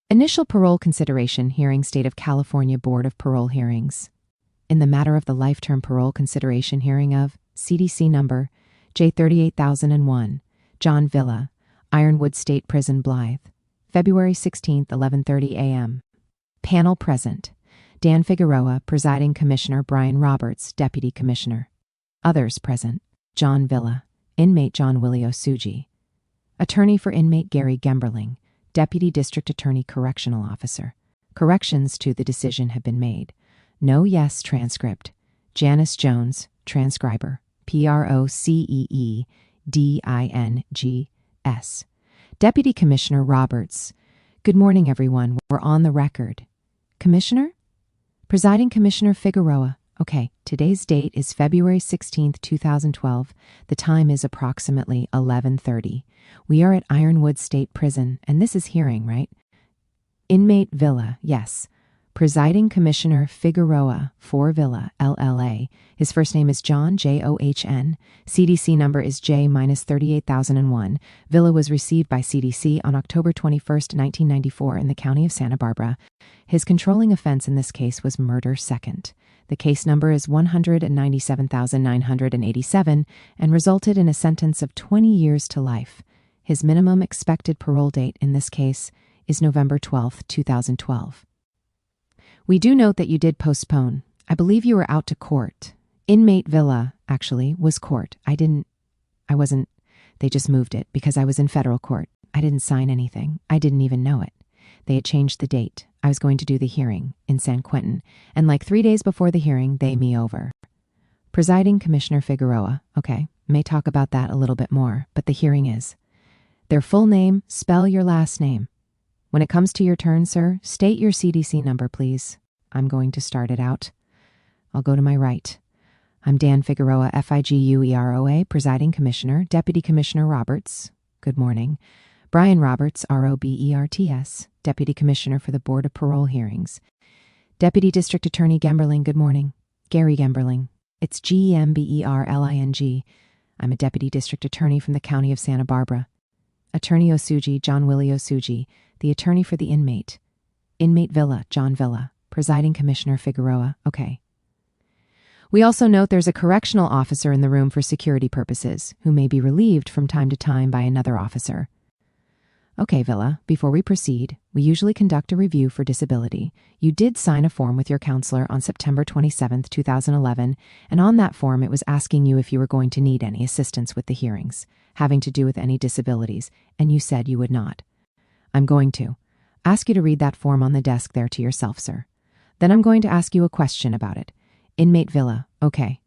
Initial parole consideration hearing, State of California Board of Parole Hearings. In the matter of the life-term parole consideration hearing of CDC number J38001, John Villa, Ironwood State Prison, Blythe, February 16, 11:30 a.m. Panel present: Dan Figueroa, Presiding Commissioner; Brian Roberts, Deputy Commissioner. Others present: John Villa, Inmate John Willie Osuji, Attorney for Inmate Gary Gemberling, Deputy District Attorney Correctional Officer. Corrections to the decision have been made. No yes transcript: Janice Jones, transcriber, PROCEEDINGS. Deputy Commissioner Roberts: Good morning, everyone. We're on the record. Commissioner? Presiding Commissioner Figueroa. Okay, today's date is February 16th, 2012. The time is approximately 11:30. We are at Ironwood State Prison, and this is hearing, right? Inmate Villa, yes. Presiding Commissioner Figueroa for Villa, LLA. His first name is John, John. CDC number is J-38001. Villa was received by CDC on October 21st, 1994 in the county of Santa Barbara. His controlling offense in this case was murder second. The case number is 197,987 and resulted in a sentence of 20 years to life. His minimum expected parole date in this case is November 12, 2012. We do note that you did postpone. I believe you were out to court. Inmate Villa, actually, was court. They just moved it because I was in federal court. I didn't sign anything. I didn't even know it. They had changed the date. I was going to do the hearing in San Quentin, and like 3 days before the hearing, they me over. Presiding Commissioner Figueroa, okay, may talk about that a little bit more, but the hearing is. Their full name, spell your last name. When it comes to your turn, sir, state your CDC number, please. I'm going to start it out. I'll go to my right. I'm Dan Figueroa, Figueroa, Presiding Commissioner. Deputy Commissioner Roberts, good morning. Brian Roberts, Roberts, Deputy Commissioner for the Board of Parole Hearings. Deputy District Attorney Gemberling, good morning. Gary Gemberling. It's Gemberling. I'm a Deputy District Attorney from the county of Santa Barbara. Attorney Osuji, John Willie Osuji, the attorney for the inmate. Inmate Villa, John Villa. Presiding Commissioner Figueroa, okay. We also note there's a correctional officer in the room for security purposes, who may be relieved from time to time by another officer. Okay, Villa, before we proceed, we usually conduct a review for disability. You did sign a form with your counselor on September 27, 2011, and on that form it was asking you if you were going to need any assistance with the hearings, having to do with any disabilities, and you said you would not. I'm going to ask you to read that form on the desk there to yourself, sir. Then I'm going to ask you a question about it. Inmate Villa, okay.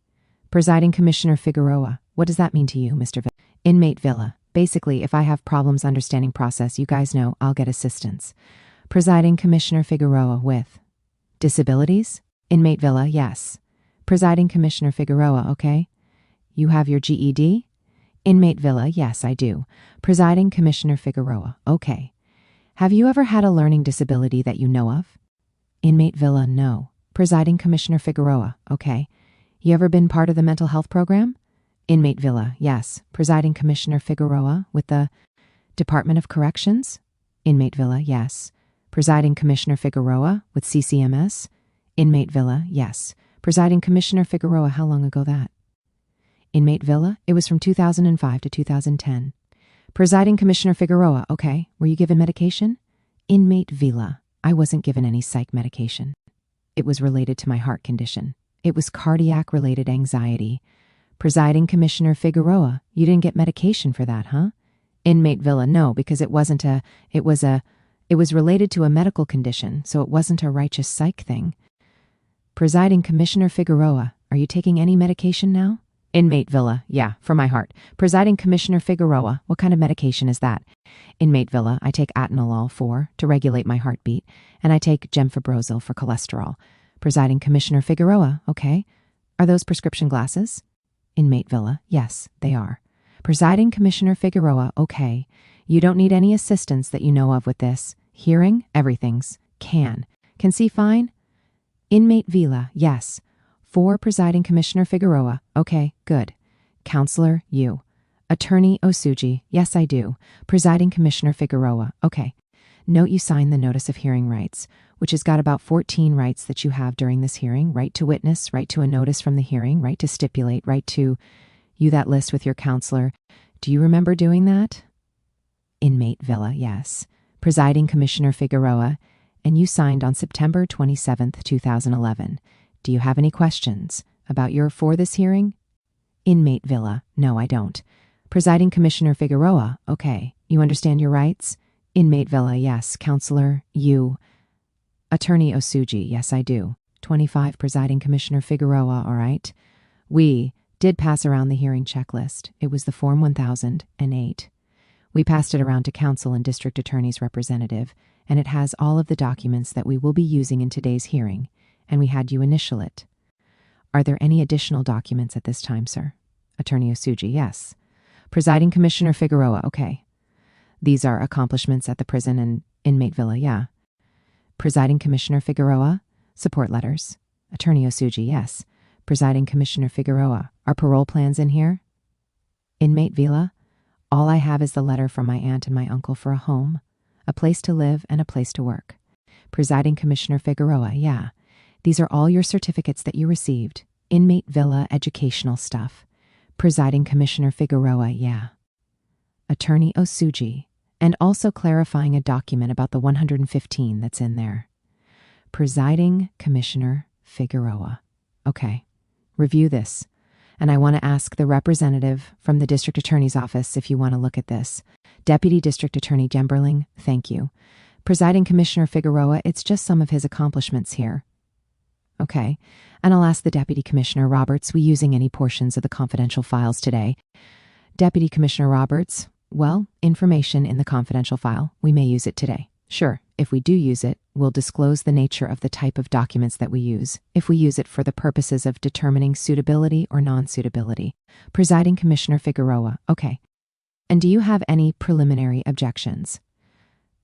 Presiding Commissioner Figueroa, what does that mean to you, Mr. Villa? Inmate Villa, basically, if I have problems understanding process, you guys know I'll get assistance. Presiding Commissioner Figueroa with disabilities? Inmate Villa, yes. Presiding Commissioner Figueroa, okay. You have your GED? Inmate Villa, yes, I do. Presiding Commissioner Figueroa, okay. Have you ever had a learning disability that you know of? Inmate Villa, no. Presiding Commissioner Figueroa, okay. You ever been part of the mental health program? Inmate Villa, yes. Presiding Commissioner Figueroa with the Department of Corrections? Inmate Villa, yes. Presiding Commissioner Figueroa with CCMS? Inmate Villa, yes. Presiding Commissioner Figueroa, how long ago that? Inmate Villa, it was from 2005 to 2010. Presiding Commissioner Figueroa, okay. Were you given medication? Inmate Villa, I wasn't given any psych medication. It was related to my heart condition. It was cardiac-related anxiety. Presiding Commissioner Figueroa, you didn't get medication for that, huh? Inmate Villa, no, because it was related to a medical condition, so it wasn't a righteous psych thing. Presiding Commissioner Figueroa, are you taking any medication now? Inmate Villa, yeah, for my heart. Presiding Commissioner Figueroa, what kind of medication is that? Inmate Villa, I take atenolol to regulate my heartbeat, and I take gemfibrozil for cholesterol. Presiding Commissioner Figueroa, okay. Are those prescription glasses? Inmate Villa, yes, they are. Presiding Commissioner Figueroa, okay. You don't need any assistance that you know of with this. Hearing, everything's. Can see fine? Inmate Villa, yes. For Presiding Commissioner Figueroa, okay, good. Counselor, you. Attorney Osuji, yes, I do. Presiding Commissioner Figueroa, okay. Note you signed the notice of hearing rights, which has got about 14 rights that you have during this hearing: right to witness, right to a notice from the hearing, right to stipulate, right to you that list with your counselor. Do you remember doing that? Inmate Villa, yes. Presiding Commissioner Figueroa, and you signed on September 27th, 2011. Do you have any questions about for this hearing? Inmate Villa, no, I don't. Presiding Commissioner Figueroa, okay. You understand your rights? Inmate Villa, yes. Counselor, you. Attorney Osuji, yes, I do. 25, Presiding Commissioner Figueroa, all right. We did pass around the hearing checklist. It was the Form 1008. We passed it around to counsel and district attorney's representative, and it has all of the documents that we will be using in today's hearing, and we had you initial it. Are there any additional documents at this time, sir? Attorney Osuji, yes. Presiding Commissioner Figueroa, okay. These are accomplishments at the prison and Inmate Villa, yeah. Presiding Commissioner Figueroa, support letters. Attorney Osuji, yes. Presiding Commissioner Figueroa, are parole plans in here? Inmate Villa, all I have is the letter from my aunt and my uncle for a home, a place to live, and a place to work. Presiding Commissioner Figueroa, yeah. These are all your certificates that you received. Inmate Villa educational stuff. Presiding Commissioner Figueroa, yeah. Attorney Osuji, and also clarifying a document about the 115 that's in there. Presiding Commissioner Figueroa. Okay, review this. And I want to ask the representative from the district attorney's office if you want to look at this. Deputy District Attorney Gemberling, thank you. Presiding Commissioner Figueroa, it's just some of his accomplishments here. Okay, and I'll ask the Deputy Commissioner Roberts, we using any portions of the confidential files today? Deputy Commissioner Roberts, well, information in the confidential file, we may use it today. Sure, if we do use it, we'll disclose the nature of the type of documents that we use, if we use it for the purposes of determining suitability or non-suitability. Presiding Commissioner Figueroa, okay. And do you have any preliminary objections?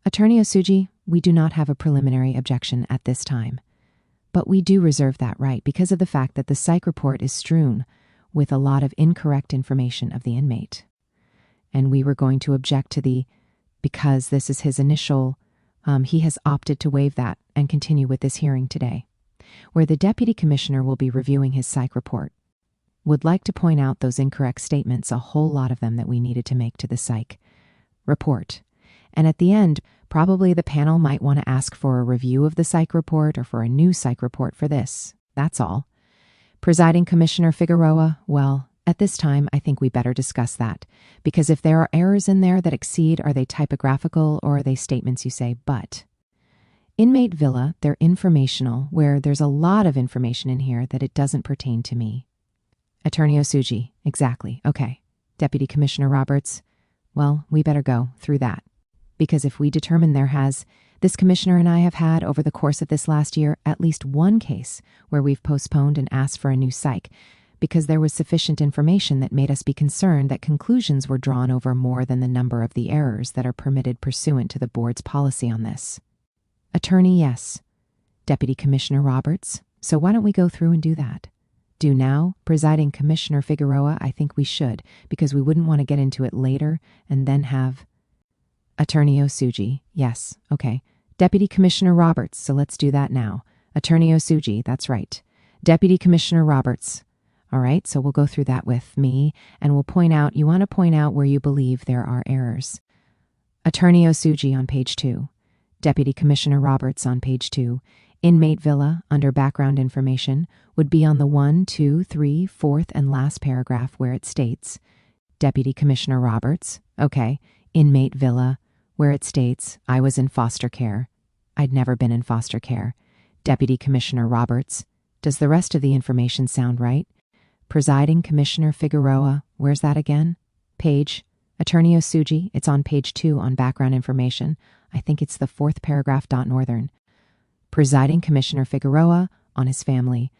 Attorney Osuji, we do not have a preliminary objection at this time. But we do reserve that right because of the fact that the psych report is strewn with a lot of incorrect information of the inmate. And we were going to object to because this is his initial, he has opted to waive that and continue with this hearing today, where the Deputy Commissioner will be reviewing his psych report. Would like to point out those incorrect statements, a whole lot of them that we needed to make to the psych report. And at the end, probably the panel might want to ask for a review of the psych report or for a new psych report for this. That's all. Presiding Commissioner Figueroa, well, at this time, I think we better discuss that, because if there are errors in there that exceed, are they typographical or are they statements you say, but? Inmate Villa, they're informational, where there's a lot of information in here that it doesn't pertain to me. Attorney Osuji, exactly, okay. Deputy Commissioner Roberts, well, we better go through that. Because if we determine this commissioner and I have had over the course of this last year at least one case where we've postponed and asked for a new psych because there was sufficient information that made us be concerned that conclusions were drawn over more than the number of the errors that are permitted pursuant to the board's policy on this. Attorney, yes. Deputy Commissioner Roberts, so why don't we go through and do that? Do now, Presiding Commissioner Figueroa, I think we should, because we wouldn't want to get into it later and then have... Attorney Osuji, yes, okay. Deputy Commissioner Roberts, so let's do that now. Attorney Osuji, that's right. Deputy Commissioner Roberts. All right, so we'll go through that with me, and we'll you want to point out where you believe there are errors. Attorney Osuji on page 2. Deputy Commissioner Roberts on page 2. Inmate Villa, under background information, would be on the 1, 2, 3, 4th, and last paragraph where it states, Deputy Commissioner Roberts, okay, Inmate Villa, where it states, I was in foster care. I'd never been in foster care. Deputy Commissioner Roberts, does the rest of the information sound right? Presiding Commissioner Figueroa, where's that again? Page. Attorney Osuji, it's on page 2 on background information. I think it's the 4th paragraph. Northern. Presiding Commissioner Figueroa, on his family.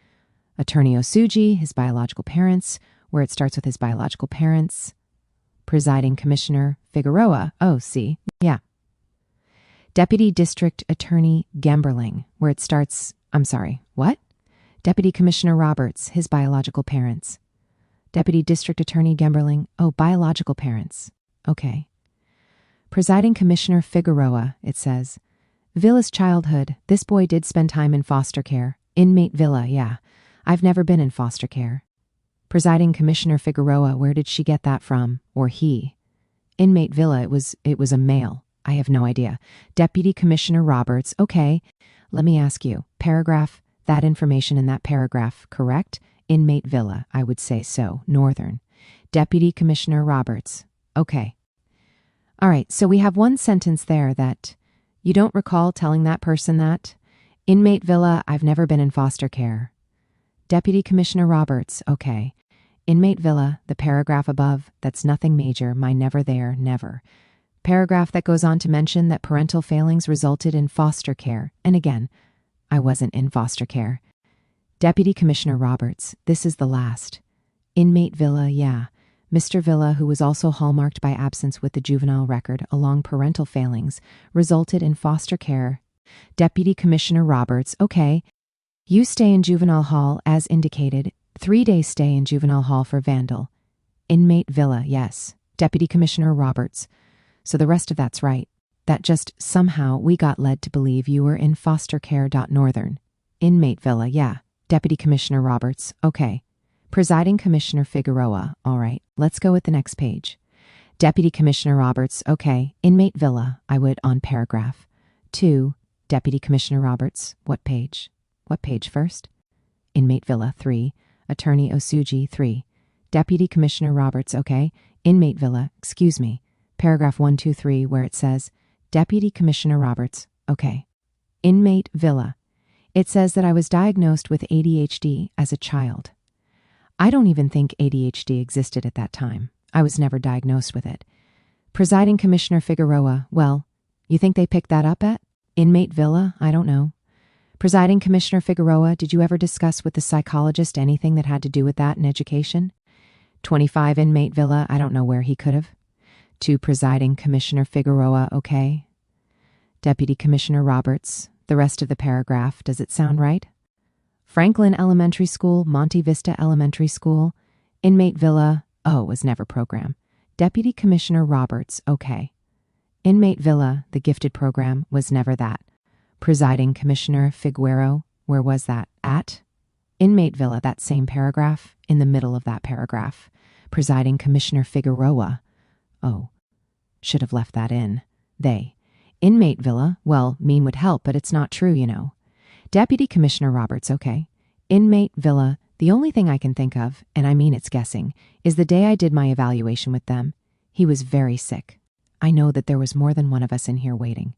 Attorney Osuji, his biological parents, where it starts with his biological parents. Presiding Commissioner Figueroa, oh, see, yeah. Deputy District Attorney Gemberling, where it starts, what? Deputy Commissioner Roberts, his biological parents. Deputy District Attorney Gemberling, oh, biological parents, okay. Presiding Commissioner Figueroa, it says. Villa's childhood. This boy did spend time in foster care. Inmate Villa, yeah. I've never been in foster care. Presiding Commissioner Figueroa, where did she get that from? Or he? Inmate Villa, it was a male. I have no idea. Deputy Commissioner Roberts, okay. Let me ask you, paragraph, that information in that paragraph, correct? Inmate Villa, I would say so, Northern. Deputy Commissioner Roberts, okay. All right, so we have one sentence there that you don't recall telling that person that? Inmate Villa, I've never been in foster care. Deputy Commissioner Roberts, okay. Inmate Villa, the paragraph above, that's nothing major, my never there, never. Paragraph that goes on to mention that parental failings resulted in foster care. And again, I wasn't in foster care. Deputy Commissioner Roberts, this is the last. Inmate Villa, yeah. Mr. Villa, who was also hallmarked by absence with the juvenile record along parental failings, resulted in foster care. Deputy Commissioner Roberts, okay. You stay in juvenile hall as indicated. 3-day stay in juvenile hall for vandal. Inmate Villa, yes. Deputy Commissioner Roberts. So the rest of that's right. That just somehow we got led to believe you were in foster care. Northern. Inmate Villa, yeah. Deputy Commissioner Roberts, okay. Presiding Commissioner Figueroa, all right. Let's go with the next page. Deputy Commissioner Roberts, okay. Inmate Villa, I would on paragraph. 2. Deputy Commissioner Roberts, what page? What page first? Inmate Villa, 3. Attorney Osuji, 3. Deputy Commissioner Roberts, okay. Inmate Villa, excuse me. Paragraph 1, 2, 3, where it says, Deputy Commissioner Roberts, okay. Inmate Villa. It says that I was diagnosed with ADHD as a child. I don't even think ADHD existed at that time. I was never diagnosed with it. Presiding Commissioner Figueroa, well, you think they picked that up at? Inmate Villa? I don't know. Presiding Commissioner Figueroa, did you ever discuss with the psychologist anything that had to do with that in education? 25 Inmate Villa, I don't know where he could have. To Presiding Commissioner Figueroa, okay. Deputy Commissioner Roberts, the rest of the paragraph, does it sound right? Franklin Elementary School, Monte Vista Elementary School, Inmate Villa, oh, was never program. Deputy Commissioner Roberts, okay. Inmate Villa, the gifted program, was never that. Presiding Commissioner Figueroa, where was that? At? Inmate Villa, that same paragraph, in the middle of that paragraph. Presiding Commissioner Figueroa, oh, should have left that in. They. Inmate Villa, well, mean would help, but it's not true, you know. Deputy Commissioner Roberts, okay. Inmate Villa, the only thing I can think of, and I mean it's guessing, is the day I did my evaluation with them. He was very sick. I know that there was more than one of us in here waiting.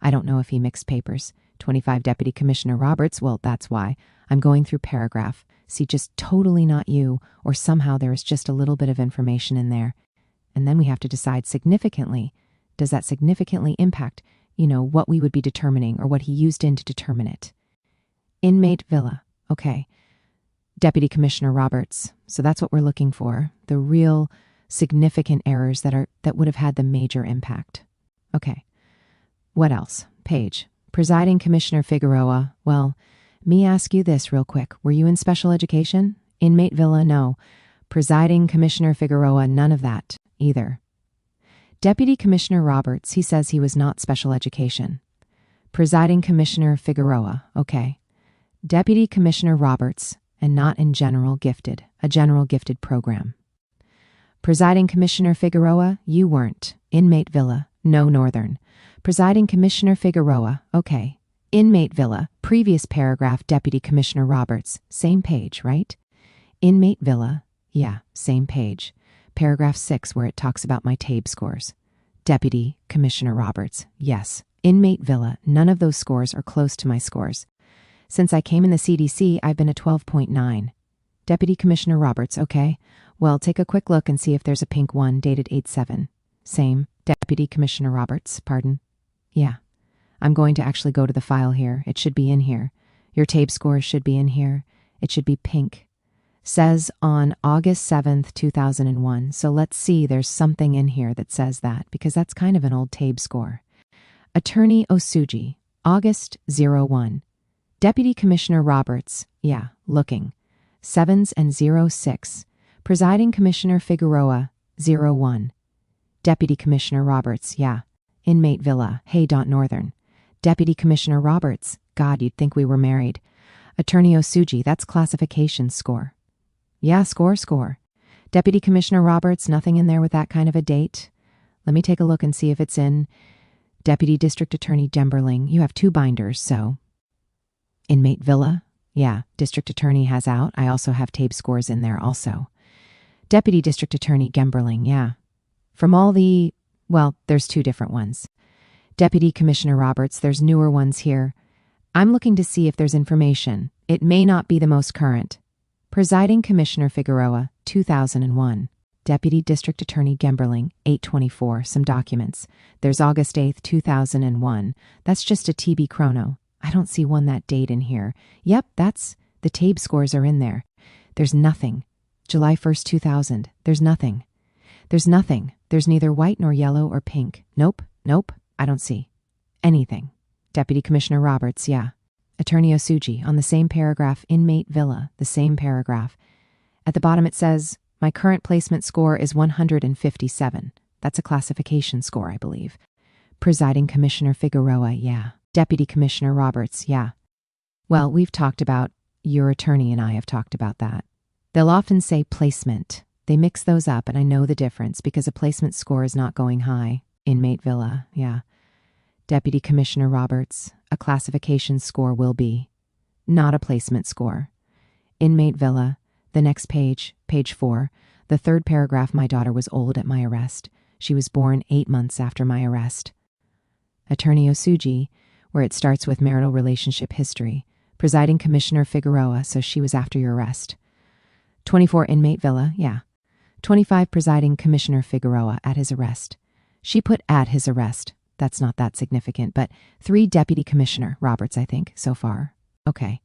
I don't know if he mixed papers. 25 Deputy Commissioner Roberts, well, that's why. I'm going through paragraph. See, just totally not you, or somehow there is just a little bit of information in there. And then we have to decide significantly. Does that significantly impact, what we would be determining or what he used in to determine it? Inmate Villa, okay. Deputy Commissioner Roberts, so that's what we're looking for. The real significant errors that would have had the major impact. Okay. What else? Page. Presiding Commissioner Figueroa, well, me ask you this real quick. Were you in special education? Inmate Villa, no. Presiding Commissioner Figueroa, none of that either. Deputy Commissioner Roberts, he says he was not special education. Presiding Commissioner Figueroa, okay. Deputy Commissioner Roberts, and not in general gifted, a general gifted program. Presiding Commissioner Figueroa, you weren't. Inmate Villa, no Northern. Presiding Commissioner Figueroa, okay. Inmate Villa, previous paragraph, Deputy Commissioner Roberts, same page, right? Inmate Villa, yeah, same page. Paragraph 6 where it talks about my TABE scores. Deputy Commissioner Roberts, yes. Inmate Villa, none of those scores are close to my scores. Since I came in the CDC, I've been a 12.9. Deputy Commissioner Roberts, okay. Well, take a quick look and see if there's a pink one dated 8/7. Same. Deputy Commissioner Roberts, pardon? Yeah. I'm going to actually go to the file here. It should be in here. Your TABE scores should be in here. It should be pink. Says on August 7th, 2001. So let's see, there's something in here that says that, because that's kind of an old TABE score. Attorney Osuji, August 01. Deputy Commissioner Roberts, yeah, looking. 7s and 06. Presiding Commissioner Figueroa, 01. Deputy Commissioner Roberts, yeah. Inmate Villa, hey. Northern. Deputy Commissioner Roberts, God, you'd think we were married. Attorney Osuji, that's classification score. Yeah, score. Deputy Commissioner Roberts, nothing in there with that kind of a date. Let me take a look and see if it's in. Deputy District Attorney Gemberling, you have 2 binders, so. Inmate Villa, yeah, District Attorney has out. I also have tape scores in there also. Deputy District Attorney Gemberling, yeah. From all the, well, there's 2 different ones. Deputy Commissioner Roberts, there's newer ones here. I'm looking to see if there's information. It may not be the most current. Presiding Commissioner Figueroa, 2001. Deputy District Attorney Gemberling, 824, some documents. There's August 8th, 2001. That's just a TB chrono. I don't see one that date in here. Yep, that's, the tape scores are in there. There's nothing. July 1st, 2000. There's nothing. There's nothing. There's neither white nor yellow or pink. Nope. I don't see anything. Deputy Commissioner Roberts, yeah. Attorney Osuji, on the same paragraph, Inmate Villa, the same paragraph. At the bottom it says, my current placement score is 157. That's a classification score, I believe. Presiding Commissioner Figueroa, yeah. Deputy Commissioner Roberts, yeah. Well, we've talked about, your attorney and I have talked about that. They'll often say placement. They mix those up, and I know the difference because a placement score is not going high. Inmate Villa, yeah. Deputy Commissioner Roberts, a classification score will be. Not a placement score. Inmate Villa, the next page, page 4, the 3rd paragraph, my daughter was old at my arrest. She was born 8 months after my arrest. Attorney Osuji, where it starts with marital relationship history. Presiding Commissioner Figueroa, so she was after your arrest. 24 Inmate Villa, yeah. 25 Presiding Commissioner Figueroa at his arrest. She put at his arrest. That's not that significant, but 3 Deputy Commissioner Roberts, I think, so far. Okay.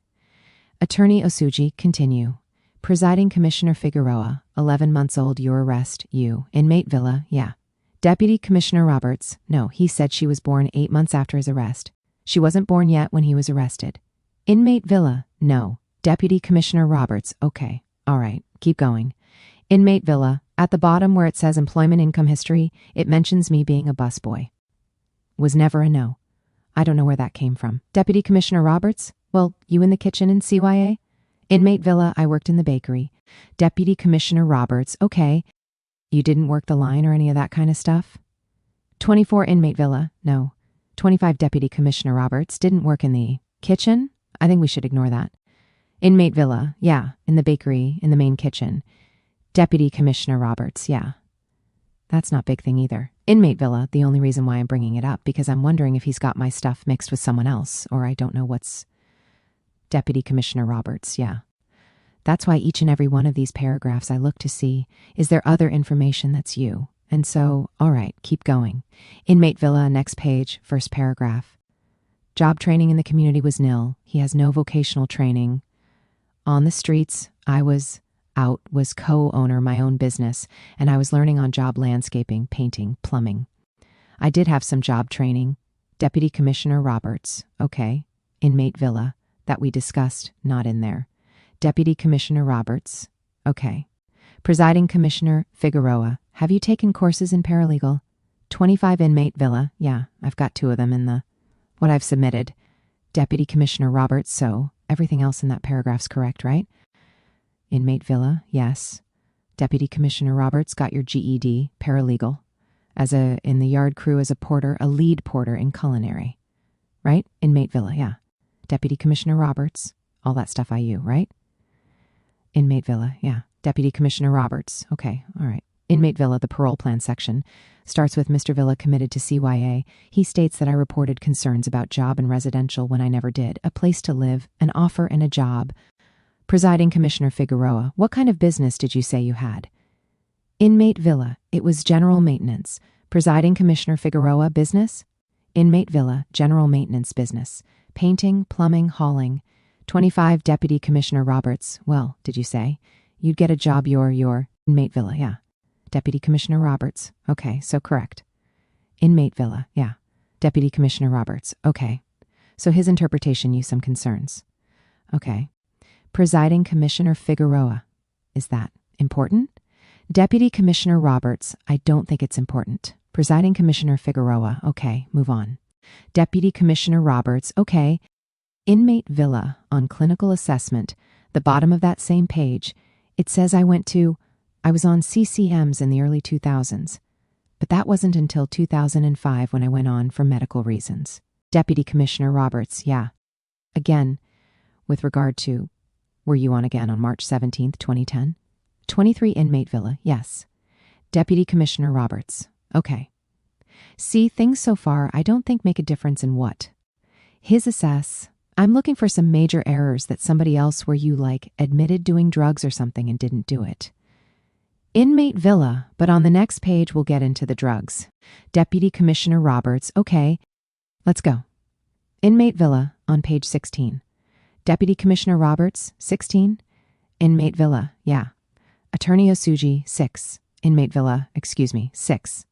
Attorney Osuji, continue. Presiding Commissioner Figueroa, 11 months old, your arrest, you. Inmate Villa, yeah. Deputy Commissioner Roberts, no, he said she was born 8 months after his arrest. She wasn't born yet when he was arrested. Inmate Villa, no. Deputy Commissioner Roberts, okay. All right, keep going. Inmate Villa, at the bottom where it says employment income history, it mentions me being a busboy. Was never a no. I don't know where that came from. Deputy Commissioner Roberts, well, you in the kitchen in CYA? Inmate Villa, I worked in the bakery. Deputy Commissioner Roberts, okay. You didn't work the line or any of that kind of stuff? 24 Inmate Villa, no. 25 Deputy Commissioner Roberts, didn't work in the kitchen? I think we should ignore that. Inmate Villa, yeah, in the bakery, in the main kitchen. Deputy Commissioner Roberts, yeah. That's not big thing either. Inmate Villa, the only reason why I'm bringing it up, because I'm wondering if he's got my stuff mixed with someone else, or I don't know what's... Deputy Commissioner Roberts, yeah. That's why each and every one of these paragraphs I look to see, is there other information that's you? And so, all right, keep going. Inmate Villa, next page, first paragraph. Job training in the community was nil. He has no vocational training. On the streets, I was co-owner my own business, and I was learning on job landscaping, painting, plumbing. I did have some job training. Deputy Commissioner Roberts, okay. Inmate Villa, that we discussed, not in there. Deputy Commissioner Roberts, okay. Presiding Commissioner Figueroa, have you taken courses in paralegal? 25 Inmate Villa, yeah, I've got 2 of them in what I've submitted. Deputy Commissioner Roberts, so everything else in that paragraph's correct, right? Inmate Villa, yes. Deputy Commissioner Roberts, got your GED, paralegal. In the yard crew as a porter, a lead porter in culinary. Right? Inmate Villa, yeah. Deputy Commissioner Roberts, all that stuff IU, right? Inmate Villa, yeah. Deputy Commissioner Roberts, okay, all right. Inmate Villa, the parole plan section, starts with Mr. Villa committed to CYA. He states that I reported concerns about job and residential when I never did, a place to live, an offer and a job. Presiding Commissioner Figueroa, what kind of business did you say you had? Inmate Villa, it was general maintenance. Presiding Commissioner Figueroa, business? Inmate Villa, general maintenance business. Painting, plumbing, hauling. 25 Deputy Commissioner Roberts, well, did you say? You'd get a job your Inmate Villa, yeah. Deputy Commissioner Roberts, okay, so correct. Inmate Villa, yeah. Deputy Commissioner Roberts, okay. So his interpretation used some concerns. Okay. Presiding Commissioner Figueroa. Is that important? Deputy Commissioner Roberts, I don't think it's important. Presiding Commissioner Figueroa, okay, move on. Deputy Commissioner Roberts, okay. Inmate Villa on clinical assessment, the bottom of that same page, it says I was on CCMs in the early 2000s. But that wasn't until 2005 when I went on for medical reasons. Deputy Commissioner Roberts, yeah. Again, with regard to, were you on again on March 17th, 2010? 23 Inmate Villa, yes. Deputy Commissioner Roberts, okay. See, things so far I don't think make a difference in what. His assess, I'm looking for some major errors that somebody else where you admitted doing drugs or something and didn't do it. Inmate Villa, but on the next page we'll get into the drugs. Deputy Commissioner Roberts, okay. Let's go. Inmate Villa on page 16. Deputy Commissioner Roberts, 16. Inmate Villa, yeah. Attorney Osuji, 6. Inmate Villa, 6.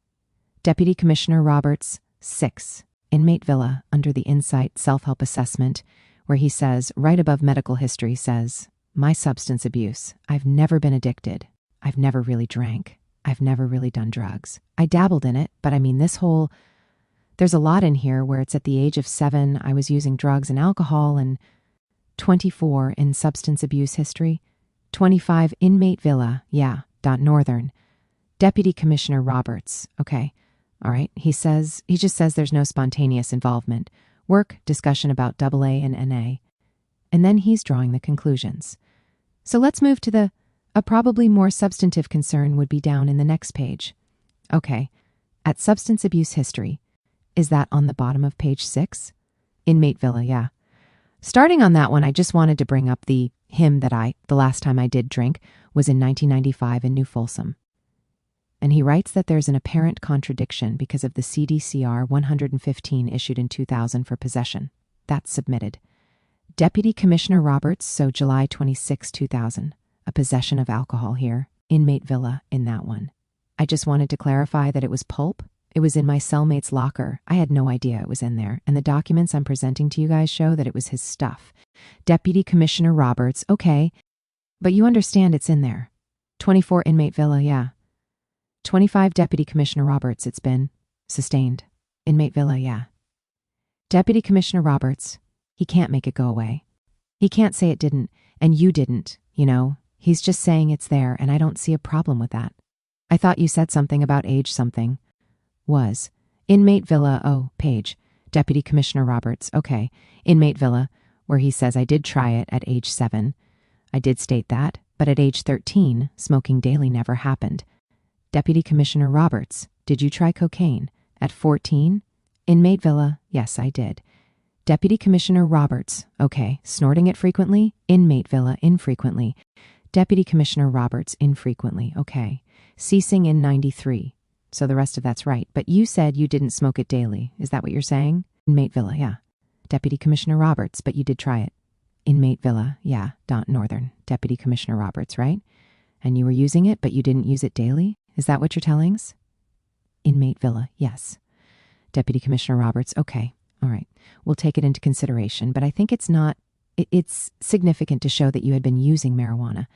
Deputy Commissioner Roberts, 6. Inmate Villa under the Insight self-help assessment, where he says, right above medical history says, my substance abuse, I've never been addicted. I've never really drank. I've never really done drugs. I dabbled in it, but I mean there's a lot in here where it's at the age of 7, I was using drugs and alcohol, and 24 in substance abuse history. 25 Inmate Villa, yeah, Northern. Deputy Commissioner Roberts, okay. All right, he just says there's no spontaneous involvement. Work, discussion about AA and NA. And then he's drawing the conclusions. So let's move to a probably more substantive concern would be down in the next page. Okay, at substance abuse history. Is that on the bottom of page 6? Inmate Villa, yeah. Starting on that one, I just wanted to bring up the last time I did drink was in 1995 in New Folsom. And he writes that there's an apparent contradiction because of the CDCR 115 issued in 2000 for possession. That's submitted. Deputy Commissioner Roberts, so July 26, 2000. A possession of alcohol here. Inmate Villa in that one. I just wanted to clarify that it was pulp. It was in my cellmate's locker. I had no idea it was in there. And the documents I'm presenting to you guys show that it was his stuff. Deputy Commissioner Roberts, okay. But you understand it's in there. 24 Inmate Villa, yeah. 25 Deputy Commissioner Roberts, it's been sustained. Inmate Villa, yeah. Deputy Commissioner Roberts, he can't make it go away. He can't say it didn't, and you didn't, He's just saying it's there, and I don't see a problem with that. I thought you said something about age something. Was. Inmate Villa, oh, page. Deputy Commissioner Roberts, okay. Inmate Villa, where he says I did try it at age 7. I did state that, but at age 13, smoking daily never happened. Deputy Commissioner Roberts, did you try cocaine? At 14? Inmate Villa, yes, I did. Deputy Commissioner Roberts, okay. Snorting it frequently? Inmate Villa, infrequently. Deputy Commissioner Roberts, infrequently, okay. Ceasing in 93. So the rest of that's right. But you said you didn't smoke it daily. Is that what you're saying? Inmate Villa, yeah. Deputy Commissioner Roberts, but you did try it. Inmate Villa, yeah. Northern. Deputy Commissioner Roberts, right? And you were using it, but you didn't use it daily? Is that what you're telling us? Inmate Villa, yes. Deputy Commissioner Roberts, okay. All right. We'll take it into consideration, but I think it's significant to show that you had been using marijuana.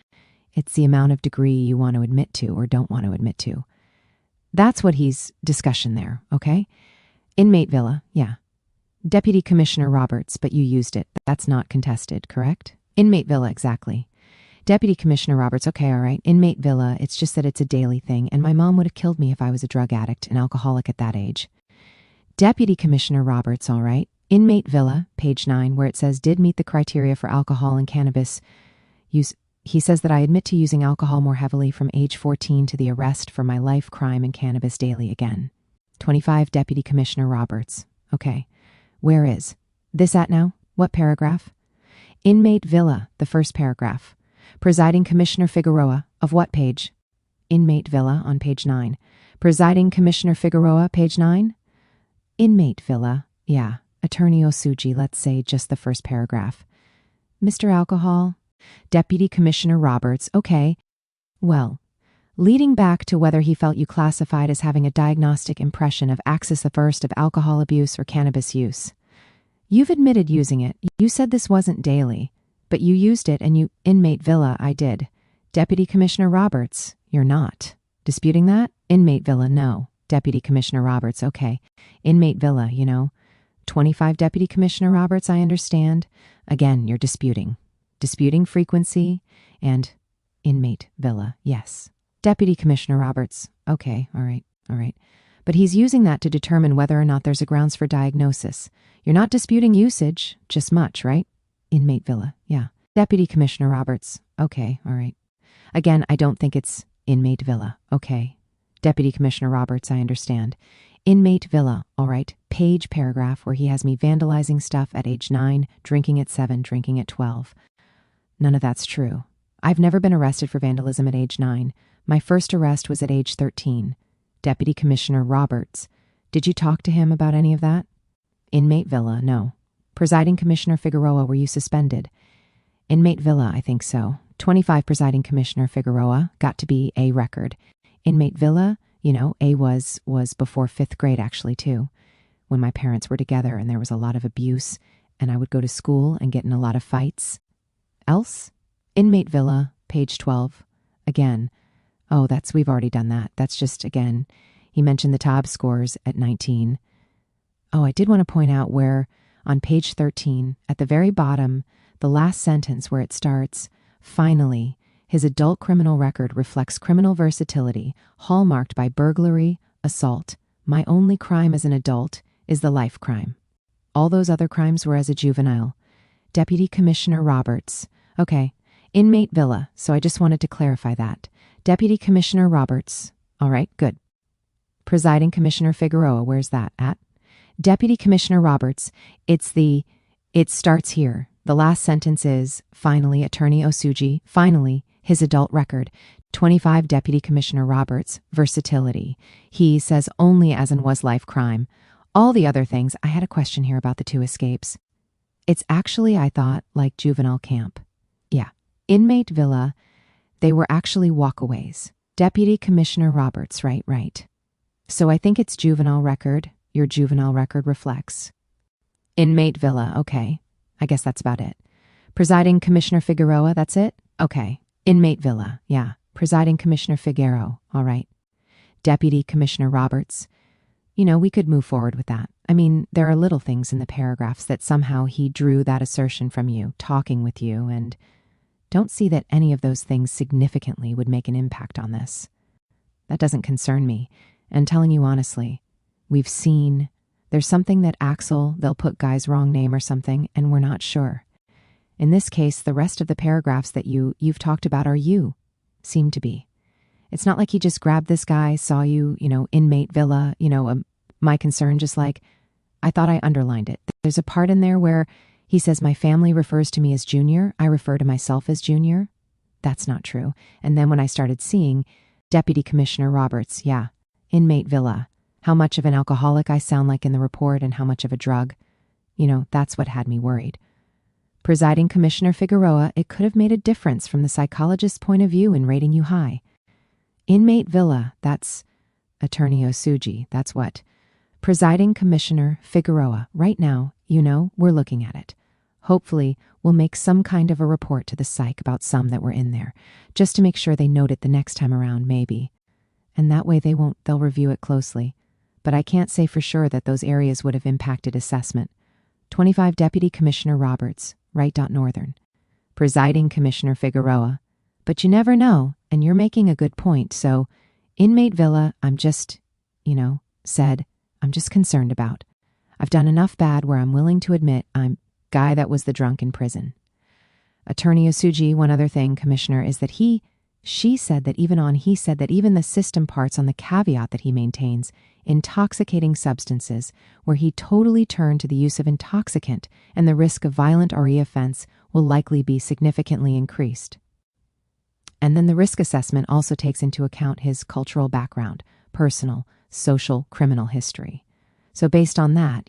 It's the amount of degree you want to admit to or don't want to admit to. That's what he's discussion there, okay? Inmate Villa, yeah. Deputy Commissioner Roberts, but you used it. That's not contested, correct? Inmate Villa, exactly. Deputy Commissioner Roberts, okay, all right. Inmate Villa, it's just that it's a daily thing, and my mom would have killed me if I was a drug addict, an alcoholic at that age. Deputy Commissioner Roberts, all right. Inmate Villa, page 9, where it says did meet the criteria for alcohol and cannabis use. He says that I admit to using alcohol more heavily from age 14 to the arrest for my life crime and cannabis daily again. 25 Deputy Commissioner Roberts. Okay. Where is this at now? What paragraph? Inmate Villa, the first paragraph. Presiding Commissioner Figueroa, of what page? Inmate Villa on page 9. Presiding Commissioner Figueroa, page 9? Inmate Villa, yeah. Attorney Osuji, let's say just the first paragraph. Mr. Alcohol? Deputy Commissioner Roberts, okay. Well, leading back to whether he felt you classified as having a diagnostic impression of axis averse of alcohol abuse or cannabis use. You've admitted using it. You said this wasn't daily, but you used it and you, Inmate Villa, I did. Deputy Commissioner Roberts, you're not. Disputing that? Inmate Villa, no. Deputy Commissioner Roberts, okay. Inmate villa, 25 Deputy Commissioner Roberts, I understand. Again, you're disputing. Disputing frequency and inmate villa, yes. Deputy Commissioner Roberts, okay, all right. But he's using that to determine whether or not there's a grounds for diagnosis. You're not disputing usage, just much, right? Inmate villa, yeah. Deputy Commissioner Roberts, okay, all right. Again, I don't think it's inmate villa, okay. Deputy Commissioner Roberts, I understand. Inmate villa, all right. Page paragraph where he has me vandalizing stuff at age 9, drinking at 7, drinking at 12. None of that's true. I've never been arrested for vandalism at age 9. My first arrest was at age 13. Deputy Commissioner Roberts, did you talk to him about any of that? Inmate villa, no. Presiding Commissioner Figueroa, were you suspended? Inmate villa, I think so. 25 Presiding Commissioner Figueroa, got to be A record. Inmate villa, A was before 5th grade actually too, when my parents were together and there was a lot of abuse and I would go to school and get in a lot of fights. Else? Inmate villa, page 12. Again. Oh, we've already done that. That's just, again, he mentioned the TOB scores at 19. Oh, I did want to point out where on page 13, at the very bottom, the last sentence where it starts, finally, his adult criminal record reflects criminal versatility, hallmarked by burglary, assault. My only crime as an adult is the life crime. All those other crimes were as a juvenile. Deputy Commissioner Roberts. Okay, inmate villa, so I just wanted to clarify that. Deputy Commissioner Roberts. All right, good. Presiding Commissioner Figueroa, where's that at? Deputy Commissioner Roberts. It starts here. The last sentence is, finally, Attorney Osuji, finally, his adult record. 25 Deputy Commissioner Roberts, versatility. He says only as in was life crime. All the other things, I had a question here about the 2 escapes. It's actually, I thought, like juvenile camp. Yeah. Inmate villa, they were actually walkaways. Deputy Commissioner Roberts, right. So I think it's juvenile record. Your juvenile record reflects. Inmate villa, okay. I guess that's about it. Presiding Commissioner Figueroa, that's it? Okay. Inmate villa, yeah. Presiding Commissioner Figueroa, all right. Deputy Commissioner Roberts. We could move forward with that. I mean, there are little things in the paragraphs that somehow he drew that assertion from you, talking with you, and don't see that any of those things significantly would make an impact on this. That doesn't concern me. And telling you honestly, we've seen there's something that Axel, they'll put Guy's wrong name or something, and we're not sure. In this case, the rest of the paragraphs that you've talked about are you, seem to be. It's not like he just grabbed this guy, saw you, inmate villa, my concern, just like, I thought I underlined it. There's a part in there where he says, my family refers to me as Junior. I refer to myself as Junior. That's not true. And then when I started seeing Deputy Commissioner Roberts, yeah, inmate villa, how much of an alcoholic I sound like in the report and how much of a drug, that's what had me worried. Presiding Commissioner Figueroa, it could have made a difference from the psychologist's point of view in rating you high. Inmate villa, that's Attorney Osuji, that's what. Presiding Commissioner Figueroa, right now, we're looking at it. Hopefully, we'll make some kind of a report to the psych about some that were in there, just to make sure they note it the next time around, maybe. And that way they'll review it closely. But I can't say for sure that those areas would have impacted assessment. 25 Deputy Commissioner Roberts, Northern. Presiding Commissioner Figueroa. But you never know, and you're making a good point, so inmate villa, I'm just concerned about. I've done enough bad where I'm willing to admit I'm guy that was the drunk in prison. Attorney Osuji, one other thing, Commissioner, is that he said that even the system parts on the caveat that he maintains, intoxicating substances, where he totally turned to the use of intoxicant and the risk of violent or reoffense will likely be significantly increased. And then the risk assessment also takes into account his cultural background, personal, social, criminal history. So based on that,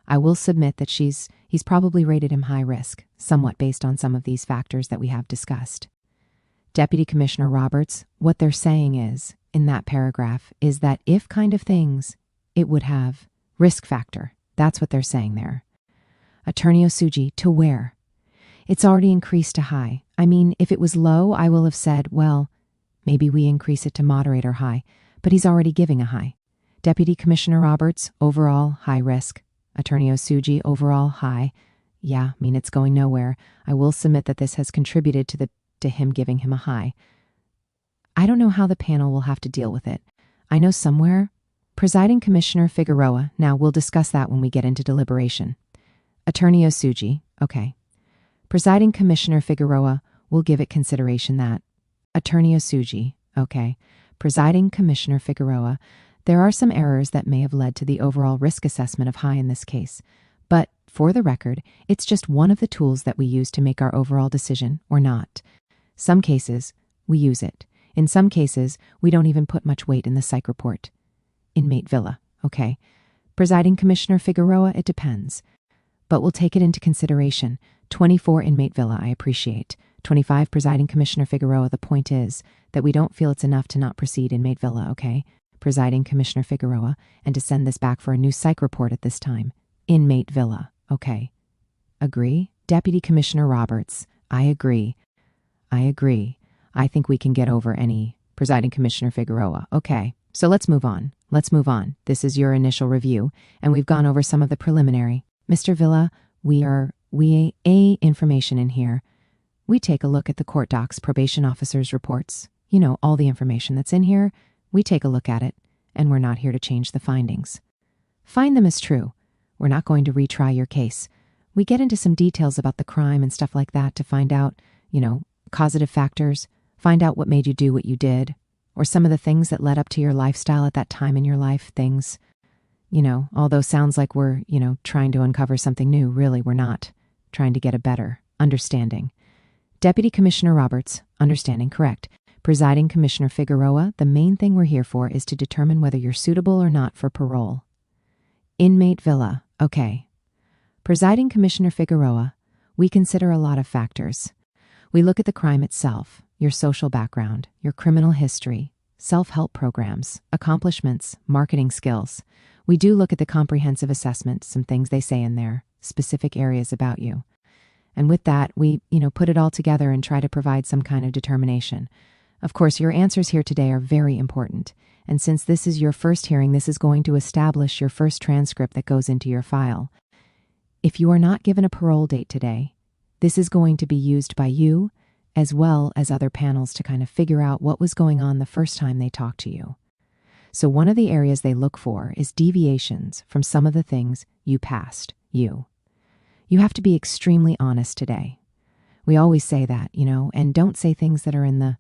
I will submit that he's probably rated him high risk, somewhat based on some of these factors that we have discussed. Deputy Commissioner Roberts, what they're saying is, in that paragraph, is that if kind of things, it would have risk factor. That's what they're saying there. Attorney Osuji, to where? It's already increased to high. I mean, if it was low, I will have said, well, maybe we increase it to moderate or high, but he's already giving a high. Deputy Commissioner Roberts, overall high risk. Attorney Osuji, overall high. Yeah, it's going nowhere. I will submit that this has contributed to him giving him a high. I don't know how the panel will have to deal with it. I know somewhere. Presiding Commissioner Figueroa. Now, we'll discuss that when we get into deliberation. Attorney Osuji. Okay. Presiding Commissioner Figueroa. We'll give it consideration that. Attorney Osuji. Okay. Presiding Commissioner Figueroa. There are some errors that may have led to the overall risk assessment of high in this case. But, for the record, it's just one of the tools that we use to make our overall decision, or not. Some cases, we use it. In some cases, we don't even put much weight in the psych report. Inmate villa. Okay. Presiding Commissioner Figueroa, it depends. But we'll take it into consideration. 24 inmate villa, I appreciate. 25 Presiding Commissioner Figueroa, the point is that we don't feel it's enough to not proceed inmate villa, okay? Presiding Commissioner Figueroa, and to send this back for a new psych report at this time. Inmate villa, okay. Agree? Deputy Commissioner Roberts, I agree. I think we can get over any. Presiding Commissioner Figueroa, okay. So let's move on. This is your initial review, and we've gone over some of the preliminary. Mr. Villa, we information in here. We take a look at the court docs, probation officers' reports. All the information that's in here. We take a look at it, and we're not here to change the findings. Find them as true. We're not going to retry your case. We get into some details about the crime and stuff like that to find out, causative factors, find out what made you do what you did, or some of the things that led up to your lifestyle at that time in your life, things, although sounds like we're, trying to uncover something new, really we're not. Trying to get a better understanding. Deputy Commissioner Roberts, understanding correct. Presiding Commissioner Figueroa, the main thing we're here for is to determine whether you're suitable or not for parole. Inmate villa, okay. Presiding Commissioner Figueroa, we consider a lot of factors. We look at the crime itself, your social background, your criminal history, self-help programs, accomplishments, marketing skills. We do look at the comprehensive assessment, some things they say in there, specific areas about you. And with that, we, put it all together and try to provide some kind of determination. Of course, your answers here today are very important. And since this is your first hearing, this is going to establish your first transcript that goes into your file. If you are not given a parole date today, this is going to be used by you as well as other panels to kind of figure out what was going on the first time they talked to you. So one of the areas they look for is deviations from some of the things you passed, you. You have to be extremely honest today. We always say that, and don't say things that are in the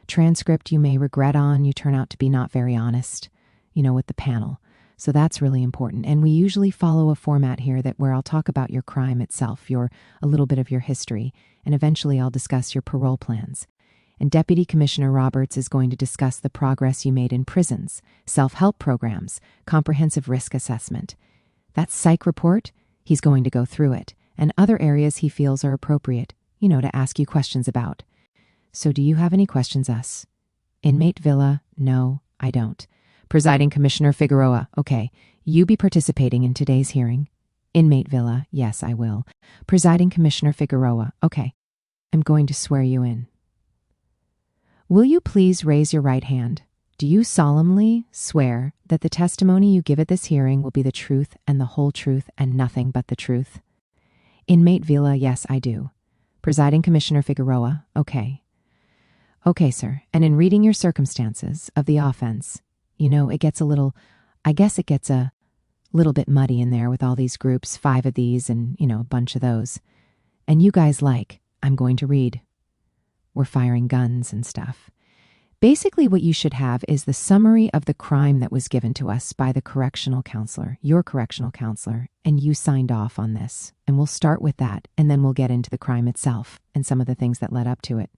transcript you may regret on, you turn out to be not very honest, with the panel. So that's really important. And we usually follow a format here where I'll talk about your crime itself, a little bit of your history, and eventually I'll discuss your parole plans. And Deputy Commissioner Roberts is going to discuss the progress you made in prisons, self-help programs, comprehensive risk assessment. That psych report, he's going to go through it, and other areas he feels are appropriate, to ask you questions about. So do you have any questions, us? Inmate villa, no, I don't. Presiding Commissioner Figueroa, okay, you be participating in today's hearing. Inmate villa, yes, I will. Presiding Commissioner Figueroa, okay, I'm going to swear you in. Will you please raise your right hand? Do you solemnly swear that the testimony you give at this hearing will be the truth and the whole truth and nothing but the truth? Inmate villa, yes, I do. Presiding Commissioner Figueroa, okay. Okay, sir, and in reading your circumstances of the offense, it gets a little bit muddy in there with all these groups, 5 of these and, a bunch of those. And you guys I'm going to read. We're firing guns and stuff. Basically, what you should have is the summary of the crime that was given to us by the correctional counselor, your correctional counselor, and you signed off on this. And we'll start with that, and then we'll get into the crime itself and some of the things that led up to it.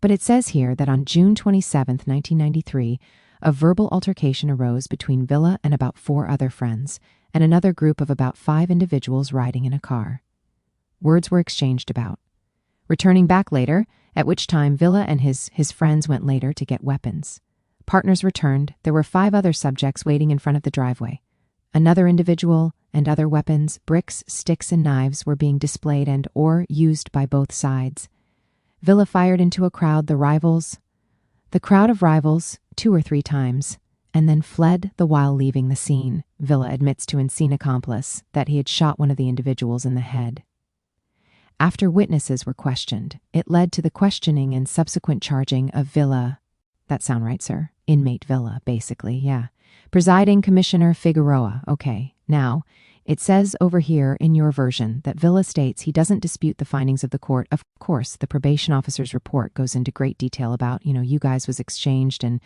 But it says here that on June 27th, 1993, a verbal altercation arose between Villa and about 4 other friends, and another group of about 5 individuals riding in a car. Words were exchanged about. Returning back later, at which time Villa and his friends went later to get weapons. Partners returned. There were 5 other subjects waiting in front of the driveway. Another individual and other weapons, bricks, sticks, and knives were being displayed and or used by both sides. Villa fired into a crowd, the crowd of rivals, 2 or 3 times, and then fled the while leaving the scene. Villa admits to insane accomplice that he had shot one of the individuals in the head. After witnesses were questioned, it led to the questioning and subsequent charging of Villa. That sound right, sir? Inmate Villa, basically, yeah. Presiding Commissioner Figueroa. Okay, now, it says over here in your version that Villa states he doesn't dispute the findings of the court. Of course, the probation officer's report goes into great detail about, you guys was exchanged and,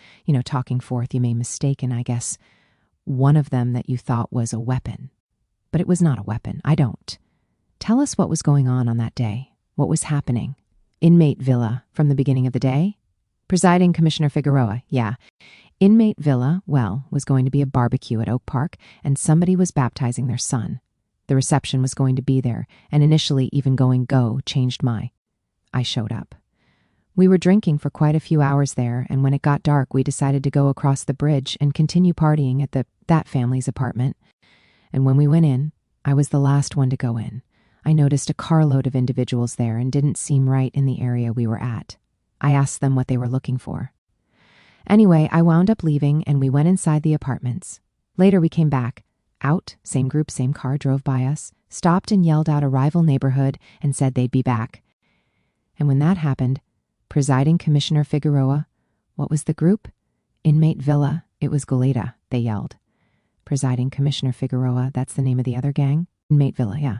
talking forth, you may mistaken, I guess, one of them that you thought was a weapon. But it was not a weapon. I don't. Tell us what was going on that day. What was happening? Inmate Villa, from the beginning of the day? Presiding Commissioner Figueroa, yeah. Inmate Villa, was going to be a barbecue at Oak Park, and somebody was baptizing their son. The reception was going to be there, and initially even going changed I showed up. We were drinking for quite a few hours there, and when it got dark, we decided to go across the bridge and continue partying at that family's apartment. And when we went in, I was the last one to go in. I noticed a carload of individuals there and didn't seem right in the area we were at. I asked them what they were looking for. Anyway, I wound up leaving and we went inside the apartments. Later we came back. Out, same group, same car drove by us, stopped and yelled out a rival neighborhood and said they'd be back. And when that happened, Presiding Commissioner Figueroa, what was the group? Inmate Villa, it was Goleta, they yelled. Presiding Commissioner Figueroa, that's the name of the other gang? Inmate Villa, yeah.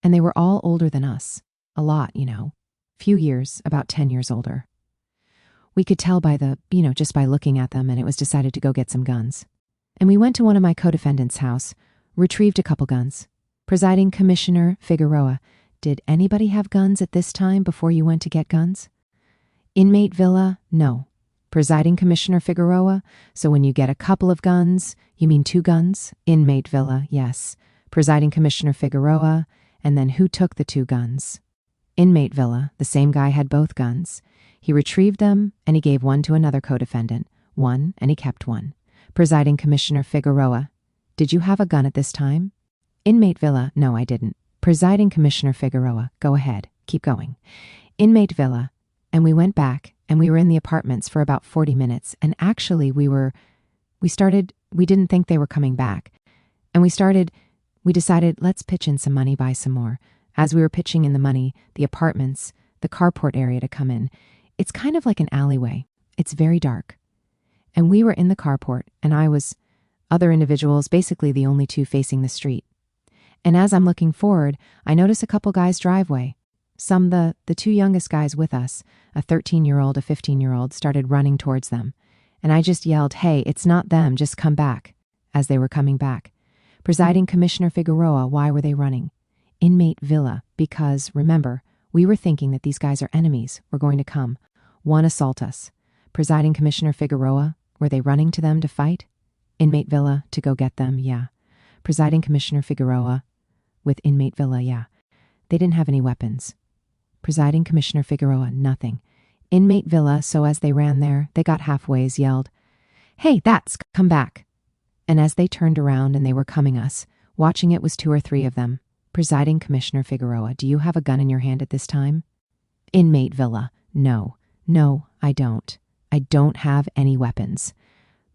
And they were all older than us. A lot, Few years, about 10 years older. We could tell by just by looking at them, and it was decided to go get some guns. And we went to one of my co-defendants' house, retrieved a couple guns. Presiding Commissioner Figueroa, did anybody have guns at this time before you went to get guns? Inmate Villa, no. Presiding Commissioner Figueroa, so when you get a couple of guns, you mean 2 guns? Inmate Villa, yes. Presiding Commissioner Figueroa, and then who took the 2 guns? Inmate Villa, the same guy had both guns. He retrieved them, and he gave one to another co-defendant, one, and he kept one. Presiding Commissioner Figueroa, did you have a gun at this time? Inmate Villa, no, I didn't. Presiding Commissioner Figueroa, go ahead, keep going. Inmate Villa, and we went back, and we were in the apartments for about 40 minutes, and actually we didn't think they were coming back. And we decided, let's pitch in some money, buy some more. As we were pitching in the money, the apartments, the carport area to come in, it's kind of like an alleyway. It's very dark. And we were in the carport, and other individuals, basically the only 2 facing the street. And as I'm looking forward, I notice a couple guys' driveway. The 2 youngest guys with us, a 13-year-old, a 15-year-old, started running towards them. And I just yelled, hey, it's not them, just come back, as they were coming back. Presiding Commissioner Figueroa, why were they running? Inmate Villa, because, remember, we were thinking that these guys are enemies, were going to come. One, assault us. Presiding Commissioner Figueroa, were they running to them to fight? Inmate Villa, to go get them, yeah. Presiding Commissioner Figueroa, with Inmate Villa, yeah. They didn't have any weapons. Presiding Commissioner Figueroa, nothing. Inmate Villa, so as they ran there, they got halfways, yelled, hey, come back. And as they turned around and they were coming us, watching it was 2 or 3 of them. Presiding Commissioner Figueroa, do you have a gun in your hand at this time? Inmate Villa, no, I don't. I don't have any weapons.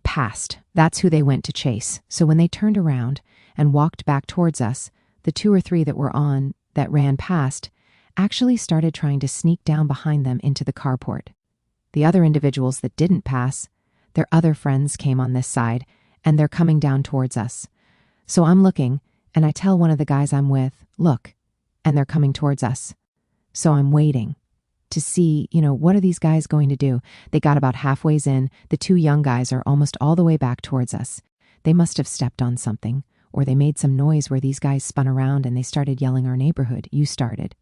Passed. That's who they went to chase. So when they turned around and walked back towards us, the 2 or 3 that ran past actually started trying to sneak down behind them into the carport. The other individuals that didn't pass, their other friends came on this side, and they're coming down towards us. So I'm looking, and I tell one of the guys I'm with, look, and they're coming towards us. So I'm waiting to see, what are these guys going to do? They got about halfways in. The 2 young guys are almost all the way back towards us. They must have stepped on something, or they made some noise where these guys spun around and they started yelling our neighborhood. You started.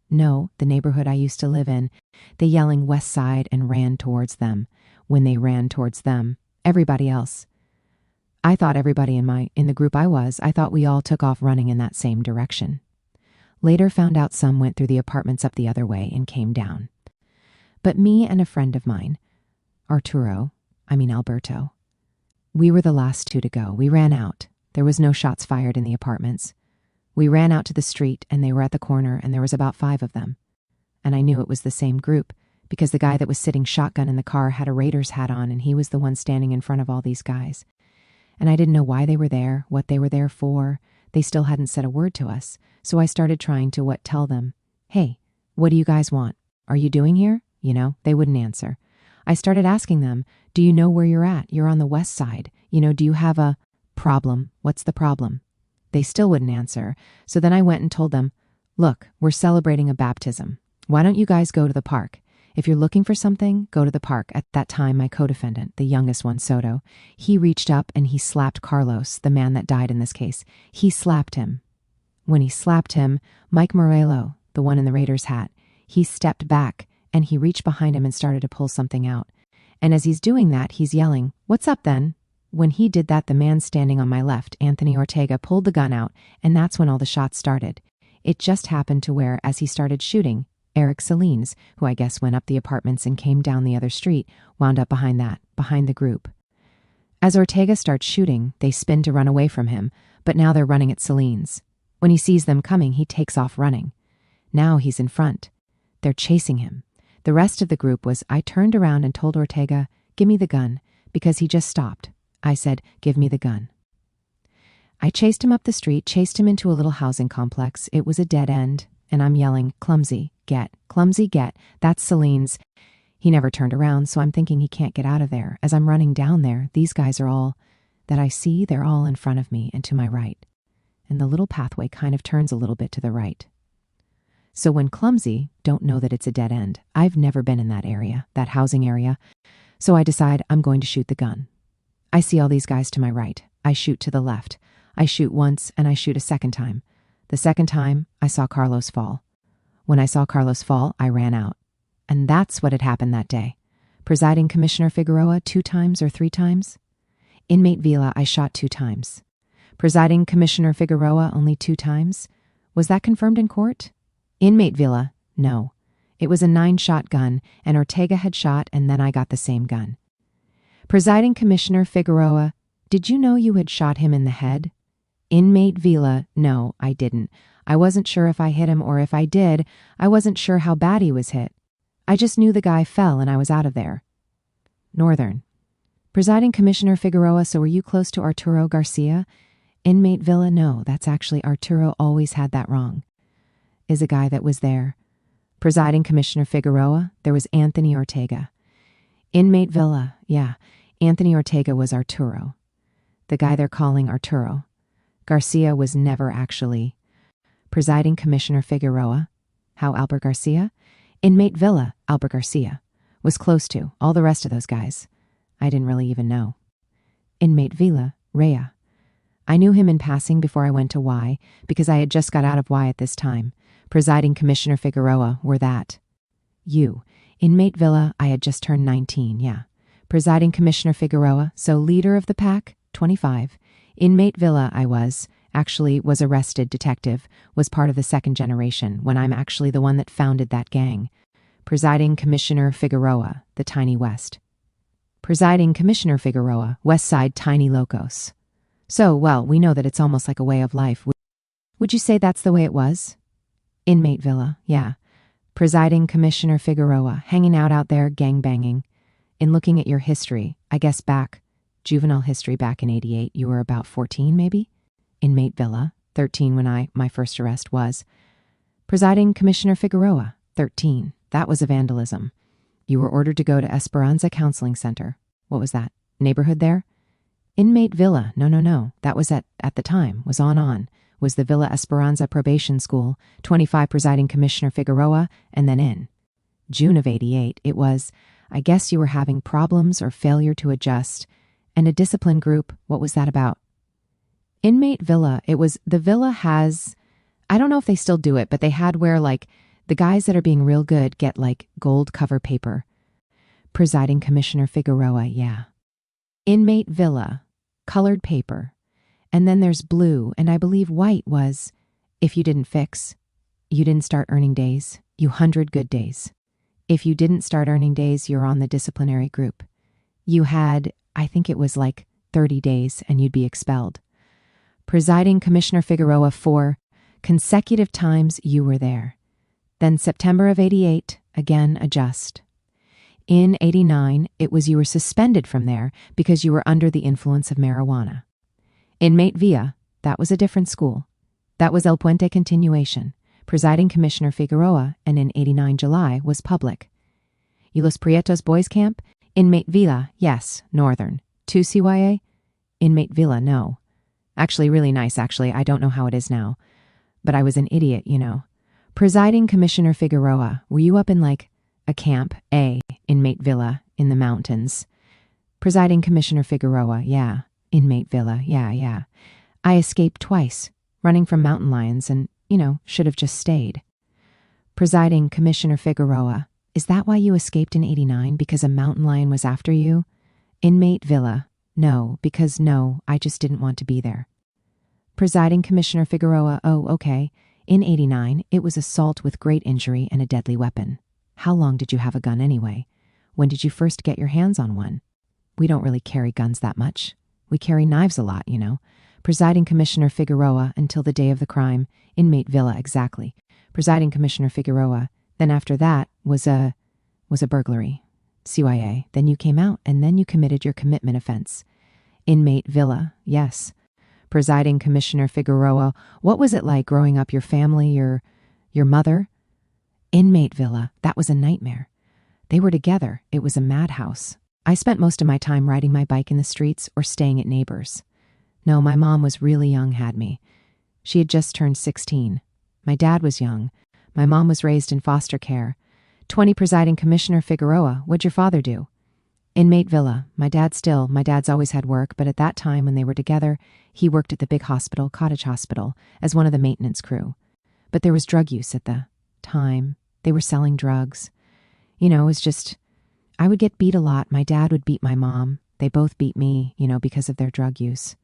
No, the neighborhood I used to live in. They yelling West Side and ran towards them. When they ran towards them, everybody else. I thought everybody in the group I thought we all took off running in that same direction. Later found out some went through the apartments up the other way and came down. But me and a friend of mine, Alberto, we were the last 2 to go. We ran out. There was no shots fired in the apartments. We ran out to the street and they were at the corner and there was about 5 of them. And I knew it was the same group because the guy that was sitting shotgun in the car had a Raiders hat on, and he was the one standing in front of all these guys. And I didn't know why they were there, what they were there for. They still hadn't said a word to us, so I started trying to tell them, hey, what do you guys want? Are you doing here? They wouldn't answer. I started asking them, do you know where you're at? You're on the west side. Do you have a problem? What's the problem? They still wouldn't answer. So then I went and told them, look, we're celebrating a baptism. Why don't you guys go to the park? If you're looking for something, go to the park. At that time, my co-defendant, the youngest one, Soto, he reached up and he slapped Carlos, the man that died in this case. He slapped him. When he slapped him, Mike Morello, the one in the Raiders hat, he stepped back and he reached behind him and started to pull something out. And as he's doing that, he's yelling, what's up then? When he did that, the man standing on my left, Anthony Ortega, pulled the gun out, and that's when all the shots started. It just happened to where, as he started shooting, Eric Salines, who I guess went up the apartments and came down the other street, wound up behind the group. As Ortega starts shooting, they spin to run away from him, but now they're running at Salines. When he sees them coming, he takes off running. Now he's in front. They're chasing him. The rest of the group I turned around and told Ortega, give me the gun, because he just stopped. I said, give me the gun. I chased him up the street, chased him into a little housing complex. It was a dead end, and I'm yelling, clumsy, get, that's Salines. He never turned around, so I'm thinking he can't get out of there. As I'm running down there, these guys are all, that I see, they're all in front of me and to my right. And the little pathway kind of turns a little bit to the right. So when clumsy, don't know that it's a dead end. I've never been in that area, that housing area. So I decide I'm going to shoot the gun. I see all these guys to my right. I shoot to the left. I shoot once and I shoot a second time. The second time, I saw Carlos fall. When I saw Carlos fall, I ran out. And that's what had happened that day. Presiding Commissioner Figueroa 2 times or 3 times? Inmate Vila, I shot 2 times. Presiding Commissioner Figueroa only 2 times? Was that confirmed in court? Inmate Vila, no. It was a 9-shot gun, and Ortega had shot, and then I got the same gun. Presiding Commissioner Figueroa, did you know you had shot him in the head? Inmate Vila, no, I didn't. I wasn't sure if I hit him, or if I did, I wasn't sure how bad he was hit. I just knew the guy fell and I was out of there. Northern. Presiding Commissioner Figueroa, so were you close to Arturo Garcia? Inmate Villa, no, that's actually Arturo always had that wrong. Is a guy that was there. Presiding Commissioner Figueroa, there was Anthony Ortega. Inmate Villa, yeah, Anthony Ortega was Arturo. The guy they're calling Arturo. Garcia was never actually. Presiding Commissioner Figueroa, how Albert Garcia? Inmate Villa, Albert Garcia, was close to all the rest of those guys. I didn't really even know. Inmate Villa, Rhea. I knew him in passing before I went to Y, because I had just got out of Y at this time. Presiding Commissioner Figueroa were that. You. Inmate Villa, I had just turned 19, yeah. Presiding Commissioner Figueroa, so leader of the pack, 25. Inmate Villa, I was arrested detective, was part of the second generation, when I'm actually the one that founded that gang. Presiding Commissioner Figueroa, the Tiny West. Presiding Commissioner Figueroa, West Side Tiny Locos. So, well, we know that it's almost like a way of life. Would you say that's the way it was? Inmate Villa, yeah. Presiding Commissioner Figueroa, hanging out there, gangbanging. In looking at your history, I guess juvenile history back in 88, you were about 14 maybe? Inmate Villa, 13 when my first arrest was. Presiding Commissioner Figueroa, 13. That was a vandalism. You were ordered to go to Esperanza Counseling Center. What was that? Neighborhood there? Inmate Villa, no. That was at the time, was was the Villa Esperanza Probation School, 25 Presiding Commissioner Figueroa, and then in. June of 88, it was, I guess you were having problems or failure to adjust, and a discipline group, what was that about? Inmate Villa, it was, the Villa has, I don't know if they still do it, but they had where the guys that are being real good get gold cover paper. Presiding Commissioner Figueroa, yeah. Inmate Villa, colored paper. And then there's blue, and I believe white was, if you didn't fix, you didn't start earning days, you 100 good days. If you didn't start earning days, you're on the disciplinary group. You had, I think it was 30 days, and you'd be expelled. Presiding Commissioner Figueroa, 4 consecutive times you were there. Then September of 88, again adjust. In 89, it was you were suspended from there because you were under the influence of marijuana. Inmate Villa, that was a different school. That was El Puente Continuation. Presiding Commissioner Figueroa, and in 89 July was public. Y Los Prietos Boys Camp? Inmate Villa, yes, Northern. 2 CYA? Inmate Villa, no. Actually, really nice, actually. I don't know how it is now. But I was an idiot, you know. Presiding Commissioner Figueroa, were you up in like a camp, A, Inmate Villa, in the mountains? Presiding Commissioner Figueroa, yeah. Inmate Villa, yeah. I escaped twice, running from mountain lions and, should have just stayed. Presiding Commissioner Figueroa, is that why you escaped in 89? Because a mountain lion was after you? Inmate Villa, no, because no, I just didn't want to be there. Presiding Commissioner Figueroa, oh, okay. In 89, it was assault with great injury and a deadly weapon. How long did you have a gun anyway? When did you first get your hands on one? We don't really carry guns that much. We carry knives a lot, Presiding Commissioner Figueroa, until the day of the crime. Inmate Villa, exactly. Presiding Commissioner Figueroa. Then after that was a burglary. CYA. Then you came out and then you committed your commitment offense. Inmate Villa, yes. Presiding Commissioner Figueroa, what was it like growing up, your family, your mother? Inmate Villa, that was a nightmare. They were together. It was a madhouse. I spent most of my time riding my bike in the streets or staying at neighbors. No, my mom was really young, had me. She had just turned 16. My dad was young. My mom was raised in foster care. 20 Presiding Commissioner Figueroa, what'd your father do? Inmate Villa, my dad's always had work, but at that time when they were together, he worked at the big hospital, Cottage Hospital, as one of the maintenance crew. But there was drug use at the time. They were selling drugs. It was just, I would get beat a lot. My dad would beat my mom. They both beat me, because of their drug use.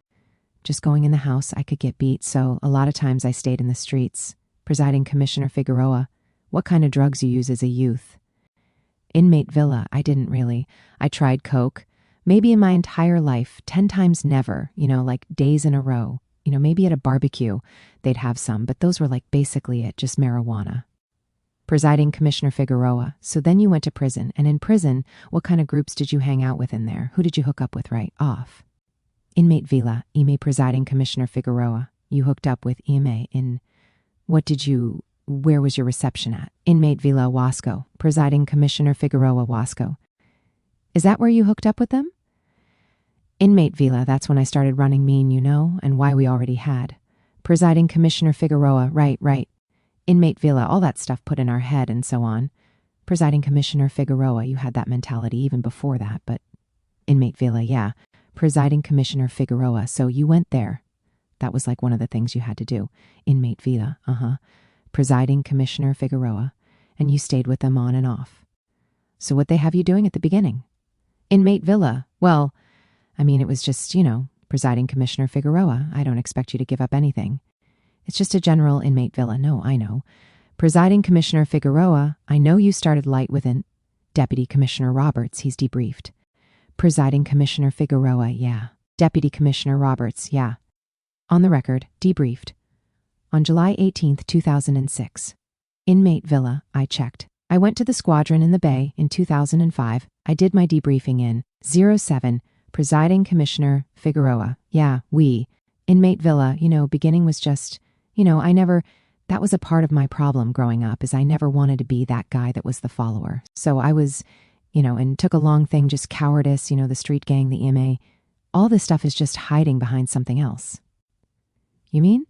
Just going in the house, I could get beat, so a lot of times I stayed in the streets. Presiding Commissioner Figueroa, what kind of drugs you use as a youth? Inmate Villa, I didn't really. I tried coke. Maybe in my entire life, 10 times never, like days in a row. Maybe at a barbecue, they'd have some, but those were like basically it, just marijuana. Presiding Commissioner Figueroa, so then you went to prison, and in prison, what kind of groups did you hang out with in there? Who did you hook up with right off? Inmate Villa, Presiding Commissioner Figueroa, you hooked up with Inmate in, where was your reception at? Inmate Villa, Wasco, Presiding Commissioner Figueroa, Wasco. Is that where you hooked up with them? Inmate Villa, that's when I started running mean, and why we already had. Presiding Commissioner Figueroa, right. Inmate Villa, all that stuff put in our head and so on. Presiding Commissioner Figueroa, you had that mentality even before that, but Inmate Villa, yeah. Presiding Commissioner Figueroa, so you went there. That was like one of the things you had to do. Inmate Villa, Presiding Commissioner Figueroa, and you stayed with them on and off. So what'd they have you doing at the beginning? Inmate Villa, well, it was just, Presiding Commissioner Figueroa, I don't expect you to give up anything. It's just a general Inmate Villa, no, I know. Presiding Commissioner Figueroa, I know you started light with an Deputy Commissioner Roberts, he's debriefed. Presiding Commissioner Figueroa, yeah. Deputy Commissioner Roberts, yeah. On the record, debriefed. On July 18th, 2006. Inmate Villa, I checked. I went to the squadron in the Bay in 2005. I did my debriefing in 07. Presiding Commissioner Figueroa, yeah, we. Inmate Villa, beginning was just, that was a part of my problem growing up, is I never wanted to be that guy that was the follower. So I was, and took a long thing, just cowardice, the street gang, the EMA. All this stuff is just hiding behind something else. You mean?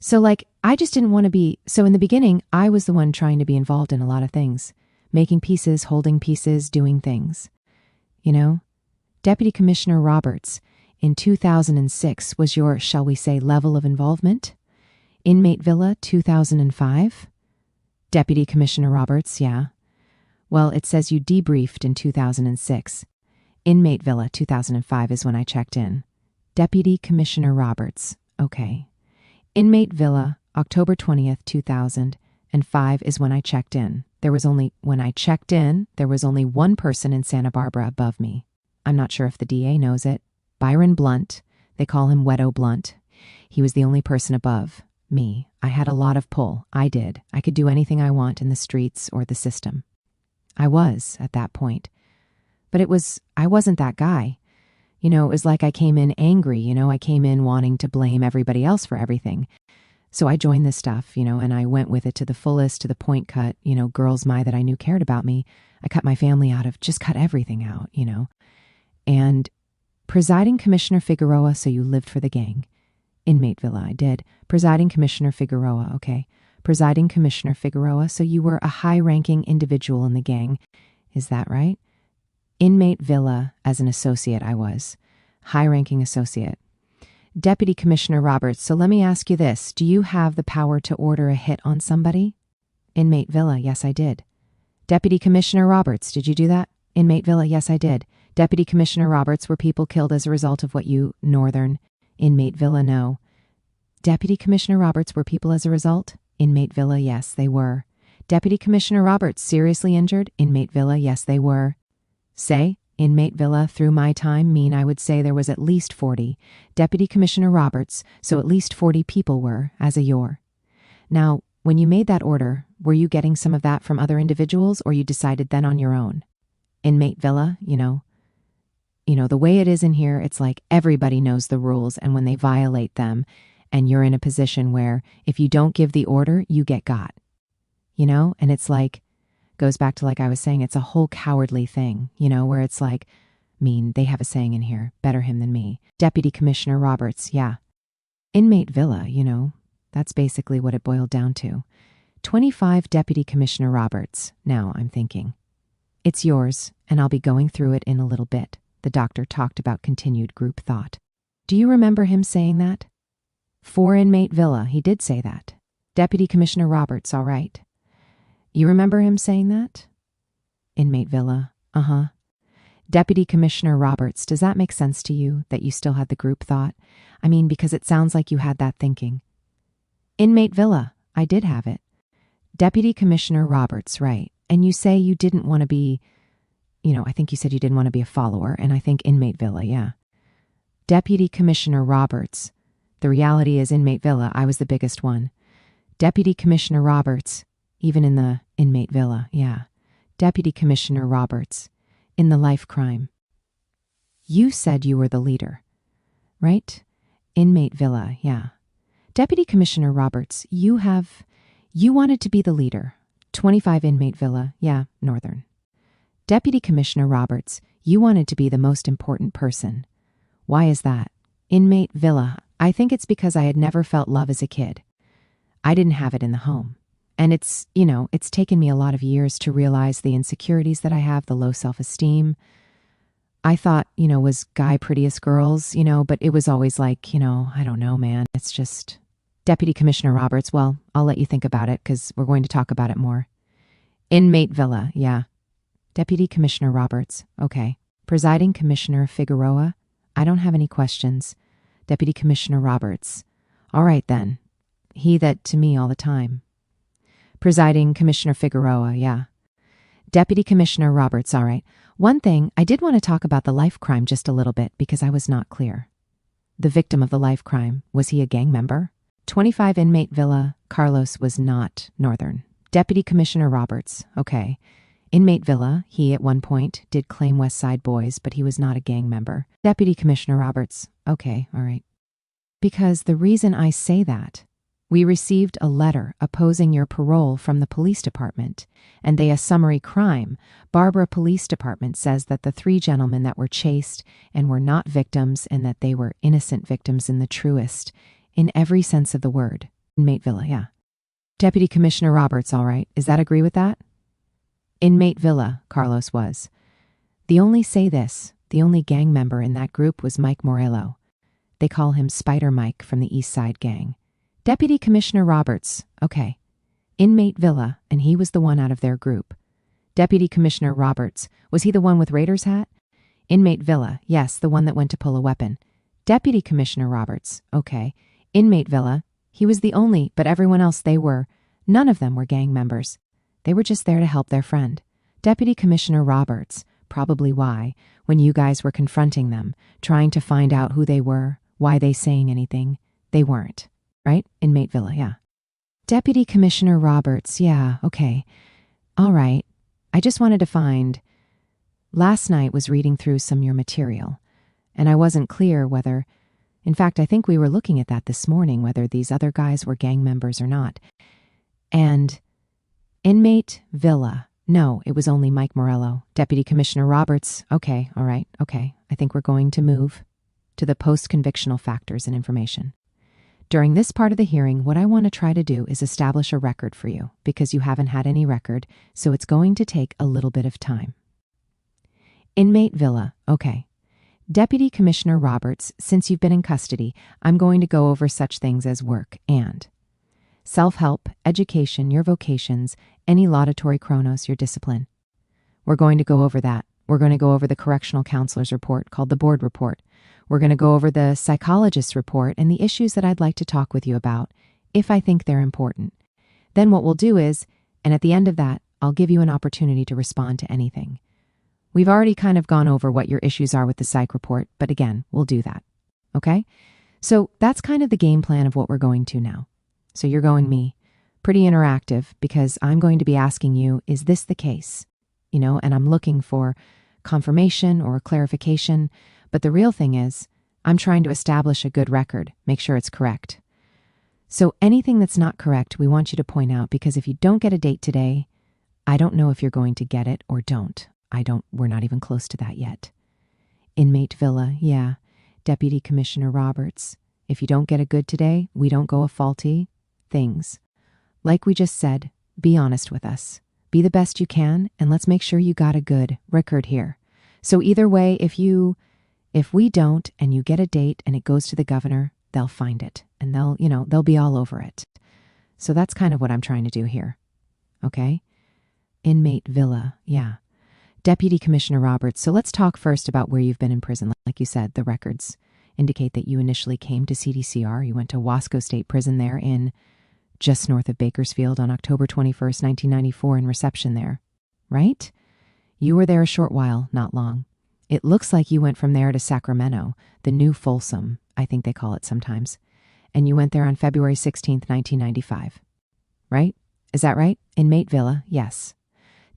So I just didn't want to be, so in the beginning, I was the one trying to be involved in a lot of things, making pieces, holding pieces, doing things. Deputy Commissioner Roberts, in 2006 was your, shall we say, level of involvement? Inmate Villa, 2005? Deputy Commissioner Roberts, yeah. Well, it says you debriefed in 2006. Inmate Villa, 2005 is when I checked in. Deputy Commissioner Roberts, okay. Inmate Villa, October 20th, 2005 is when I checked in. When I checked in, there was only one person in Santa Barbara above me. I'm not sure if the DA knows it. Byron Blunt, they call him Wedo Blunt. He was the only person above me. I had a lot of pull. I did. I could do anything I want in the streets or the system. I was at that point. But I wasn't that guy. It was like I came in angry, I came in wanting to blame everybody else for everything. So I joined this stuff, and I went with it to the fullest, to the point cut, girls that I knew cared about me. I cut my family out of, just cut everything out, And Presiding Commissioner Figueroa, so you lived for the gang. Inmate Villa, I did. Presiding Commissioner Figueroa, okay. Presiding Commissioner Figueroa, so you were a high-ranking individual in the gang. Is that right? Inmate Villa, as an associate, I was. High-ranking associate. Deputy Commissioner Roberts, so let me ask you this. Do you have the power to order a hit on somebody? Inmate Villa, yes, I did. Deputy Commissioner Roberts, did you do that? Inmate Villa, yes, I did. Deputy Commissioner Roberts, were people killed as a result of what you, Northern? Inmate Villa, no. Deputy Commissioner Roberts, were people as a result? Inmate Villa, yes, they were. Deputy Commissioner Roberts, seriously injured? Inmate Villa, yes, they were. Say, Inmate Villa, through my time, I would say there was at least 40. Deputy Commissioner Roberts, so at least 40 people were, as a your. Now, when you made that order, were you getting some of that from other individuals, or you decided then on your own? Inmate Villa, the way it is in here, it's like everybody knows the rules, and when they violate them, and you're in a position where if you don't give the order, you get got. And it's like, goes back to like I was saying, it's a whole cowardly thing, where it's like, they have a saying in here, better him than me. Deputy Commissioner Roberts, yeah. Inmate Villa, that's basically what it boiled down to. 25 Deputy Commissioner Roberts. Now I'm thinking, it's yours, and I'll be going through it in a little bit. The doctor talked about continued group thought. Do you remember him saying that? For Inmate Villa, he did say that. Deputy Commissioner Roberts, all right. You remember him saying that? Inmate Villa, uh-huh. Deputy Commissioner Roberts, does that make sense to you, that you still had the group thought? Because it sounds like you had that thinking. Inmate Villa, I did have it. Deputy Commissioner Roberts, right. And you say you didn't want to be, I think you said you didn't want to be a follower, and I think Inmate Villa, yeah. Deputy Commissioner Roberts, the reality is Inmate Villa, I was the biggest one. Deputy Commissioner Roberts, even in the Inmate Villa, yeah. Deputy Commissioner Roberts, in the life crime. You said you were the leader, right? Inmate Villa, yeah. Deputy Commissioner Roberts, you wanted to be the leader. 25 Inmate Villa, yeah, Northern. Deputy Commissioner Roberts, you wanted to be the most important person. Why is that? Inmate Villa, I think it's because I had never felt love as a kid. I didn't have it in the home. And it's taken me a lot of years to realize the insecurities that I have, the low self-esteem. I thought, was guy prettiest girls, but it was always like, I don't know, man. It's just... Deputy Commissioner Roberts, well, I'll let you think about it because we're going to talk about it more. Inmate Villa, yeah. Deputy Commissioner Roberts, okay. Presiding Commissioner Figueroa, I don't have any questions. Deputy Commissioner Roberts, all right then. He that to me all the time. Presiding Commissioner Figueroa, yeah. Deputy Commissioner Roberts, all right. One thing, I did want to talk about the life crime just a little bit because I was not clear. The victim of the life crime, was he a gang member? 25 Inmate Villa, Carlos was not Northern. Deputy Commissioner Roberts, okay. Inmate Villa, he at one point did claim West Side Boys, but he was not a gang member. Deputy Commissioner Roberts, okay, all right. Because the reason I say that, we received a letter opposing your parole from the police department, and they a summary crime. Barbara Police Department says that the 3 gentlemen that were chased and were not victims and that they were innocent victims in the truest, in every sense of the word. Inmate Villa, yeah. Deputy Commissioner Roberts, all right. Is that agree with that? Inmate Villa, Carlos was. The only gang member in that group was Mike Morello. They call him Spider Mike from the East Side Gang. Deputy Commissioner Roberts, okay. Inmate Villa, and he was the one out of their group. Deputy Commissioner Roberts, was he the one with Raiders hat? Inmate Villa, yes, the one that went to pull a weapon. Deputy Commissioner Roberts, okay. Inmate Villa, he was the only, but everyone else none of them were gang members. They were just there to help their friend. Deputy Commissioner Roberts, probably why, when you guys were confronting them, trying to find out who they were, why they saying anything, they weren't. Right? Inmate Villa, yeah. Deputy Commissioner Roberts, yeah, okay. All right. I just wanted to find, last night was reading through some of your material, and I wasn't clear whether, in fact, I think we were looking at that this morning, whether these other guys were gang members or not. And Inmate Villa, no, it was only Mike Morello. Deputy Commissioner Roberts, okay, all right, okay. I think we're going to move to the post-convictional factors and information. During this part of the hearing, what I want to try to do is establish a record for you, because you haven't had any record, so it's going to take a little bit of time. Inmate Villa, okay. Deputy Commissioner Roberts, since you've been in custody, I'm going to go over such things as work and self-help, education, your vocations, any laudatory chronos, your discipline. We're going to go over that. We're going to go over the correctional counselor's report called the board report. We're going to go over the psychologist's report and the issues that I'd like to talk with you about if I think they're important. Then what we'll do is, and at the end of that, I'll give you an opportunity to respond to anything. We've already kind of gone over what your issues are with the psych report, but again, we'll do that. Okay? So that's kind of the game plan of what we're going to now. So you're going me, pretty interactive, because I'm going to be asking you, is this the case? And I'm looking for confirmation or clarification. But the real thing is, I'm trying to establish a good record, make sure it's correct. So anything that's not correct, we want you to point out, because if you don't get a date today, I don't know if you're going to get it or don't. We're not even close to that yet. Inmate Villa, yeah. Deputy Commissioner Roberts, if you don't get a good today, we don't go a faulty. Things. Like we just said, be honest with us. Be the best you can, and let's make sure you got a good record here. So either way, if we don't and you get a date and it goes to the governor, they'll find it and they'll be all over it. So that's kind of what I'm trying to do here. Okay? Inmate Villa, yeah. Deputy Commissioner Roberts, so let's talk first about where you've been in prison. Like you said, the records indicate that you initially came to CDCR. You went to Wasco State Prison there in just north of Bakersfield on October 21st, 1994 in reception there, right? You were there a short while, not long. It looks like you went from there to Sacramento, the new Folsom, I think they call it sometimes. And you went there on February 16th, 1995. Right? Is that right? Inmate Villa, yes.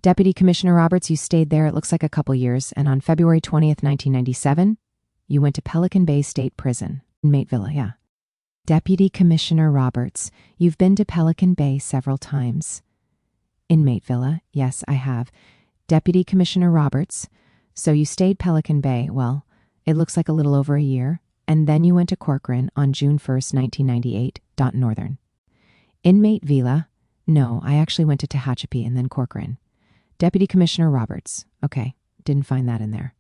Deputy Commissioner Roberts, you stayed there, it looks like a couple years, and on February 20th, 1997, you went to Pelican Bay State Prison. Inmate Villa, yeah. Deputy Commissioner Roberts, you've been to Pelican Bay several times. Inmate Villa, yes, I have. Deputy Commissioner Roberts, so you stayed Pelican Bay, well, it looks like a little over a year, and then you went to Corcoran on June 1st, 1998, Northern. Inmate Villa, no, I actually went to Tehachapi and then Corcoran. Deputy Commissioner Roberts, okay, didn't find that in there.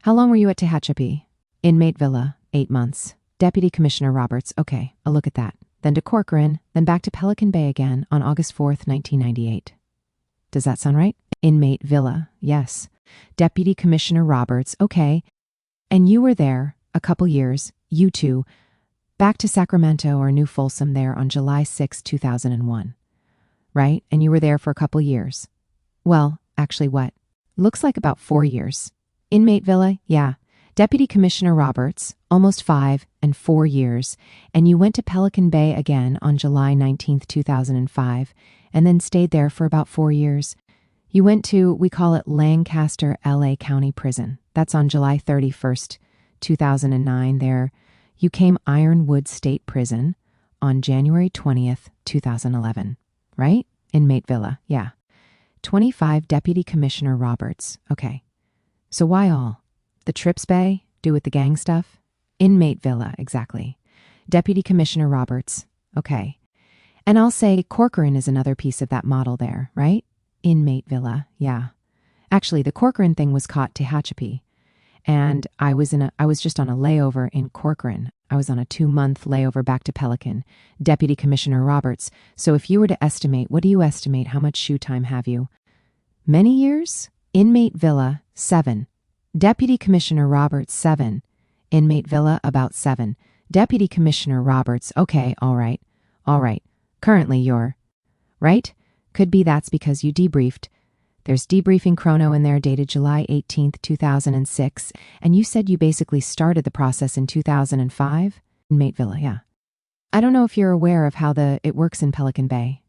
How long were you at Tehachapi? Inmate Villa, 8 months. Deputy Commissioner Roberts, okay, I'll look at that. Then to Corcoran, then back to Pelican Bay again on August 4th, 1998. Does that sound right? Inmate Villa, yes. Deputy Commissioner Roberts, okay. And you were there a couple years, you two, back to Sacramento or New Folsom there on July 6, 2001. Right? And you were there for a couple years. Well, actually what? Looks like about 4 years. Inmate Villa, yeah. Deputy Commissioner Roberts, almost 5 and 4 years, and you went to Pelican Bay again on July 19th, 2005, and then stayed there for about 4 years. You went to, we call it Lancaster, LA County Prison. That's on July 31st, 2009 there. You came Ironwood State Prison on January 20th, 2011, right? Inmate Villa, yeah. 25 Deputy Commissioner Roberts, okay. So why all? The Trips Bay? Do with the gang stuff? Inmate Villa, exactly. Deputy Commissioner Roberts, okay. And I'll say Corcoran is another piece of that model there, right? Inmate Villa, yeah. Actually, the Corcoran thing was caught Tehachapi. And I was just on a layover in Corcoran. I was on a 2-month layover back to Pelican. Deputy Commissioner Roberts, so if you were to estimate, what do you estimate? How much shoe time have you? Many years? Inmate Villa, 7. Deputy Commissioner Roberts, 7. Inmate Villa, about 7. Deputy Commissioner Roberts, okay, all right. Currently you're, right? Could be that's because you debriefed. There's debriefing chrono in there dated July 18th, 2006, and you said you basically started the process in 2005? Inmate Villa, yeah. I don't know if you're aware of how it works in Pelican Bay.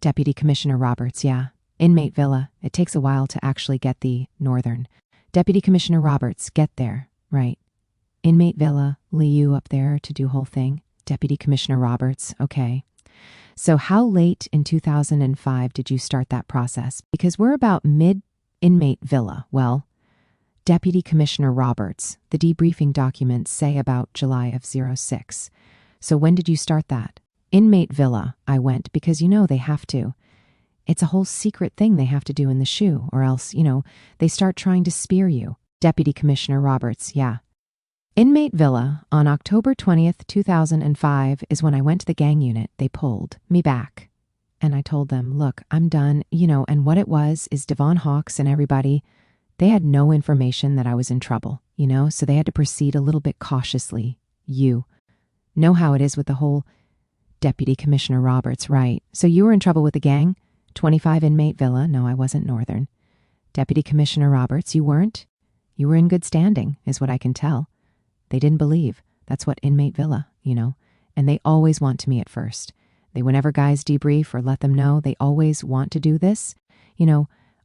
Deputy Commissioner Roberts, yeah. Inmate Villa. It takes a while to actually get the northern. Deputy Commissioner Roberts, get there. Right. Inmate Villa, Liu up there to do whole thing. Deputy Commissioner Roberts, okay. So how late in 2005 did you start that process? Because we're about mid-Inmate Villa. Well, Deputy Commissioner Roberts, the debriefing documents say about July of '06. So when did you start that? Inmate Villa, I went because, they have to. It's a whole secret thing they have to do in the SHU, or else, they start trying to spear you. Deputy Commissioner Roberts, yeah. Inmate Villa, on October 20th, 2005, is when I went to the gang unit. They pulled me back. And I told them, look, I'm done, and what it was is Devon Hawks and everybody, they had no information that I was in trouble, so they had to proceed a little bit cautiously. You know how it is with the whole Deputy Commissioner Roberts, right? So you were in trouble with the gang? 25 Inmate Villa. No, I wasn't Northern. Deputy Commissioner Roberts, you weren't? You were in good standing, is what I can tell. They didn't believe. That's what Inmate Villa, and they always want to me at first. Whenever guys debrief or let them know, they always want to do this.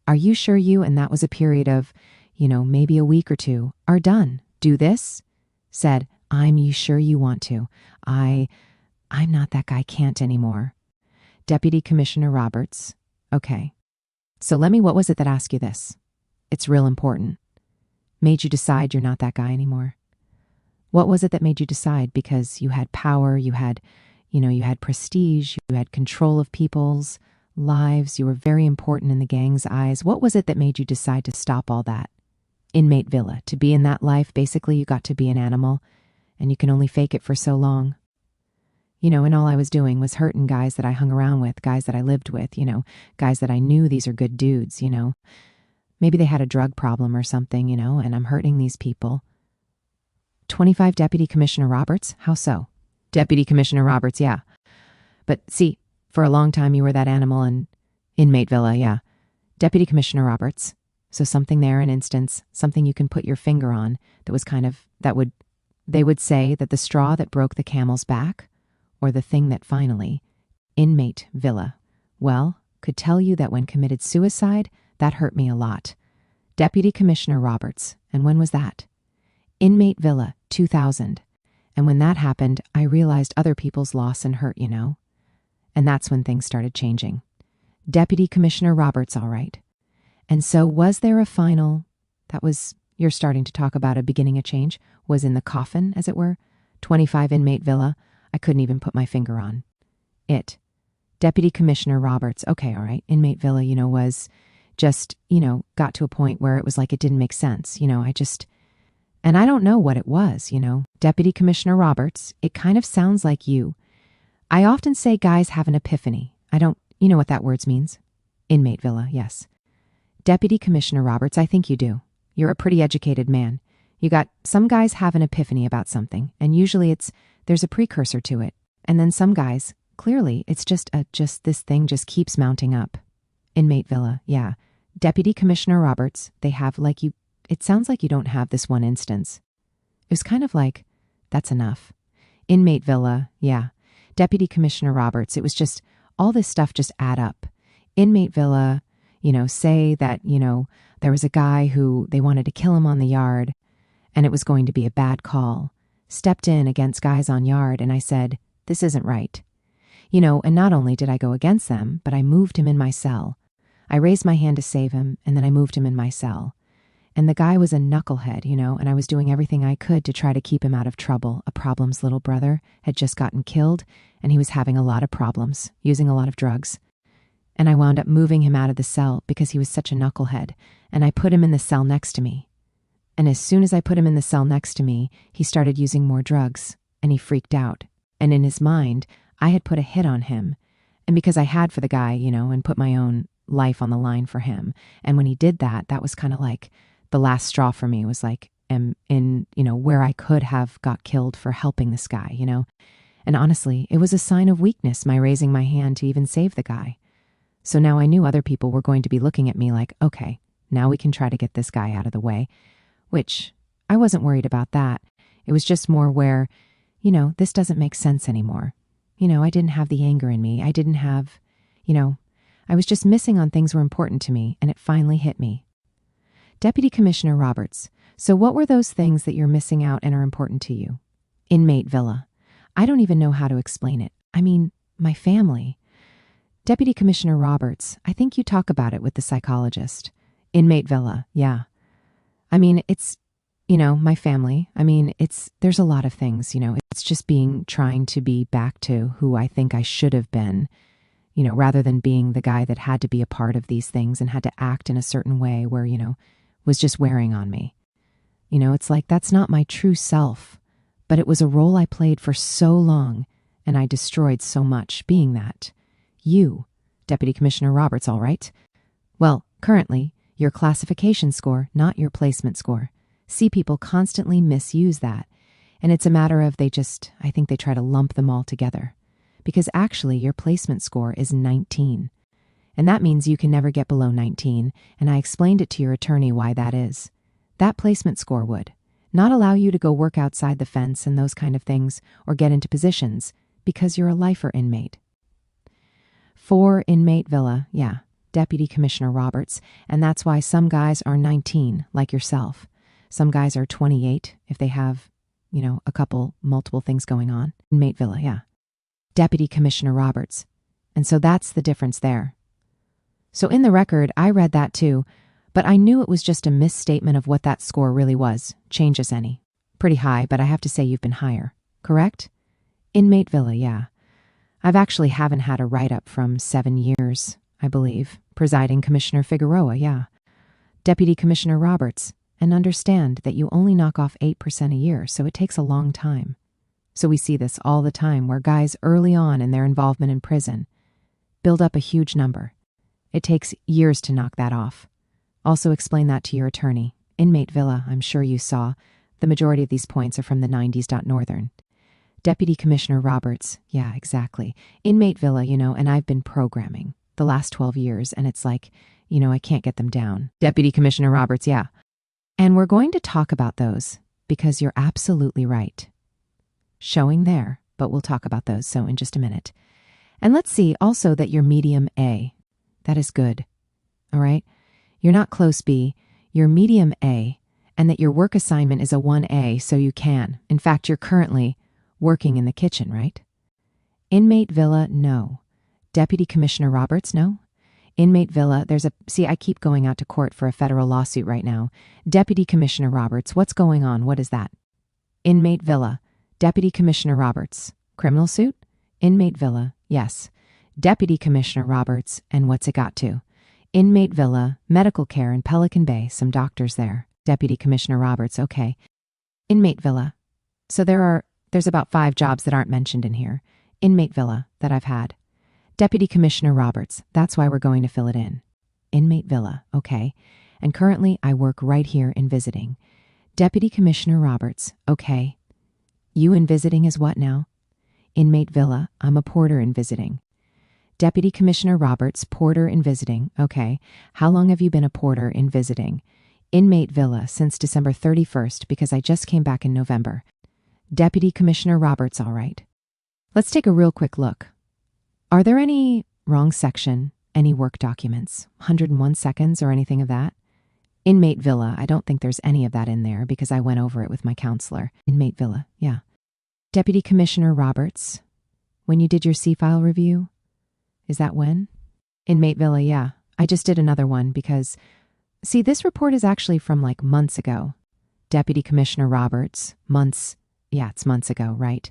Are you sure you, and that was a period of, maybe a week or two, are done? Do this? Said, you sure you want to? I'm not that guy, can't anymore. Deputy Commissioner Roberts, okay. So what was it that asked you this? It's real important. Made you decide you're not that guy anymore. What was it that made you decide? Because you had power, you had prestige, you had control of people's lives, you were very important in the gang's eyes. What was it that made you decide to stop all that? Inmate Villa, to be in that life, basically you got to be an animal, and you can only fake it for so long. And all I was doing was hurting guys that I hung around with, guys that I lived with, guys that I knew these are good dudes, Maybe they had a drug problem or something, and I'm hurting these people. 25 Deputy Commissioner Roberts? How so? Deputy Commissioner Roberts, yeah. But see, for a long time you were that animal in Inmate Villa, yeah. Deputy Commissioner Roberts. So something there, an instance, something you can put your finger on that was they would say that the straw that broke the camel's back, or the thing that finally, Inmate Villa, well, could tell you that when committed suicide, that hurt me a lot. Deputy Commissioner Roberts, and when was that? Inmate Villa, 2000. And when that happened, I realized other people's loss and hurt, And that's when things started changing. Deputy Commissioner Roberts, all right. And so was there a final, you're starting to talk about a beginning of change, was in the coffin, as it were? 25 Inmate Villa, I couldn't even put my finger on. It. Deputy Commissioner Roberts, okay, all right. Inmate Villa, was just, got to a point where it was like it didn't make sense. And I don't know what it was, Deputy Commissioner Roberts, it kind of sounds like you. I often say guys have an epiphany. I don't, what that word means? Inmate Villa, yes. Deputy Commissioner Roberts, I think you do. You're a pretty educated man. Some guys have an epiphany about something, and usually there's a precursor to it. And then some guys, clearly, it's just this thing just keeps mounting up. Inmate Villa, yeah. Deputy Commissioner Roberts, they have it sounds like you don't have this one instance. It was kind of like, that's enough. Inmate Villa, yeah. Deputy Commissioner Roberts, it was just, all this stuff just add up. Inmate Villa, say that, there was a guy who they wanted to kill him on the yard, and it was going to be a bad call. Stepped in against guys on yard, and I said, this isn't right. And not only did I go against them, but I moved him in my cell. I raised my hand to save him, and then I moved him in my cell. And the guy was a knucklehead, and I was doing everything I could to try to keep him out of trouble. A problem's little brother had just gotten killed, and he was having a lot of problems, using a lot of drugs. And I wound up moving him out of the cell because he was such a knucklehead, and I put him in the cell next to me. And as soon as I put him in the cell next to me, he started using more drugs, and he freaked out. And in his mind, I had put a hit on him. And because I had for the guy, and put my own life on the line for him. And when he did that, that was kind of like the last straw for me, was like, where I could have got killed for helping this guy, And honestly, it was a sign of weakness, my raising my hand to even save the guy. So now I knew other people were going to be looking at me like, okay, now we can try to get this guy out of the way. Which, I wasn't worried about that. It was just more where, this doesn't make sense anymore. I didn't have the anger in me. I didn't have, I was just missing on things were important to me, and it finally hit me. Deputy Commissioner Roberts, so what were those things that you're missing out and are important to you? Inmate Villa. I don't even know how to explain it. I mean, my family. Deputy Commissioner Roberts, I think you talk about it with the psychologist. Inmate Villa, yeah. I mean, it's, my family. I mean, there's a lot of things, it's just trying to be back to who I think I should have been, rather than being the guy that had to be a part of these things and had to act in a certain way where, was just wearing on me. It's like, that's not my true self, but it was a role I played for so long, and I destroyed so much being that. You, Deputy Commissioner Roberts, all right? Well, currently, your classification score, not your placement score. See, people constantly misuse that, and it's a matter of I think they try to lump them all together. Because actually, your placement score is 19. And that means you can never get below 19, and I explained it to your attorney why that is. That placement score would not allow you to go work outside the fence and those kind of things, or get into positions, because you're a lifer inmate. 4 Inmate Villa, yeah, Deputy Commissioner Roberts, and that's why some guys are 19, like yourself. Some guys are 28 if they have, multiple things going on. Inmate Villa, yeah. Deputy Commissioner Roberts. And so that's the difference there. So in the record, I read that too, but I knew it was just a misstatement of what that score really was, changes any. Pretty high, but I have to say you've been higher, correct? Inmate Villa, yeah. I've actually haven't had a write-up from 7 years, I believe. Presiding Commissioner Figueroa, yeah. Deputy Commissioner Roberts, and understand that you only knock off 8% a year, so it takes a long time. So we see this all the time where guys early on in their involvement in prison build up a huge number. It takes years to knock that off. Also explain that to your attorney. Inmate Villa, I'm sure you saw. The majority of these points are from the 90s. Northern. Deputy Commissioner Roberts, yeah, exactly. Inmate Villa, and I've been programming the last 12 years, and it's like, I can't get them down. Deputy Commissioner Roberts, yeah. And we're going to talk about those because you're absolutely right. Showing there, but we'll talk about those, so in just a minute. And let's see also that you're medium A. That is good. All right? You're not close B, you're medium A, and that your work assignment is a 1A, so you can. In fact, you're currently working in the kitchen, right? Inmate Villa, no. Deputy Commissioner Roberts, no. Inmate Villa, I keep going out to court for a federal lawsuit right now. Deputy Commissioner Roberts, what's going on? What is that? Inmate Villa, Deputy Commissioner Roberts, criminal suit? Inmate Villa, yes. Deputy Commissioner Roberts, and what's it got to? Inmate Villa, medical care in Pelican Bay, some doctors there. Deputy Commissioner Roberts, okay. Inmate Villa, so there's about 5 jobs that aren't mentioned in here. Inmate Villa, that I've had. Deputy Commissioner Roberts, that's why we're going to fill it in. Inmate Villa, okay. And currently I work right here in visiting. Deputy Commissioner Roberts, okay. You in visiting is what now? Inmate Villa, I'm a porter in visiting. Deputy Commissioner Roberts, porter in visiting, okay. How long have you been a porter in visiting? Inmate Villa, since December 31st, because I just came back in November. Deputy Commissioner Roberts, all right. Let's take a real quick look. Are there any wrong section, any work documents, 101 seconds or anything of that? Inmate Villa, I don't think there's any of that in there because I went over it with my counselor. Inmate Villa, yeah. Deputy Commissioner Roberts, when you did your C-file review, is that when? Inmate Villa, yeah. I just did another one because, see, this report is actually from like months ago. Deputy Commissioner Roberts, months, yeah, it's months ago, right?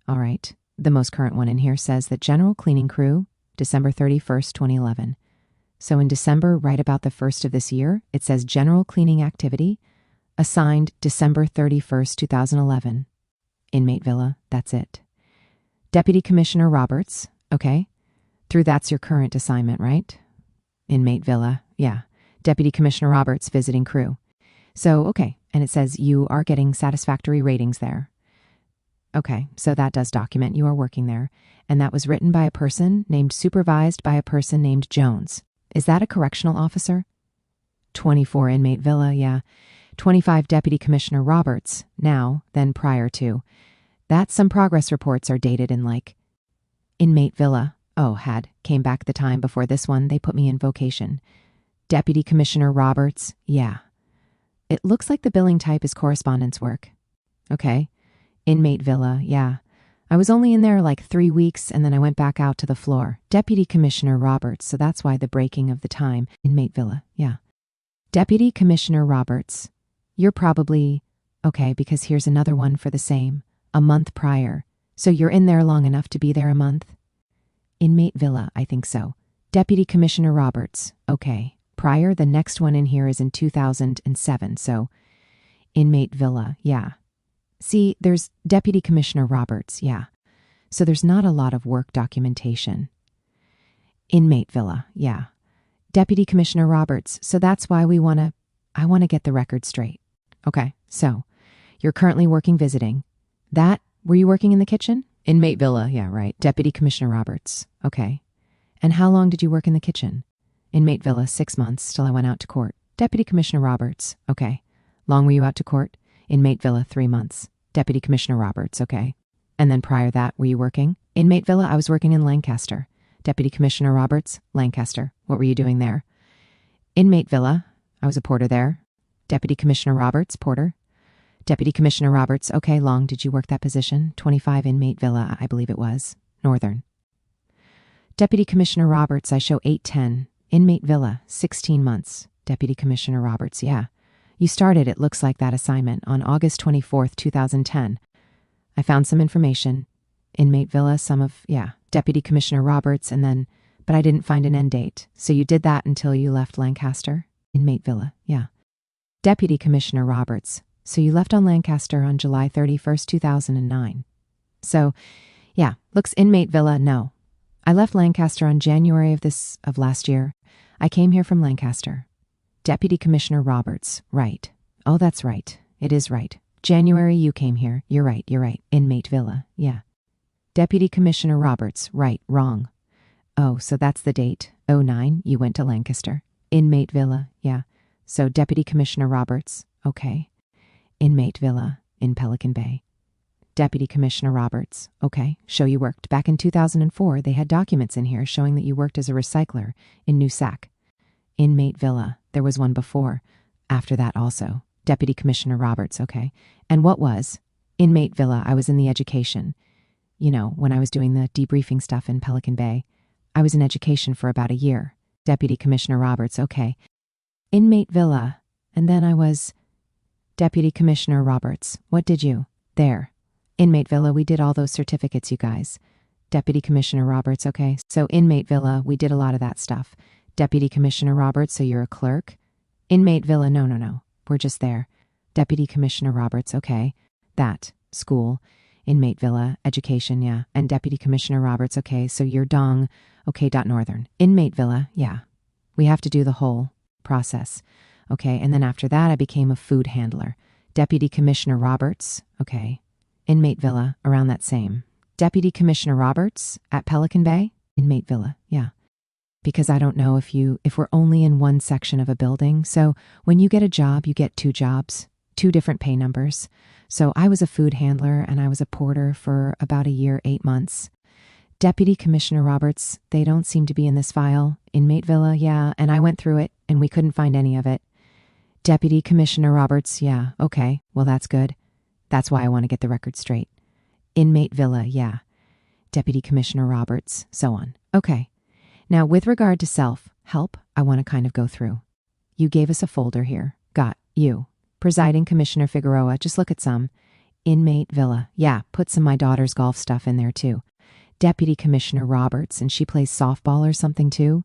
All right. The most current one in here says that general cleaning crew, December 31st, 2011. So in December, right about the 1st of this year, it says general cleaning activity, assigned December 31st, 2011. Inmate Villa, that's it. Deputy Commissioner Roberts, okay. Through that's your current assignment, right? Inmate Villa, yeah. Deputy Commissioner Roberts, visiting crew. So, okay, and it says you are getting satisfactory ratings there. Okay, so that does document you are working there, and that was written by a person named supervised by a person named Jones. Is that a correctional officer? 24 Inmate Villa, yeah. 25 Deputy Commissioner Roberts, now, then prior to. That some progress reports are dated in like Inmate Villa. Came back the time before this one. They put me in vocation. Deputy Commissioner Roberts, yeah. It looks like the billing type is correspondence work. Okay. Inmate Villa, yeah. I was only in there like 3 weeks and then I went back out to the floor. Deputy Commissioner Roberts, so that's why the breaking of the time. Inmate Villa, yeah. Deputy Commissioner Roberts, you're probably, okay, because here's another one for the same. A month prior. So you're in there long enough to be there a month? Inmate Villa, I think so. Deputy Commissioner Roberts, okay. Prior, the next one in here is in 2007, so Inmate Villa, yeah. See, there's Deputy Commissioner Roberts, yeah. So there's not a lot of work documentation. Inmate Villa, yeah. Deputy Commissioner Roberts, so that's why I want to get the record straight. Okay, so you're currently working visiting. Were you working in the kitchen? Inmate Villa, yeah, right. Deputy Commissioner Roberts, okay. And how long did you work in the kitchen? Inmate Villa, 6 months, till I went out to court. Deputy Commissioner Roberts, okay. Long were you out to court? Inmate Villa, 3 months. Deputy Commissioner Roberts, okay. And then prior that, were you working? Inmate Villa, I was working in Lancaster. Deputy Commissioner Roberts, Lancaster. What were you doing there? Inmate Villa, I was a porter there. Deputy Commissioner Roberts, porter. Deputy Commissioner Roberts, okay, long did you work that position? 25 Inmate Villa, I believe it was. Northern. Deputy Commissioner Roberts, I show 810. Inmate Villa, 16 months. Deputy Commissioner Roberts, yeah. You started, it looks like, that assignment on August 24th, 2010. I found some information. Inmate Villa, Deputy Commissioner Roberts, but I didn't find an end date. So you did that until you left Lancaster? Inmate Villa, yeah. Deputy Commissioner Roberts, so you left on Lancaster on July 31st, 2009. So, yeah, looks Inmate Villa, no. I left Lancaster on January of last year. I came here from Lancaster. Deputy Commissioner Roberts, right. Oh, that's right. It is right. January, you came here. You're right. Inmate Villa, yeah. Deputy Commissioner Roberts, right, wrong. Oh, so that's the date. 09, you went to Lancaster. Inmate Villa, yeah. So Deputy Commissioner Roberts, okay. Inmate Villa in Pelican Bay. Deputy Commissioner Roberts, okay. Show you worked. Back in 2004, they had documents in here showing that you worked as a recycler in New Sac. Inmate Villa, there was one before. After that also. Deputy Commissioner Roberts, okay. And what was? Inmate Villa, I was in the education. You know, when I was doing the debriefing stuff in Pelican Bay. I was in education for about a year. Deputy Commissioner Roberts, okay. Inmate Villa, and then I was... Deputy Commissioner Roberts, what did you? There. Inmate Villa, we did all those certificates, you guys. Deputy Commissioner Roberts, okay. So Inmate Villa, we did a lot of that stuff. Deputy Commissioner Roberts, so you're a clerk? Inmate Villa, no. We're just there. Deputy Commissioner Roberts, okay. That. School. Inmate Villa. Education, yeah. And Deputy Commissioner Roberts, okay. So you're Dong. Okay, Northern. Inmate Villa, yeah. We have to do the whole process. Okay, and then after that, I became a food handler. Deputy Commissioner Roberts, okay. Inmate Villa, around that same. Deputy Commissioner Roberts at Pelican Bay? Inmate Villa, yeah. Because I don't know if we're only in one section of a building. So when you get a job, you get 2 jobs, 2 different pay numbers. So I was a food handler and I was a porter for about a year, 8 months. Deputy Commissioner Roberts, they don't seem to be in this file. Inmate Villa, yeah, and I went through it and we couldn't find any of it. Deputy Commissioner Roberts, yeah, okay, well that's good. That's why I want to get the record straight. Inmate Villa, yeah. Deputy Commissioner Roberts, so on. Okay. Now, with regard to self-help, I want to kind of go through. You gave us a folder here. Got you. Presiding Commissioner Figueroa, just look at some. Inmate Villa, yeah, put some my daughter's golf stuff in there too. Deputy Commissioner Roberts, and she plays softball or something too?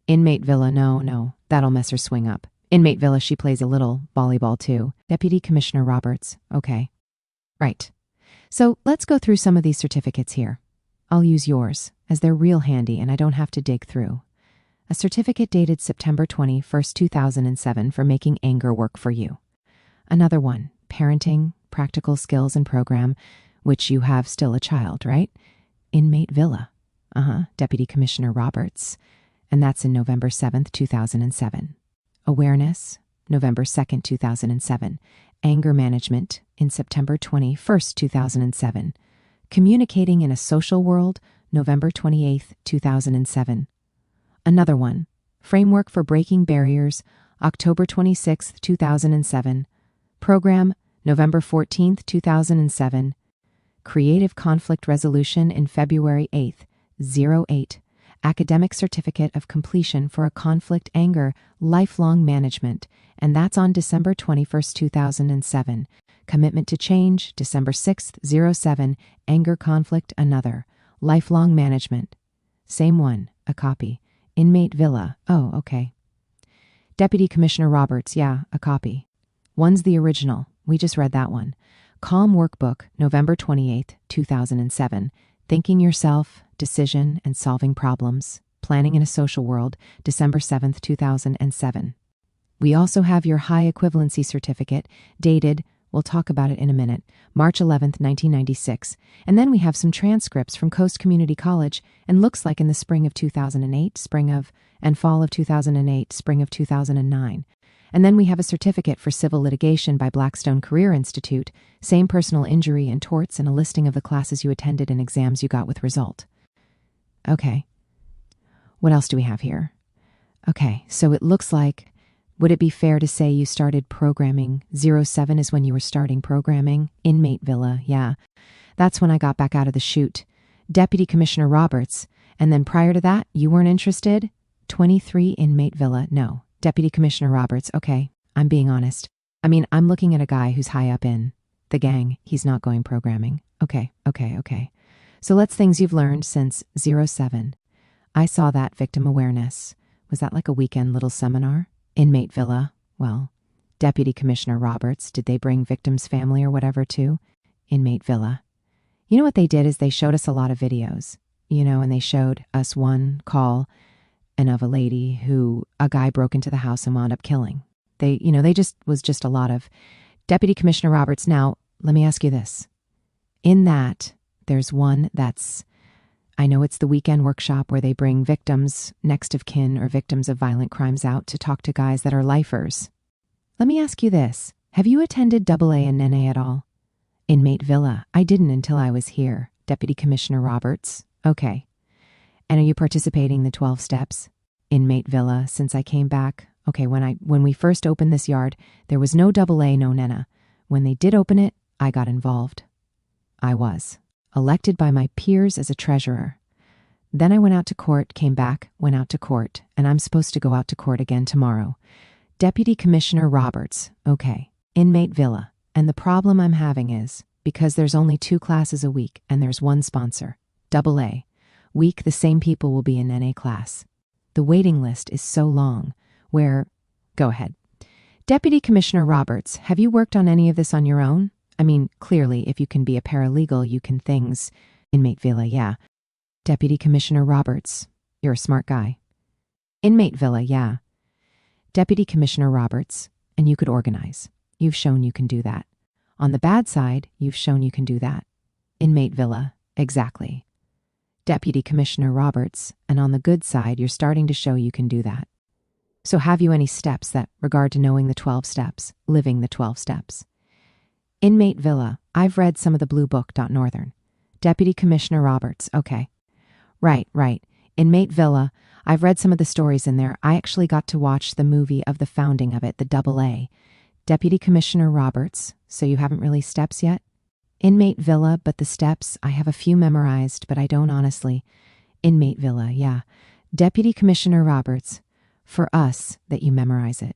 Inmate Villa, no, that'll mess her swing up. Inmate Villa, she plays a little volleyball too. Deputy Commissioner Roberts, okay. Right. So let's go through some of these certificates here. I'll use yours, as they're real handy and I don't have to dig through. A certificate dated September 21st, 2007 for making anger work for you. Another one, parenting, practical skills and program, which you have still a child, right? Inmate Villa. Deputy Commissioner Roberts. And that's in November 7th, 2007. Awareness, November 2nd, 2007. Anger management in September 21st, 2007. Communicating in a social world, November 28, 2007. Another one, Framework for Breaking Barriers, October 26, 2007. Program, November 14, 2007. Creative Conflict Resolution in February 8, 08. Academic Certificate of Completion for a Conflict Anger Lifelong Management, and that's on December 21, 2007. Commitment to Change, December 6, 07. Anger Conflict Another. Lifelong Management. Same one, a copy. Inmate Villa, oh, okay. Deputy Commissioner Roberts, yeah, a copy. One's the original, we just read that one. Calm Workbook, November 28, 2007. Thinking Yourself, Decision and Solving Problems, Planning in a Social World, December 7, 2007. We also have your High Equivalency Certificate, dated, we'll talk about it in a minute, March 11, 1996. And then we have some transcripts from Coast Community College, and looks like in the spring of 2008, and fall of 2008, spring of 2009. And then we have a certificate for civil litigation by Blackstone Career Institute, same personal injury and torts, and a listing of the classes you attended and exams you got with result. Okay. What else do we have here? Okay, so it looks like, would it be fair to say you started programming? 07 is when you were starting programming? Inmate Villa, yeah. That's when I got back out of the chute. Deputy Commissioner Roberts. And then prior to that, you weren't interested? 23 Inmate Villa, no. Deputy Commissioner Roberts, okay, I'm being honest. I mean, I'm looking at a guy who's high up in the gang. He's not going programming. Okay. So let's things you've learned since 07. I saw that victim awareness. Was that like a weekend little seminar? Inmate Villa, well. Deputy Commissioner Roberts, did they bring victim's family or whatever too? Inmate Villa. You know what they did is they showed us a lot of videos, and they showed us one call and of a lady who a guy broke into the house and wound up killing. They was just a lot of Deputy Commissioner Roberts. Now, let me ask you this. In that, there's one that's, I know it's the weekend workshop where they bring victims, next of kin, or victims of violent crimes out to talk to guys that are lifers. Let me ask you this. Have you attended AA and NA at all? Inmate Villa. I didn't until I was here. Deputy Commissioner Roberts. Okay. And are you participating in the 12 steps? Inmate Villa, since I came back. Okay, when we first opened this yard, there was no AA, no NENA. When they did open it, I got involved. I was elected by my peers as a treasurer. Then I went out to court, came back, went out to court, and I'm supposed to go out to court again tomorrow. Deputy Commissioner Roberts. Okay. Inmate Villa. And the problem I'm having is, because there's only 2 classes a week and there's one sponsor, AA, week the same people will be in NA class. The waiting list is so long, go ahead. Deputy Commissioner Roberts, have you worked on any of this on your own? I mean, clearly, if you can be a paralegal, you can things. Inmate Villa, yeah. Deputy Commissioner Roberts, you're a smart guy. Inmate Villa, yeah. Deputy Commissioner Roberts, and you could organize. You've shown you can do that. On the bad side, you've shown you can do that. Inmate Villa, exactly. Deputy Commissioner Roberts, and on the good side, you're starting to show you can do that. So have you any steps that regard to knowing the 12 steps, living the 12 steps? Inmate Villa, I've read some of the Blue Book. Northern. Deputy Commissioner Roberts, okay. Right. Inmate Villa, I've read some of the stories in there. I actually got to watch the movie of the founding of it, the AA. Deputy Commissioner Roberts, so you haven't really steps yet? Inmate Villa, but the steps, I have a few memorized, but I don't honestly. Inmate Villa, yeah. Deputy Commissioner Roberts, for us, that you memorize it.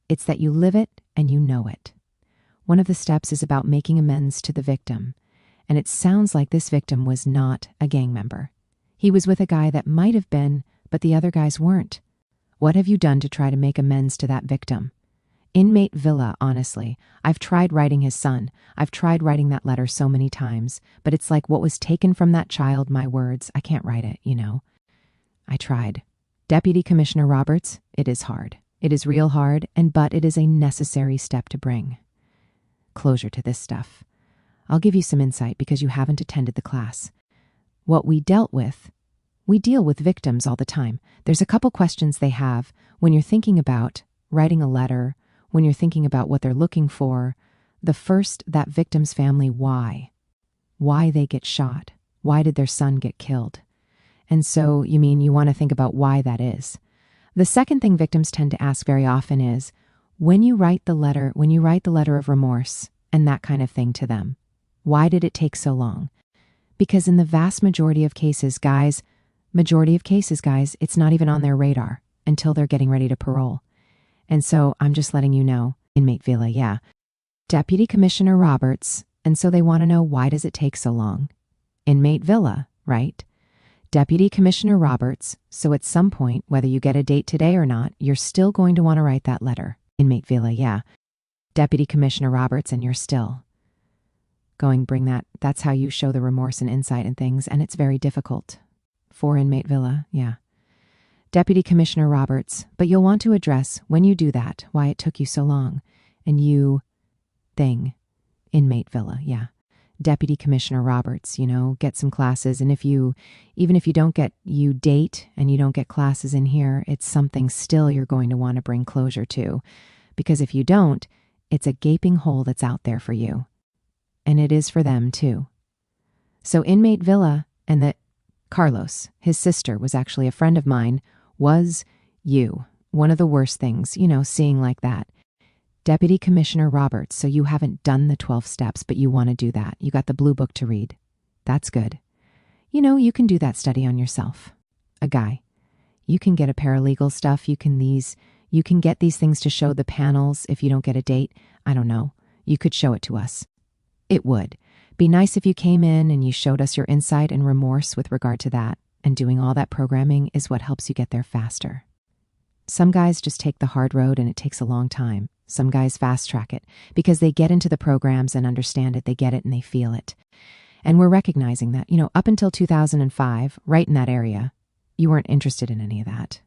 It's that you live it and you know it. One of the steps is about making amends to the victim, and it sounds like this victim was not a gang member. He was with a guy that might have been, but the other guys weren't. What have you done to try to make amends to that victim? Inmate Villa, honestly, I've tried writing his son. I've tried writing that letter so many times, but it's like what was taken from that child, my words, I can't write it, I tried. Deputy Commissioner Roberts, it is hard. It is real hard, but it is a necessary step to bring closure to this stuff. I'll give you some insight because you haven't attended the class. What we deal with victims all the time. There's a couple questions they have when you're thinking about writing a letter, when you're thinking about what they're looking for. The first, that victim's family, why? Why they get shot? Why did their son get killed? And so, you mean you want to think about why that is. The second thing victims tend to ask very often is, when you write the letter of remorse and that kind of thing to them, why did it take so long? Because in the vast majority of cases, guys, it's not even on their radar until they're getting ready to parole. And so I'm just letting you know, Inmate Villa, yeah. Deputy Commissioner Roberts, and so they want to know, why does it take so long? Inmate Villa, right? Deputy Commissioner Roberts, so at some point, whether you get a date today or not, you're still going to want to write that letter. Inmate Villa, yeah. Deputy Commissioner Roberts, and you're still going, that's how you show the remorse and insight and things, and it's very difficult. For Inmate Villa, yeah. Deputy Commissioner Roberts, but you'll want to address, when you do that, why it took you so long. And you, Inmate Villa, yeah. Deputy Commissioner Roberts, get some classes, and even if you don't get date and you don't get classes in here, it's something still you're going to want to bring closure to. Because if you don't, it's a gaping hole that's out there for you. And it is for them too. So Inmate Villa and Carlos, his sister, was actually a friend of mine, was you. One of the worst things, seeing like that. Deputy Commissioner Roberts, so you haven't done the 12 steps, but you want to do that. You got the blue book to read. That's good. You can do that study on yourself. A guy. You can get a paralegal stuff. You can get these things to show the panels if you don't get a date. I don't know. You could show it to us. It would be nice if you came in and you showed us your insight and remorse with regard to that. And doing all that programming is what helps you get there faster. Some guys just take the hard road and it takes a long time. Some guys fast track it because they get into the programs and understand it. They get it and they feel it. And we're recognizing that, up until 2005, right in that area, you weren't interested in any of that.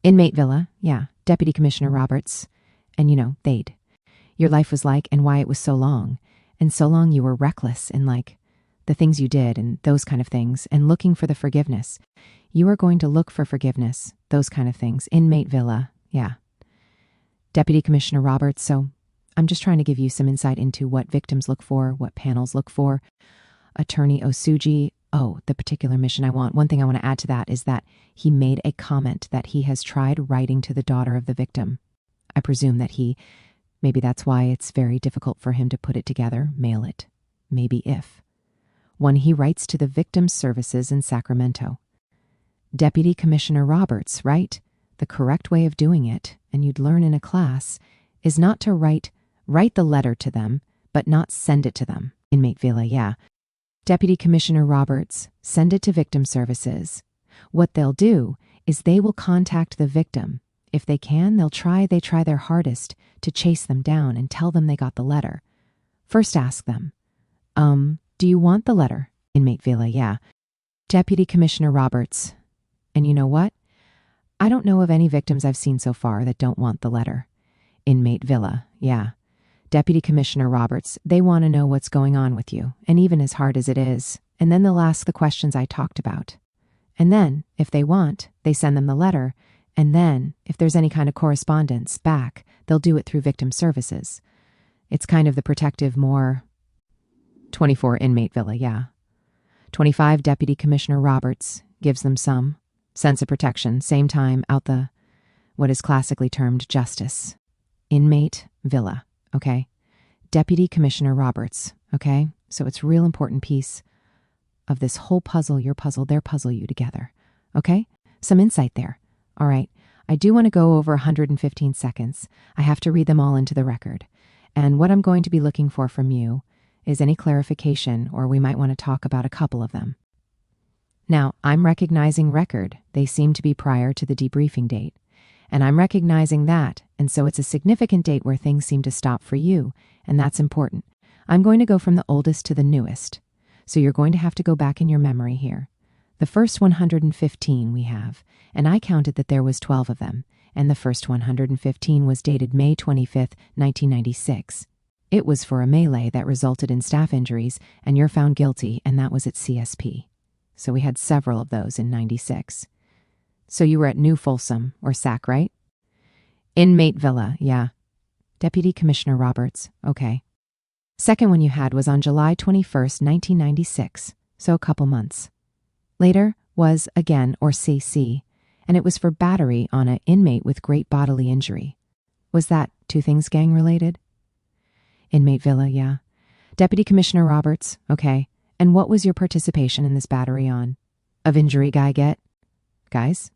Inmate Villa, yeah. Deputy Commissioner Roberts, and your life was like and why it was so long. And so long you were reckless in the things you did and those kind of things, and looking for the forgiveness. You are going to look for forgiveness, those kind of things. Inmate Villa, yeah. Deputy Commissioner Roberts, so I'm just trying to give you some insight into what victims look for, what panels look for. Attorney Osuji, the particular mission I want. One thing I want to add to that is that he made a comment that he has tried writing to the daughter of the victim. I presume that maybe that's why it's very difficult for him to put it together, mail it. Maybe if. One he writes to the victim's services in Sacramento. Deputy Commissioner Roberts, right? The correct way of doing it, and you'd learn in a class, is not to write the letter to them, but not send it to them. Inmate Villa, yeah. Deputy Commissioner Roberts, send it to victim services. What they'll do is they will contact the victim. If they can, they try their hardest to chase them down and tell them they got the letter. First ask them, do you want the letter? Inmate Villa, yeah. Deputy Commissioner Roberts, and you know what? I don't know of any victims I've seen so far that don't want the letter. Inmate Villa, yeah. Deputy Commissioner Roberts, they want to know what's going on with you, and even as hard as it is, and then they'll ask the questions I talked about. And then, if they want, they send them the letter, and then, if there's any kind of correspondence back, they'll do it through victim services. It's kind of the protective, more 24 Inmate Villa, yeah. 25 Deputy Commissioner Roberts gives them some sense of protection, same time out what is classically termed justice. Inmate Villa, okay? Deputy Commissioner Roberts, okay? So it's a real important piece of this whole puzzle, your puzzle, their puzzle, you together, okay? Some insight there. All right, I do want to go over 115 seconds. I have to read them all into the record. And what I'm going to be looking for from you is any clarification, or we might want to talk about a couple of them. Now, I'm recognizing record. They seem to be prior to the debriefing date. And I'm recognizing that, and so it's a significant date where things seem to stop for you, and that's important. I'm going to go from the oldest to the newest. So you're going to have to go back in your memory here. The first 115 we have, and I counted that there was 12 of them, and the first 115 was dated May 25th, 1996. It was for a melee that resulted in staff injuries, and you're found guilty, and that was at CSP. So we had several of those in 96. So you were at New Folsom, or SAC, right? Inmate Villa, yeah. Deputy Commissioner Roberts, okay. Second one you had was on July 21st, 1996, so a couple months. Later, was, again, or CC, and it was for battery on an inmate with great bodily injury. Was that two things gang related? Inmate Villa, yeah. Deputy Commissioner Roberts, okay. And what was your participation in this battery on? Of injury guy get? Guys?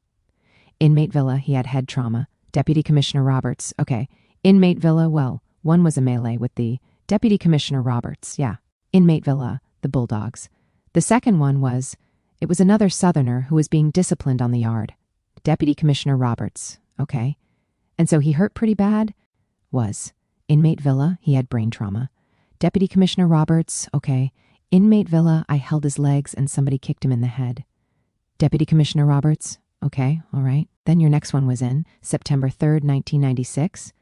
Inmate Villa, he had head trauma. Deputy Commissioner Roberts, okay. Inmate Villa, well, one was a melee with the Deputy Commissioner Roberts, yeah. Inmate Villa, the Bulldogs. The second one was, it was another Southerner who was being disciplined on the yard. Deputy Commissioner Roberts, okay. And so he hurt pretty bad? Was. Inmate Villa, he had brain trauma. Deputy Commissioner Roberts, okay. Inmate Villa, I held his legs and somebody kicked him in the head. Deputy Commissioner Roberts, okay, all right. Then your next one was in September 3rd, 1996.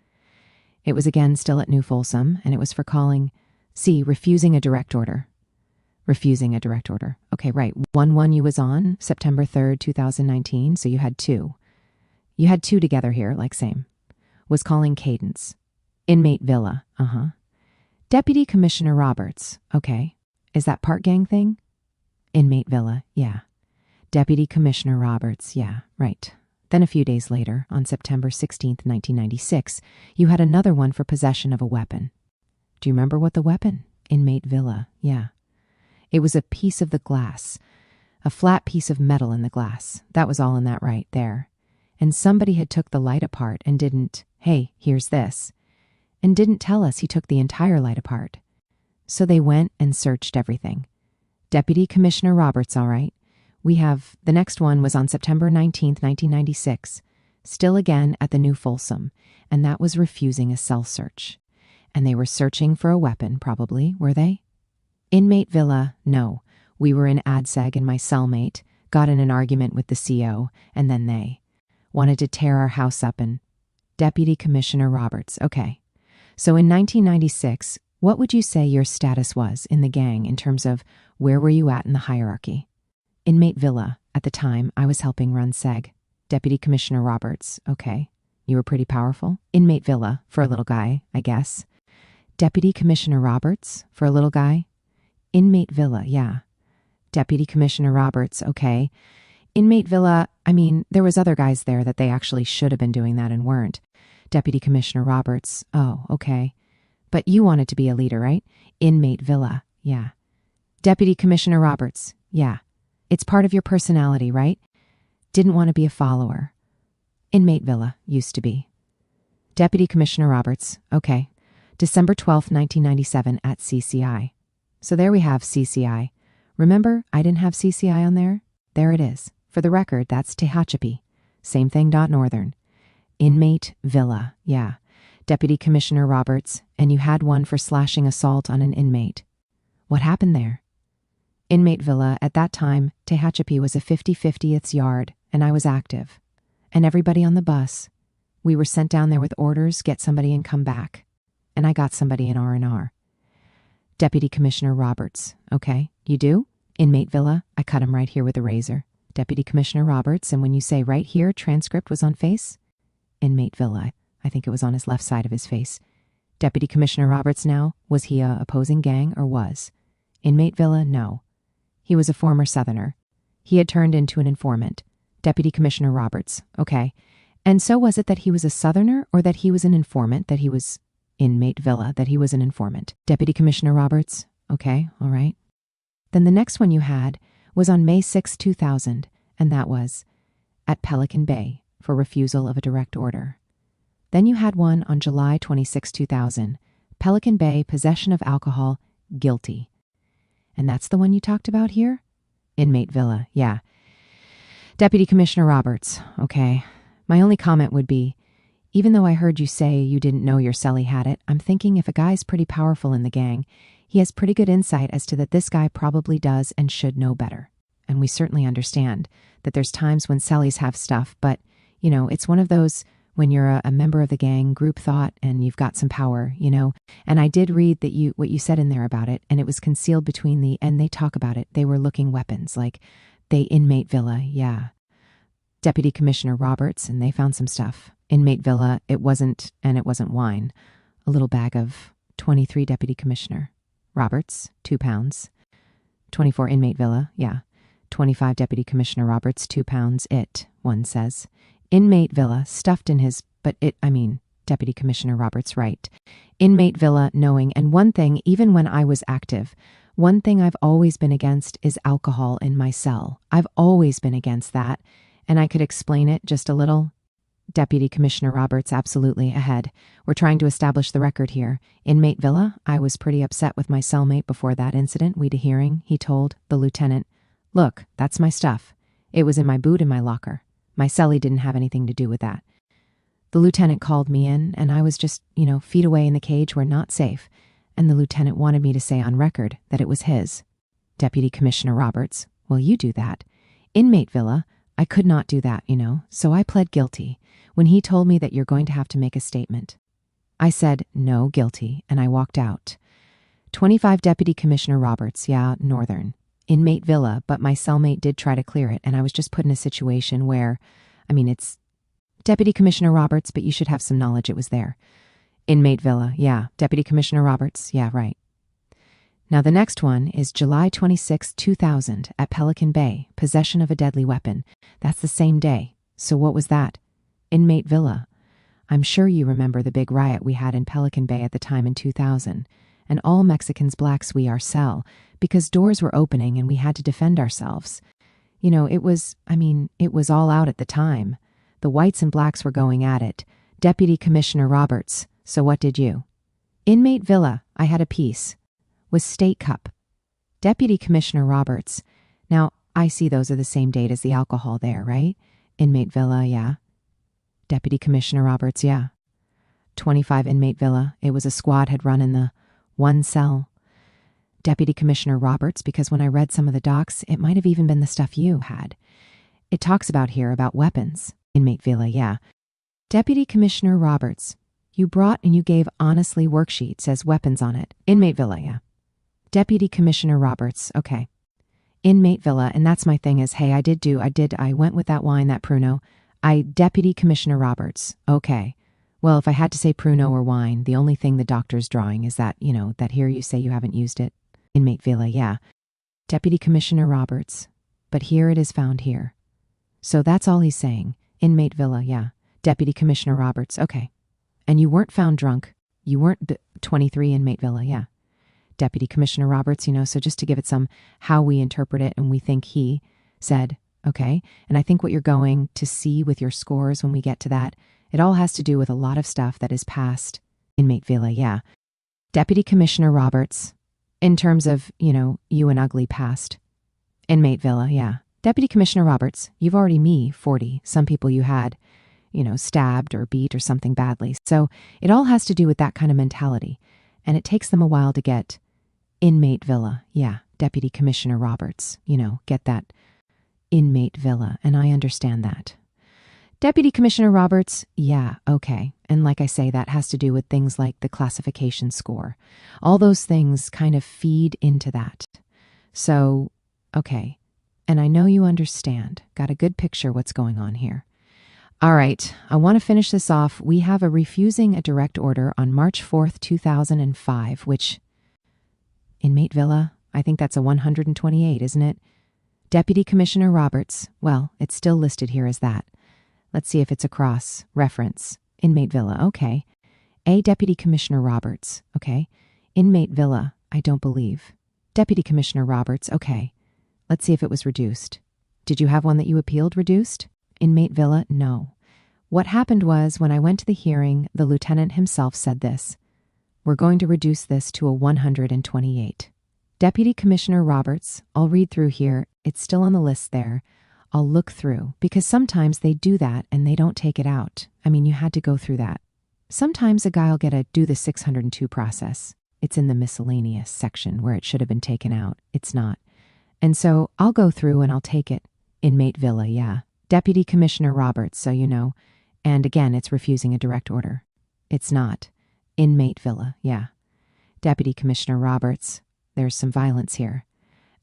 It was again still at New Folsom, and it was for calling C, refusing a direct order. Refusing a direct order. Okay, right. One you was on September 3rd, 2019, so you had two. You had two together here, like same. Was calling Cadence. Inmate Villa, Deputy Commissioner Roberts, okay. Is that part gang thing? Inmate Villa, yeah. Deputy Commissioner Roberts, yeah, right. Then a few days later, on September 16th, 1996, you had another one for possession of a weapon. Do you remember what the weapon? Inmate Villa, yeah. It was a piece of the glass, a flat piece of metal in the glass. That was all in that right there. And somebody had took the light apart and didn't, hey, here's this, and didn't tell us he took the entire light apart. So they went and searched everything. Deputy Commissioner Roberts, all right. We have, the next one was on September 19th, 1996, still again at the New Folsom, and that was refusing a cell search. And they were searching for a weapon, probably, were they? Inmate Villa, no. We were in ADSEG and my cellmate got in an argument with the CO, and then they wanted to tear our house up and... Deputy Commissioner Roberts, okay. So in 1996, what would you say your status was in the gang in terms of where were you at in the hierarchy? Inmate Villa, at the time, I was helping run SEG. Deputy Commissioner Roberts, okay. You were pretty powerful. Inmate Villa, for a little guy, I guess. Deputy Commissioner Roberts, for a little guy. Inmate Villa, yeah. Deputy Commissioner Roberts, okay. Inmate Villa, I mean, there was other guys there that they actually should have been doing that and weren't. Deputy Commissioner Roberts, oh, okay. But you wanted to be a leader, right? Inmate Villa, yeah. Deputy Commissioner Roberts, yeah. It's part of your personality, right? Didn't want to be a follower. Inmate Villa, used to be. Deputy Commissioner Roberts, okay. December 12th, 1997 at CCI. So there we have CCI. Remember, I didn't have CCI on there? There it is. For the record, that's Tehachapi. Same thing, Northern. Inmate Villa, yeah. Deputy Commissioner Roberts, and you had one for slashing assault on an inmate. What happened there? Inmate Villa, at that time, Tehachapi was a 50/50th yard, and I was active. And everybody on the bus. We were sent down there with orders, get somebody and come back. And I got somebody in R&R. Deputy Commissioner Roberts, okay, you do? Inmate Villa, I cut him right here with a razor. Deputy Commissioner Roberts, and when you say right here, transcript was on face? Inmate Villa, I think it was on his left side of his face. Deputy Commissioner Roberts now, was he a opposing gang or was? Inmate Villa, no. He was a former Southerner. He had turned into an informant. Deputy Commissioner Roberts, okay. And so was it that he was a Southerner or that he was an informant, that he was... Inmate Villa, that he was an informant. Deputy Commissioner Roberts, okay, all right. Then the next one you had was on May 6, 2000, and that was at Pelican Bay for refusal of a direct order. Then you had one on July 26, 2000, Pelican Bay, possession of alcohol, guilty. And that's the one you talked about here? Inmate Villa, yeah. Deputy Commissioner Roberts, okay. My only comment would be, even though I heard you say you didn't know your cellie had it, I'm thinking if a guy's pretty powerful in the gang, he has pretty good insight as to that this guy probably does and should know better. And we certainly understand that there's times when cellies have stuff, but, you know, it's one of those when you're a member of the gang, group thought, and you've got some power, you know. And I did read that what you said in there about it, and it was concealed between and they talk about it, they were looking weapons, like they Inmate Villa, yeah. Deputy Commissioner Roberts, and they found some stuff. Inmate Villa, it wasn't wine. A little bag of 23 Deputy Commissioner Roberts, 2 pounds. 24 Inmate Villa, yeah. 25 Deputy Commissioner Roberts, 2 pounds, it, one says. Inmate villa, stuffed in his, Deputy Commissioner Roberts, right. Inmate villa, knowing, and one thing, even when I was active, one thing I've always been against is alcohol in my cell. I've always been against that, and I could explain it just a little. Deputy Commissioner Roberts, absolutely, ahead. We're trying to establish the record here. Inmate villa, I was pretty upset with my cellmate before that incident. We'd a hearing, he told the lieutenant. Look, that's my stuff. It was in my boot in my locker. My cellie didn't have anything to do with that. The lieutenant called me in, and I was just, feet away in the cage where not safe, and the lieutenant wanted me to say on record that it was his. Deputy Commissioner Roberts, well, you do that. Inmate villa, I could not do that, so I pled guilty when he told me that you're going to have to make a statement. I said, no, guilty, and I walked out. 25 Deputy Commissioner Roberts, yeah, Northern. Inmate villa, but my cellmate did try to clear it, and I was just put in a situation where, it's Deputy Commissioner Roberts, but you should have some knowledge it was there. Inmate villa, yeah. Deputy Commissioner Roberts, yeah, right. Now the next one is July 26, 2000, at Pelican Bay, possession of a deadly weapon. That's the same day. So what was that? Inmate villa. I'm sure you remember the big riot we had in Pelican Bay at the time in 2000. And all Mexicans blacks we our cell, because doors were opening and we had to defend ourselves. It was all out at the time. The whites and blacks were going at it. Deputy Commissioner Roberts, so what did you? Inmate villa, I had a piece. Was State Cup. Deputy Commissioner Roberts, now I see those are the same date as the alcohol there, right? Inmate villa, yeah. Deputy Commissioner Roberts, yeah. 25 Inmate villa, it was a squad had run in the one cell. Deputy Commissioner Roberts, because when I read some of the docs, it might have even been the stuff you had. It talks about here about weapons. Inmate villa, yeah. Deputy Commissioner Roberts, you brought and you gave honestly worksheet says weapons on it. Inmate villa, yeah. Deputy Commissioner Roberts, okay. Inmate villa, and that's my thing is, hey, I went with that wine, that Pruno. Deputy Commissioner Roberts, okay. Well, if I had to say Pruno or wine, the only thing the doctor's drawing is that, that here you say you haven't used it. Inmate villa, yeah. Deputy Commissioner Roberts, but here it is found here. So that's all he's saying. Inmate villa, yeah. Deputy Commissioner Roberts, okay. And you weren't found drunk. You weren't 23 Inmate villa, yeah. Deputy Commissioner Roberts, so just to give it some how we interpret it and we think he said, okay. And I think what you're going to see with your scores when we get to that, it all has to do with a lot of stuff that is past. Inmate villa, yeah. Deputy Commissioner Roberts, in terms of, you and ugly past. Inmate villa, yeah. Deputy Commissioner Roberts, you've already 40. Some people you had, stabbed or beat or something badly. So it all has to do with that kind of mentality. And it takes them a while to get Inmate villa, yeah. Deputy Commissioner Roberts, get that Inmate villa. And I understand that. Deputy Commissioner Roberts, yeah, okay. And like I say, that has to do with things like the classification score. All those things kind of feed into that. So, okay. And I know you understand. Got a good picture what's going on here. All right, I want to finish this off. We have a refusing a direct order on March 4th, 2005, which, Inmate villa, I think that's a 128, isn't it? Deputy Commissioner Roberts, well, it's still listed here as that. Let's see if it's across. Reference. Inmate villa, okay. A Deputy Commissioner Roberts, okay. Inmate villa, I don't believe. Deputy Commissioner Roberts, okay. Let's see if it was reduced. Did you have one that you appealed reduced? Inmate villa, no. What happened was when I went to the hearing, the lieutenant himself said this. We're going to reduce this to a 128. Deputy Commissioner Roberts, I'll read through here. It's still on the list there. I'll look through because sometimes they do that and they don't take it out. You had to go through that. Sometimes a guy will get a do the 602 process. It's in the miscellaneous section where it should have been taken out. It's not. And so I'll go through and I'll take it. Inmate villa, yeah. Deputy Commissioner Roberts, so you know. And again, it's refusing a direct order. It's not. Inmate villa, yeah. Deputy Commissioner Roberts, there's some violence here.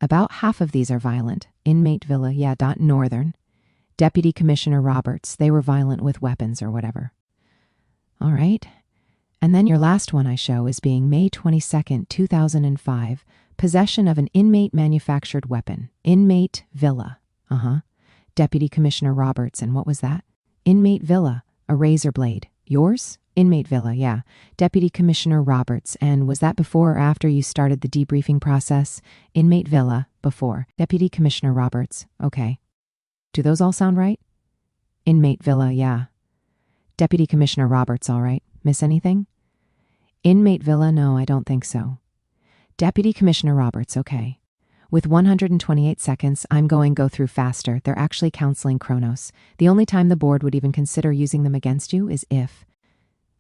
About half of these are violent. Inmate villa, yeah, Northern. Deputy Commissioner Roberts, they were violent with weapons or whatever. All right. And then your last one I show is being May 22nd, 2005, Possession of an inmate manufactured weapon. Inmate villa. Deputy Commissioner Roberts. And what was that? Inmate villa. A razor blade. Yours? Inmate villa, yeah. Deputy Commissioner Roberts. And was that before or after you started the debriefing process? Inmate villa. Before. Deputy Commissioner Roberts. Okay. Do those all sound right? Inmate villa, yeah. Deputy Commissioner Roberts, all right. Miss anything? Inmate villa, no, I don't think so. Deputy Commissioner Roberts, okay. With 128 seconds, I'm going go through faster. They're actually counseling Chronos. The only time the board would even consider using them against you is if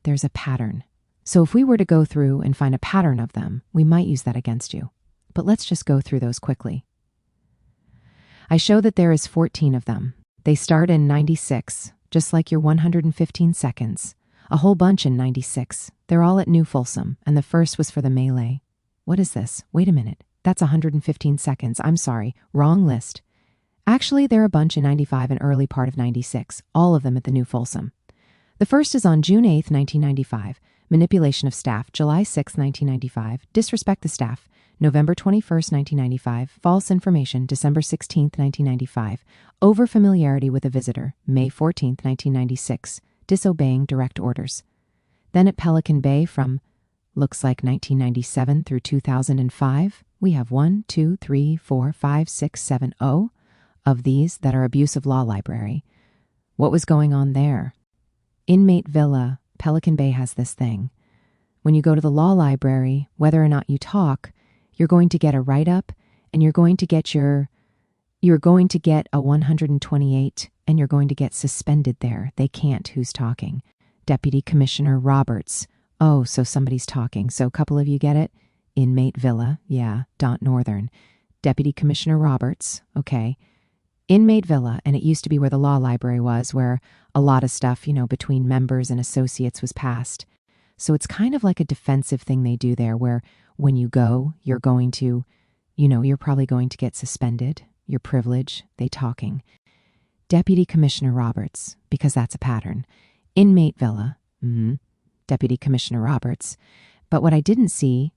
there's a pattern. So if we were to go through and find a pattern of them, we might use that against you. But let's just go through those quickly. I show that there is 14 of them. They start in 96, just like your 115 seconds. A whole bunch in 96. They're all at New Folsom, and the first was for the melee. What is this? Wait a minute. That's 115 seconds. I'm sorry. Wrong list. Actually, there are a bunch in 95 and early part of 96, all of them at the New Folsom. The first is on June 8th, 1995. Manipulation of staff, July 6th, 1995. Disrespect the staff, November 21st, 1995. False information, December 16th, 1995. Over-familiarity with a visitor, May 14th, 1996. Disobeying direct orders. Then at Pelican Bay from looks like 1997 through 2005, we have 1, 2, 3, 4, 5, 6, 7, of these that are abuse of law library. What was going on there? Inmate villa, Pelican Bay has this thing. When you go to the law library, whether or not you talk, you're going to get a write-up and you're going to get a 128 and you're going to get suspended there. They can't. Who's talking? Deputy Commissioner Roberts. Oh, so somebody's talking. So a couple of you get it? Inmate villa, yeah, Daunt Northern. Deputy Commissioner Roberts, okay. Inmate villa, and it used to be where the law library was, where a lot of stuff, between members and associates was passed. So it's kind of like a defensive thing they do there, where when you go, you're going to, you're probably going to get suspended. Your privilege, they talking. Deputy Commissioner Roberts, because that's a pattern. Inmate villa, Deputy Commissioner Roberts. But what I didn't see,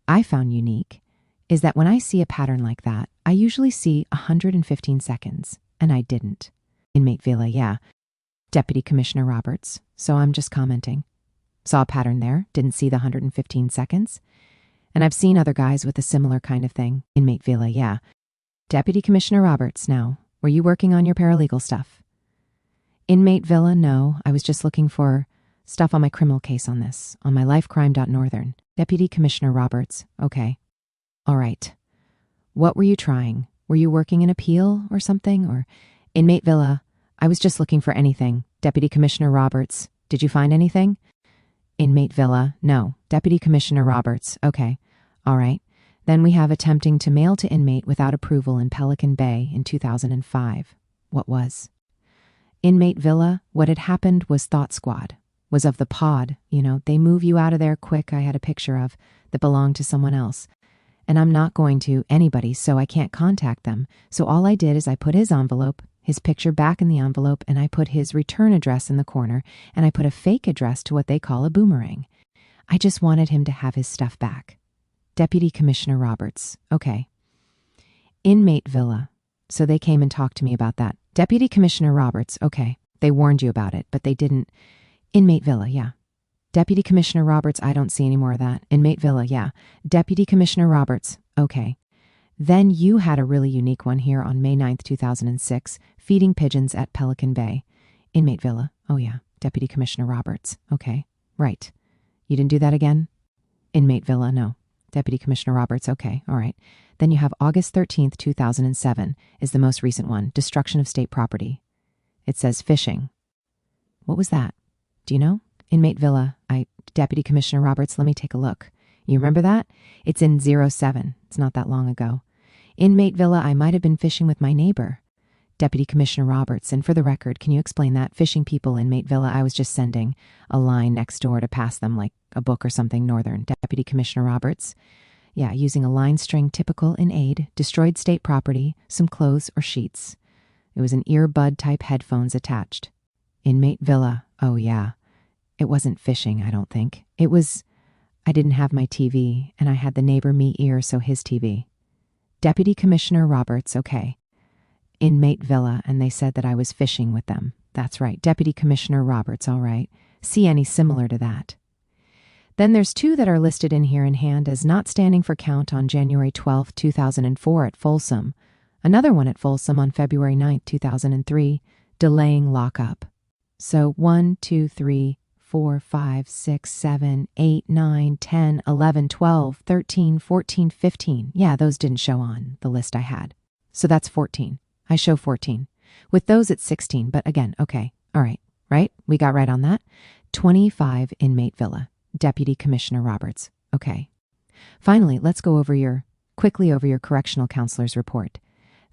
I found unique, is that when I see a pattern like that, I usually see 115 seconds, and I didn't. Inmate villa, yeah. Deputy Commissioner Roberts, so I'm just commenting. Saw a pattern there, didn't see the 115 seconds. And I've seen other guys with a similar kind of thing. Inmate villa, yeah. Deputy Commissioner Roberts, now, were you working on your paralegal stuff? Inmate villa, no, I was just looking for stuff on my criminal case on this, on my lifecrime.northern. Deputy Commissioner Roberts, okay. All right. What were you trying? Were you working an appeal or something? Or Inmate villa, I was just looking for anything. Deputy Commissioner Roberts, did you find anything? Inmate villa, no. Deputy Commissioner Roberts, okay. All right. Then we have attempting to mail to inmate without approval in Pelican Bay in 2005. What was? Inmate villa, what had happened was Thought Squad. Was of the pod, they move you out of there quick. I had a picture of that belonged to someone else. And I'm not going to anybody, so I can't contact them. So all I did is I put his envelope, his picture back in the envelope, and I put his return address in the corner, and I put a fake address to what they call a boomerang. I just wanted him to have his stuff back. Deputy Commissioner Roberts, okay. Inmate villa, so they came and talked to me about that. Deputy Commissioner Roberts, okay. They warned you about it, but they didn't. Inmate villa, yeah. Deputy Commissioner Roberts, I don't see any more of that. Inmate villa, yeah. Deputy Commissioner Roberts, okay. Then you had a really unique one here on May 9th, 2006, feeding pigeons at Pelican Bay. Inmate villa, oh yeah. Deputy Commissioner Roberts, okay. Right. You didn't do that again? Inmate villa, no. Deputy Commissioner Roberts, okay, all right. Then you have August 13th, 2007 is the most recent one, destruction of state property. It says phishing. What was that? Do you know? Inmate villa, Deputy Commissioner Roberts, let me take a look. You remember that? It's in 07. It's not that long ago. Inmate villa, I might have been fishing with my neighbor. Deputy Commissioner Roberts, and for the record, can you explain that? Fishing people, Inmate villa, I was just sending a line next door to pass them like a book or something, Northern. Deputy Commissioner Roberts, yeah, using a line string typical in aid, destroyed state property, some clothes or sheets. It was an earbud type headphones attached. Inmate villa, oh yeah. It wasn't fishing, I don't think. It was, I didn't have my TV, and I had the neighbor me ear, so his TV. Deputy Commissioner Roberts, okay. Inmate Villa, and they said that I was fishing with them. That's right. Deputy Commissioner Roberts, all right. See any similar to that? Then there's two that are listed in here in hand as not standing for count on January 12, 2004 at Folsom. Another one at Folsom on February 9, 2003, delaying lockup. So 1, 2, 3, 4, 5, 6, 7, 8, 9, 10, 11, 12, 13, 14, 15. Yeah, those didn't show on the list I had. So that's 14. I show 14. With those, it's 16. But again, okay. All right. Right? We got right on that. 25 Inmate Villa. Deputy Commissioner Roberts. Okay. Finally, let's go quickly over your correctional counselor's report.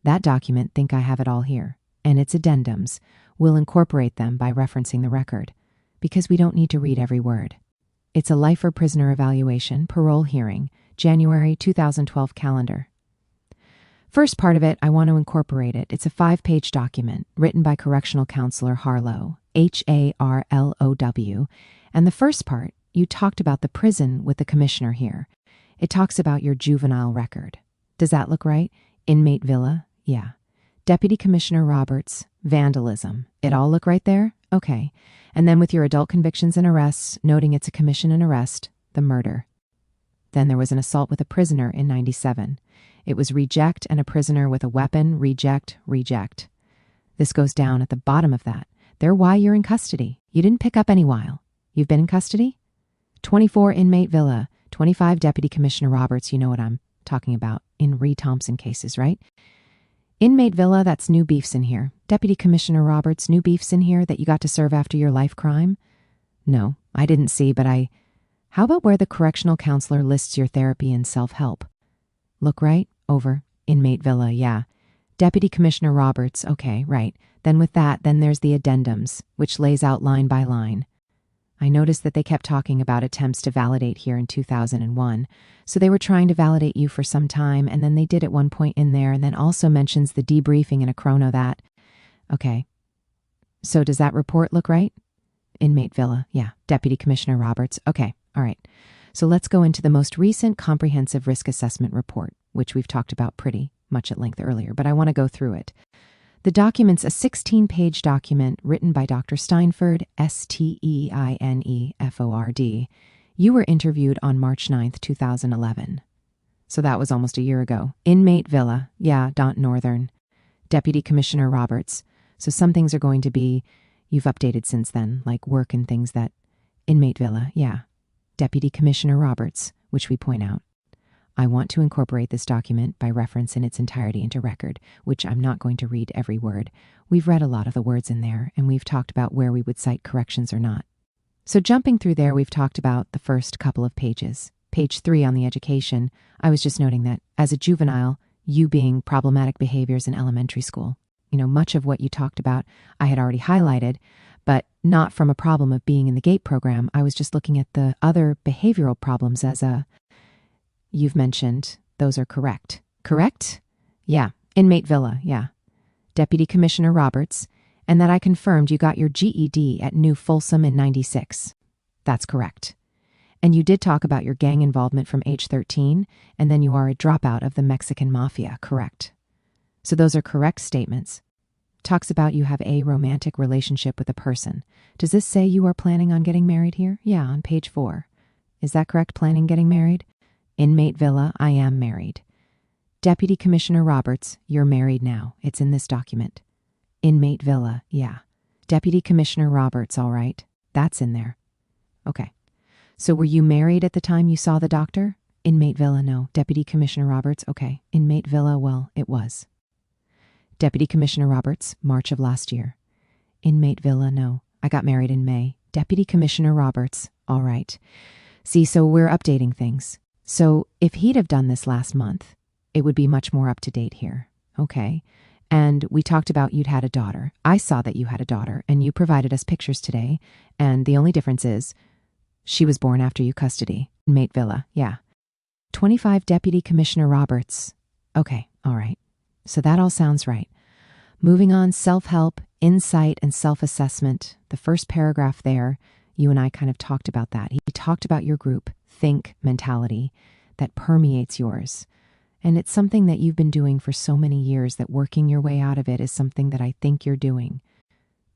That document, think I have it all here. And its addendums. We'll incorporate them by referencing the record, because we don't need to read every word. It's a life or prisoner evaluation, parole hearing, January 2012 calendar. First part of it, I want to incorporate it. It's a 5-page document written by Correctional Counselor Harlow, Harlow, and the first part, you talked about the prison with the commissioner here. It talks about your juvenile record. Does that look right? Inmate Villa? Yeah. Deputy Commissioner Roberts, vandalism. It all look right there? Okay. And then with your adult convictions and arrests, noting it's a commission and arrest, the murder. Then there was an assault with a prisoner in 97. It was reject and a prisoner with a weapon, reject, reject. This goes down at the bottom of that. They're why you're in custody. You didn't pick up any while. You've been in custody? 24 Inmate Villa, 25 Deputy Commissioner Roberts, you know what I'm talking about, in Ree Thompson cases, right? Inmate Villa, that's new beefs in here. Deputy Commissioner Roberts, new beefs in here that you got to serve after your life crime? No, I didn't see, but How about where the correctional counselor lists your therapy and self-help? Look right, over, Inmate Villa, yeah. Deputy Commissioner Roberts, okay, right. Then with that, then there's the addendums, which lays out line by line. I noticed that they kept talking about attempts to validate here in 2001. So they were trying to validate you for some time, and then they did at one point in there, and then also mentions the debriefing in a chrono that. Okay. So does that report look right? Inmate Villa, yeah. Deputy Commissioner Roberts, okay, all right. So let's go into the most recent comprehensive risk assessment report, which we've talked about pretty much at length earlier, but I want to go through it. The document's a 16-page document written by Dr. Steinford, Steineford. You were interviewed on March 9th, 2011. So that was almost a year ago. Inmate Villa, yeah, Northern. Deputy Commissioner Roberts. So some things are going to be, you've updated since then, like work and things that. Inmate Villa, yeah. Deputy Commissioner Roberts, which we point out. I want to incorporate this document by reference in its entirety into record, which I'm not going to read every word. We've read a lot of the words in there, and we've talked about where we would cite corrections or not. So jumping through there, we've talked about the first couple of pages. Page 3 on the education, I was just noting that, as a juvenile, you being problematic behaviors in elementary school. Much of what you talked about I had already highlighted, but not from a problem of being in the GATE program. I was just looking at the other behavioral problems as you've mentioned those are correct. Correct? Yeah. Inmate Villa, yeah. Deputy Commissioner Roberts, and that I confirmed you got your GED at New Folsom in 96. That's correct. And you did talk about your gang involvement from age 13, and then you are a dropout of the Mexican Mafia, correct? So those are correct statements. Talks about you have a romantic relationship with a person. Does this say you are planning on getting married here? Yeah, on page 4. Is that correct, planning getting married? Inmate Villa, I am married. Deputy Commissioner Roberts, you're married now. It's in this document. Inmate Villa, yeah. Deputy Commissioner Roberts, all right. That's in there. Okay. So were you married at the time you saw the doctor? Inmate Villa, no. Deputy Commissioner Roberts, okay. Inmate Villa, well, it was. Deputy Commissioner Roberts, March of last year. Inmate Villa, no. I got married in May. Deputy Commissioner Roberts, all right. See, so we're updating things. So if he'd have done this last month, it would be much more up to date here. Okay. And we talked about you'd had a daughter. I saw that you had a daughter, and you provided us pictures today. And the only difference is she was born after you custody. Inmate Villa, yeah. 25 Deputy Commissioner Roberts. Okay, all right. So that all sounds right. Moving on, self-help, insight, and self-assessment. The first paragraph there, you and I kind of talked about that. He talked about your group, think mentality that permeates yours. And it's something that you've been doing for so many years that working your way out of it is something that I think you're doing.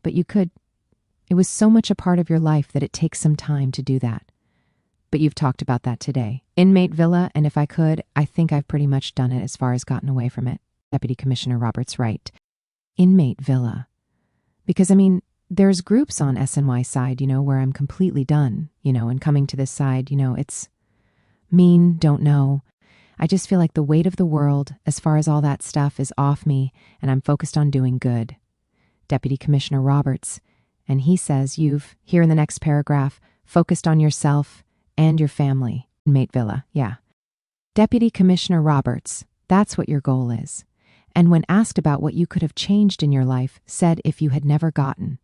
But it was so much a part of your life that it takes some time to do that. But you've talked about that today. Inmate villa, and if I could, I think I've pretty much done it as far as gotten away from it. Deputy Commissioner Roberts, right. Inmate villa. Because, there's groups on SNY side, where I'm completely done, and coming to this side, it's mean, don't know. I just feel like the weight of the world, as far as all that stuff, is off me, and I'm focused on doing good. Deputy Commissioner Roberts, and he says you've, here in the next paragraph, focused on yourself and your family. Inmate villa, yeah. Deputy Commissioner Roberts, that's what your goal is. And when asked about what you could have changed in your life, said if you had never gotten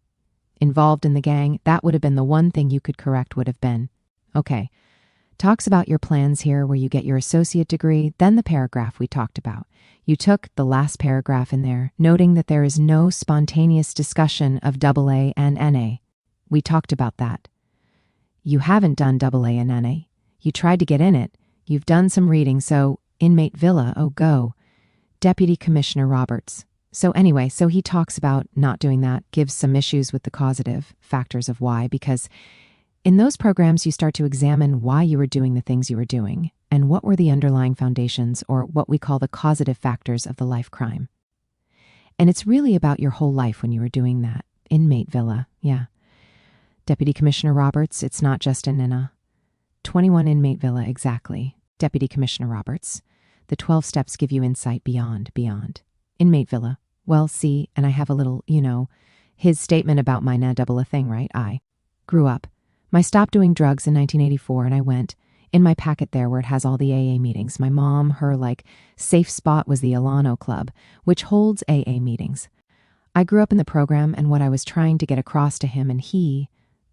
involved in the gang, that would have been the one thing you could correct would have been. Okay. Talks about your plans here where you get your associate degree, then the paragraph we talked about. You took the last paragraph in there, noting that there is no spontaneous discussion of AA and NA. We talked about that. You haven't done AA and NA. You tried to get in it. You've done some reading, so inmate villa, oh go. Deputy Commissioner Roberts. So anyway, he talks about not doing that, gives some issues with the causative factors of why, because in those programs you start to examine why you were doing the things you were doing and what were the underlying foundations, or what we call the causative factors of the life crime. And it's really about your whole life when you were doing that. Inmate villa, yeah. Deputy Commissioner Roberts, it's not just in Nina. 21 inmate villa, exactly. Deputy Commissioner Roberts, the 12 steps give you insight beyond. Inmate villa, well, see, and I have a little, his statement about my na double a thing, right? I grew up. I stopped doing drugs in 1984, and I went in my packet there where it has all the AA meetings. My mom, her safe spot was the Alano Club, which holds AA meetings. I grew up in the program, and what I was trying to get across to him, and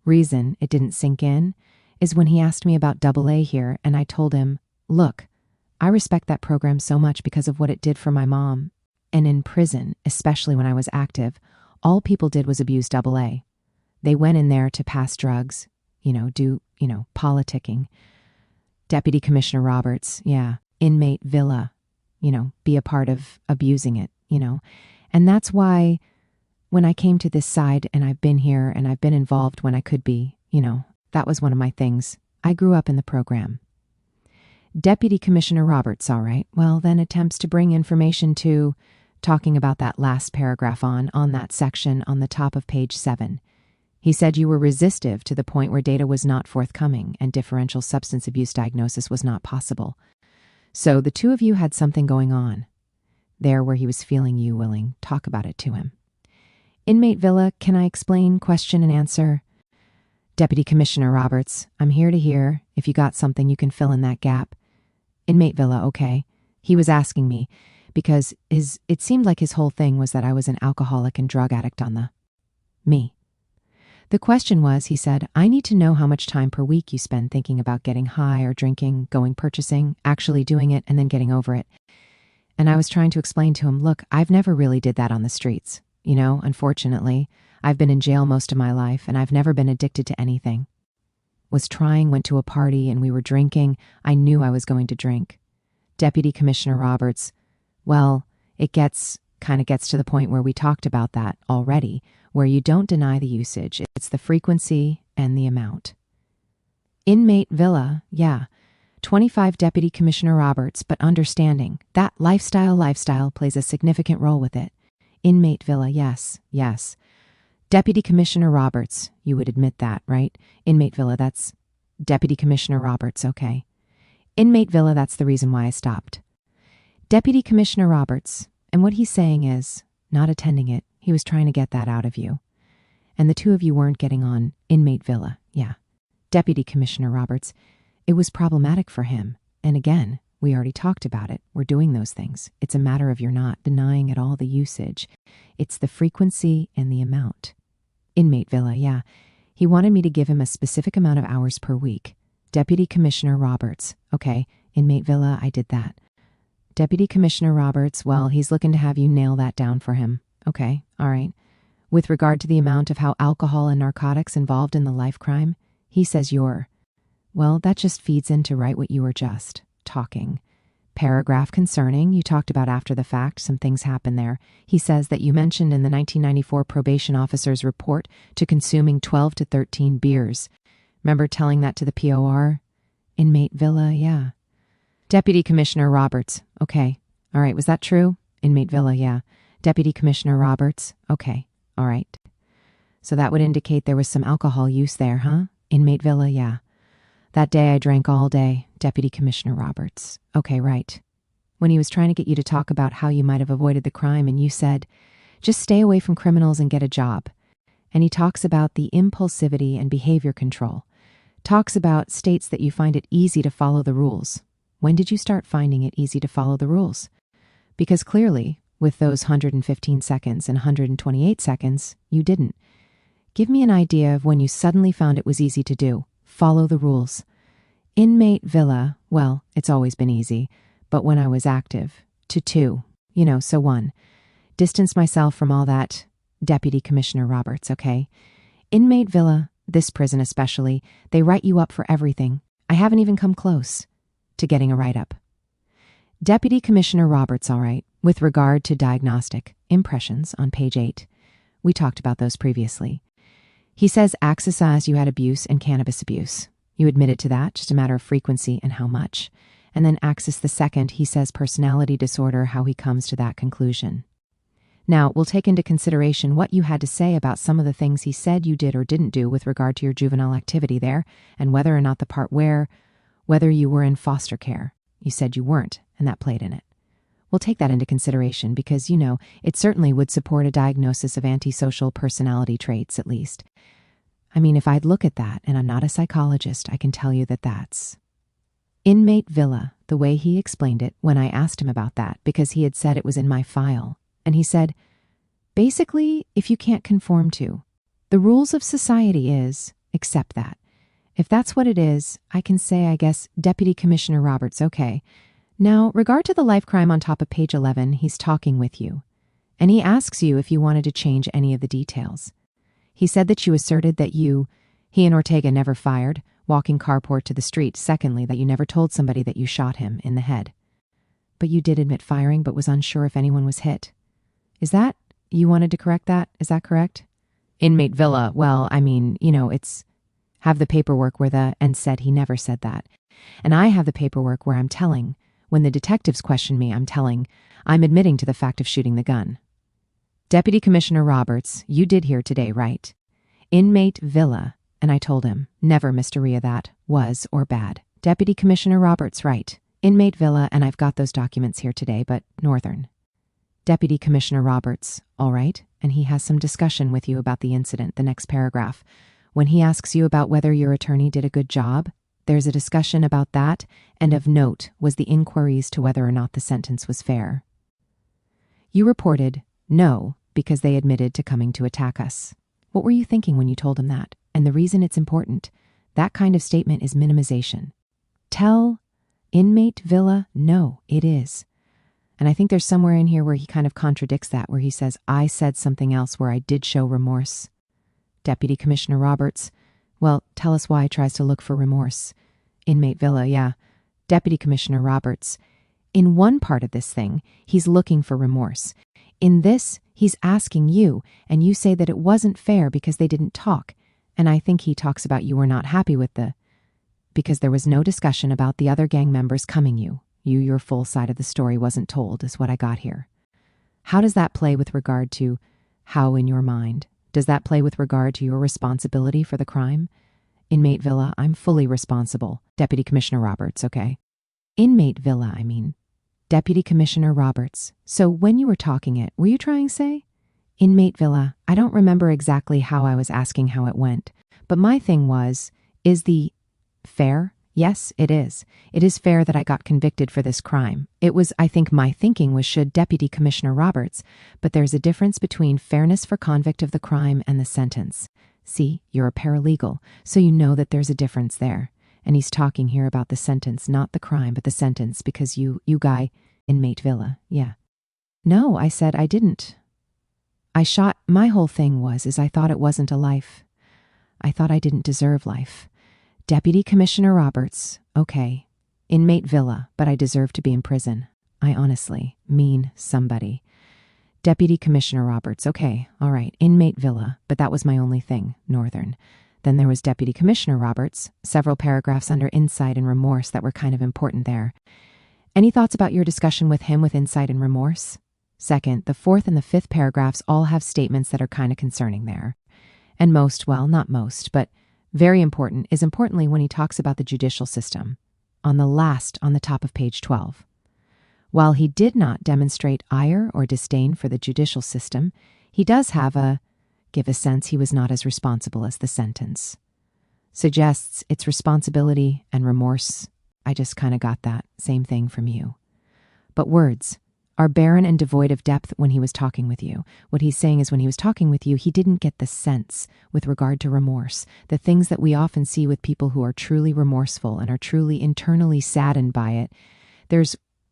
reason it didn't sink in, is when he asked me about AA here, and I told him, look, I respect that program so much because of what it did for my mom. And in prison, especially when I was active, all people did was abuse AA. They went in there to pass drugs, do politicking. Deputy Commissioner Roberts, yeah, inmate villa, be a part of abusing it, And that's why when I came to this side, and I've been here and I've been involved when I could be, that was one of my things. I grew up in the program. Deputy Commissioner Roberts, all right, well, then attempts to bring information to talking about that last paragraph on that section on the top of page 7. He said you were resistive to the point where data was not forthcoming and differential substance abuse diagnosis was not possible. So the two of you had something going on there where he was feeling you willing. Talk about it to him. Inmate villa, can I explain? Question and answer. Deputy Commissioner Roberts, I'm here to hear. If you got something, you can fill in that gap. Inmate villa, okay. He was asking me because it seemed like his whole thing was that I was an alcoholic and drug addict on me. The question was, he said, I need to know how much time per week you spend thinking about getting high or drinking, going purchasing, actually doing it, and then getting over it. And I was trying to explain to him, look, I've never really did that on the streets. Unfortunately, I've been in jail most of my life, and I've never been addicted to anything. Went to a party, and we were drinking. I knew I was going to drink. Deputy Commissioner Roberts, well, it gets to the point where we talked about that already, where you don't deny the usage. It's the frequency and the amount. Inmate villa, yeah. 25 Deputy Commissioner Roberts, but understanding that lifestyle plays a significant role with it. Inmate villa, yes. Deputy Commissioner Roberts, you would admit that, right? Inmate villa, that's Deputy Commissioner Roberts, okay. Inmate villa, that's the reason why I stopped. Deputy Commissioner Roberts, and what he's saying is, not attending it, he was trying to get that out of you. And the two of you weren't getting on. Inmate villa, yeah. Deputy Commissioner Roberts, it was problematic for him. And again, we already talked about it. We're doing those things. It's a matter of you're not denying at all the usage. It's the frequency and the amount. Inmate villa, yeah. He wanted me to give him a specific amount of hours per week. Deputy Commissioner Roberts, okay. Inmate villa, I did that. Deputy Commissioner Roberts, well, he's looking to have you nail that down for him. Okay, all right. With regard to the amount of how alcohol and narcotics involved in the life crime, he says you're Well, that just feeds into right what you were just talking. Paragraph concerning, you talked about after the fact, some things happened there. He says that you mentioned in the 1994 probation officer's report to consuming 12 to 13 beers. Remember telling that to the POR? Inmate Villa, yeah. Deputy Commissioner Roberts, okay. All right, was that true? Inmate Villa, yeah. Deputy Commissioner Roberts, okay. All right. So that would indicate there was some alcohol use there, huh? Inmate Villa, yeah. That day I drank all day. Deputy Commissioner Roberts. Okay, right. When he was trying to get you to talk about how you might have avoided the crime and you said, just stay away from criminals and get a job. And he talks about the impulsivity and behavior control. States that you find it easy to follow the rules. When did you start finding it easy to follow the rules? Because clearly, with those 115 seconds and 128 seconds, you didn't. Give me an idea of when you suddenly found it was easy to do. Follow the rules. Inmate Villa, well, it's always been easy, but when I was active, to 2, so 1. Distance myself from all that. Deputy Commissioner Roberts, okay? Inmate Villa, this prison especially, they write you up for everything. I haven't even come close to getting a write-up. Deputy Commissioner Roberts, all right, with regard to diagnostic impressions on page 8. We talked about those previously. He says Axis says you had abuse and cannabis abuse. You admitted to that, just a matter of frequency and how much. And then Axis the second, he says personality disorder, how he comes to that conclusion. Now, we'll take into consideration what you had to say about some of the things he said you did or didn't do with regard to your juvenile activity there, and whether or not the part whether you were in foster care. You said you weren't, and that played in it. We'll take that into consideration because, it certainly would support a diagnosis of antisocial personality traits, at least. I mean, if I'd look at that, and I'm not a psychologist, I can tell you that that's. Inmate Villa, the way he explained it when I asked him about that, because he had said it was in my file. And he said, basically, if you can't conform to, the rules of society accept that. If that's what it is, I can say, I guess, Deputy Commissioner Roberts, okay. Now, regard to the life crime on top of page 11, he's talking with you. And he asks you if you wanted to change any of the details. He said that you asserted that he and Ortega never fired, walking carport to the street. Secondly, that you never told somebody that you shot him in the head. But you did admit firing, but was unsure if anyone was hit. You wanted to correct that? Is that correct? Inmate Villa, well, I mean, it's have the paperwork and said he never said that. And I have the paperwork where I'm telling. When the detectives question me, I'm admitting to the fact of shooting the gun. Deputy Commissioner Roberts, you did hear today, right? Inmate Villa, and I told him, never, Mr. Rhea, that was or bad. Deputy Commissioner Roberts, right. Inmate Villa, and I've got those documents here today, but Northern. Deputy Commissioner Roberts, all right, and he has some discussion with you about the incident, the next paragraph. When he asks you about whether your attorney did a good job, there's a discussion about that, and of note was the inquiries to whether or not the sentence was fair. You reported no, because they admitted to coming to attack us. What were you thinking when you told him that? And the reason it's important, that kind of statement is minimization. Tell Inmate Villa, no, it is. And I think there's somewhere in here where he kind of contradicts that, where he says, I said something else where I did show remorse. Deputy Commissioner Roberts, well, tell us why he tries to look for remorse. Inmate Villa, yeah. Deputy Commissioner Roberts, in one part of this thing, he's looking for remorse. In this, he's asking you, and you say that it wasn't fair because they didn't talk. And I think he talks about you were not happy with because there was no discussion about the other gang members coming you. Your full side of the story wasn't told, is what I got here. How does that play with regard to how in your mind? Does that play with regard to your responsibility for the crime? Inmate Villa, I'm fully responsible. Deputy Commissioner Roberts, okay. Inmate Villa, Deputy Commissioner Roberts. So when you were talking it, were you trying to say? Inmate Villa, I don't remember exactly how I was asking how it went, but my thing is the fair? Yes, it is. It is fair that I got convicted for this crime. I think my thinking was should Deputy Commissioner Roberts, but there's a difference between fairness for convict of the crime and the sentence. See, you're a paralegal, so you know that there's a difference there. And he's talking here about the sentence, not the crime, but the sentence, because you guy, Inmate Villa, yeah. No, I said I didn't. My whole thing is I thought it wasn't a life. I thought I didn't deserve life. Deputy Commissioner Roberts, okay. Inmate villa, but I deserve to be in prison. I honestly mean somebody. Deputy Commissioner Roberts, okay, all right. Inmate villa, but that was my only thing, Northern. Then there was Deputy Commissioner Roberts, several paragraphs under insight and remorse that were kind of important there. Any thoughts about your discussion with him with insight and remorse? Second, the fourth and the fifth paragraphs all have statements that are kind of concerning there. And most, well, not most, but very important is importantly when he talks about the judicial system. On the top of page 12. While he did not demonstrate ire or disdain for the judicial system, he does give a sense he was not as responsible as the sentence. Suggests it's responsibility and remorse. I just kind of got that same thing from you. But words are barren and devoid of depth when he was talking with you. What he's saying is when he was talking with you, he didn't get the sense with regard to remorse, the things that we often see with people who are truly remorseful and are truly internally saddened by it.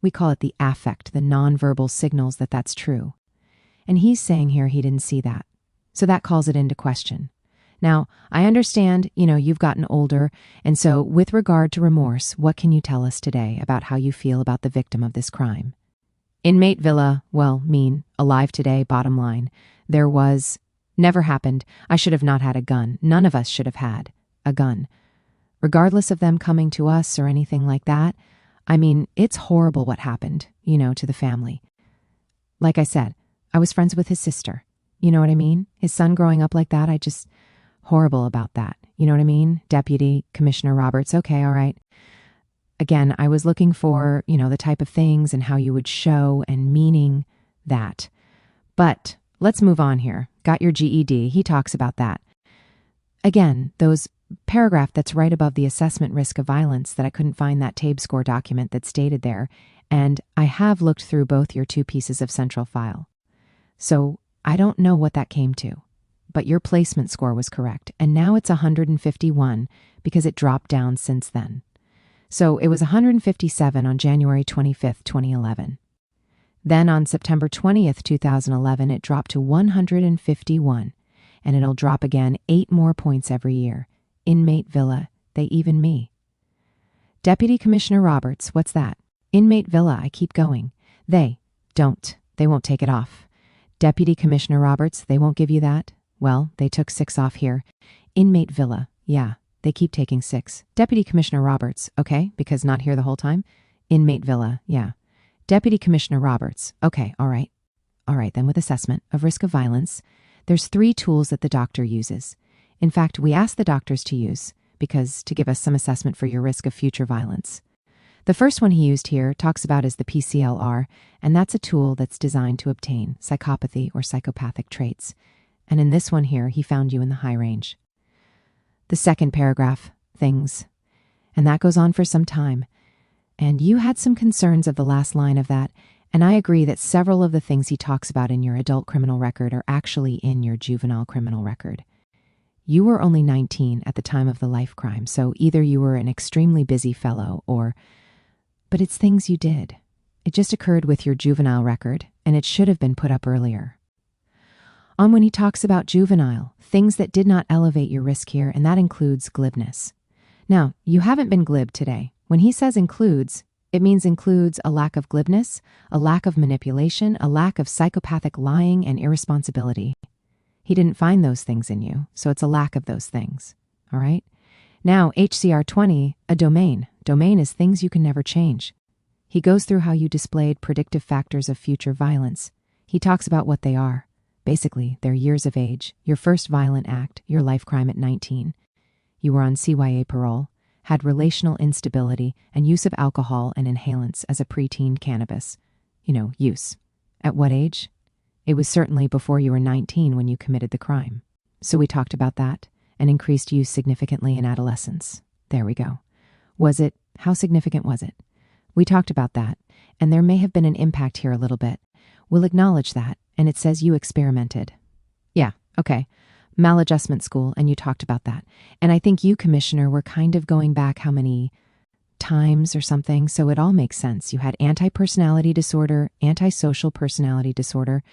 We call it the affect, the nonverbal signals that that's true. And he's saying here he didn't see that. So that calls it into question. Now, I understand, you've gotten older, and so with regard to remorse, what can you tell us today about how you feel about the victim of this crime? Inmate villa, alive today, bottom line. Never happened. I should have not had a gun. None of us should have had a gun. Regardless of them coming to us or anything like that, it's horrible what happened, to the family. Like I said, I was friends with his sister. You know what I mean? His son growing up like that, horrible about that. You know what I mean? Deputy Commissioner Roberts, okay, all right. Again, I was looking for, the type of things and how you would show and meaning that. But let's move on here. Got your GED. He talks about that. Again, those paragraph that's right above the assessment risk of violence that I couldn't find that TABE score document that stated there. And I have looked through both your two pieces of central file. So I don't know what that came to, but your placement score was correct. And now it's 151 because it dropped down since then. So it was 157 on January 25th, 2011. Then on September 20th, 2011, it dropped to 151, and it'll drop again 8 more points every year. Inmate villa, they even me. Deputy Commissioner Roberts, what's that? Inmate villa, I keep going. They won't take it off. Deputy Commissioner Roberts, they won't give you that? Well, they took 6 off here. Inmate villa, yeah. They keep taking 6. Deputy Commissioner Roberts, okay, because not here the whole time. Inmate villa, yeah. Deputy Commissioner Roberts, okay, all right. All right, then with assessment of risk of violence, there's 3 tools that the doctor uses. In fact, we asked the doctors to use to give us some assessment for your risk of future violence. The first one he used here talks about is the PCLR, and that's a tool that's designed to obtain psychopathy or psychopathic traits. And in this one here, he found you in the high range. The second paragraph, things. And that goes on for some time. And you had some concerns of the last line of that, and I agree that several of the things he talks about in your adult criminal record are actually in your juvenile criminal record. You were only 19 at the time of the life crime, so either you were an extremely busy fellow but it's things you did. It just occurred with your juvenile record, and it should have been put up earlier. On when he talks about juvenile, things that did not elevate your risk here, and that includes glibness. Now, you haven't been glib today. When he says includes, it means includes a lack of glibness, a lack of manipulation, a lack of psychopathic lying and irresponsibility. He didn't find those things in you, so it's a lack of those things. All right? Now, HCR 20, a domain. Domain is things you can never change. He goes through how you displayed predictive factors of future violence. He talks about what they are. Basically, their years of age, your first violent act, your life crime at 19. You were on CYA parole, had relational instability, and use of alcohol and inhalants as a preteen cannabis. Use. At what age? It was certainly before you were 19 when you committed the crime. So we talked about that, and increased use significantly in adolescence. There we go. How significant was it? We talked about that, and there may have been an impact here a little bit. We'll acknowledge that, and it says you experimented. Yeah, okay. Maladjustment school, and you talked about that. And I think you, Commissioner, were kind of going back how many times or something, so it all makes sense. You had anti-personality disorder, antisocial personality disorder.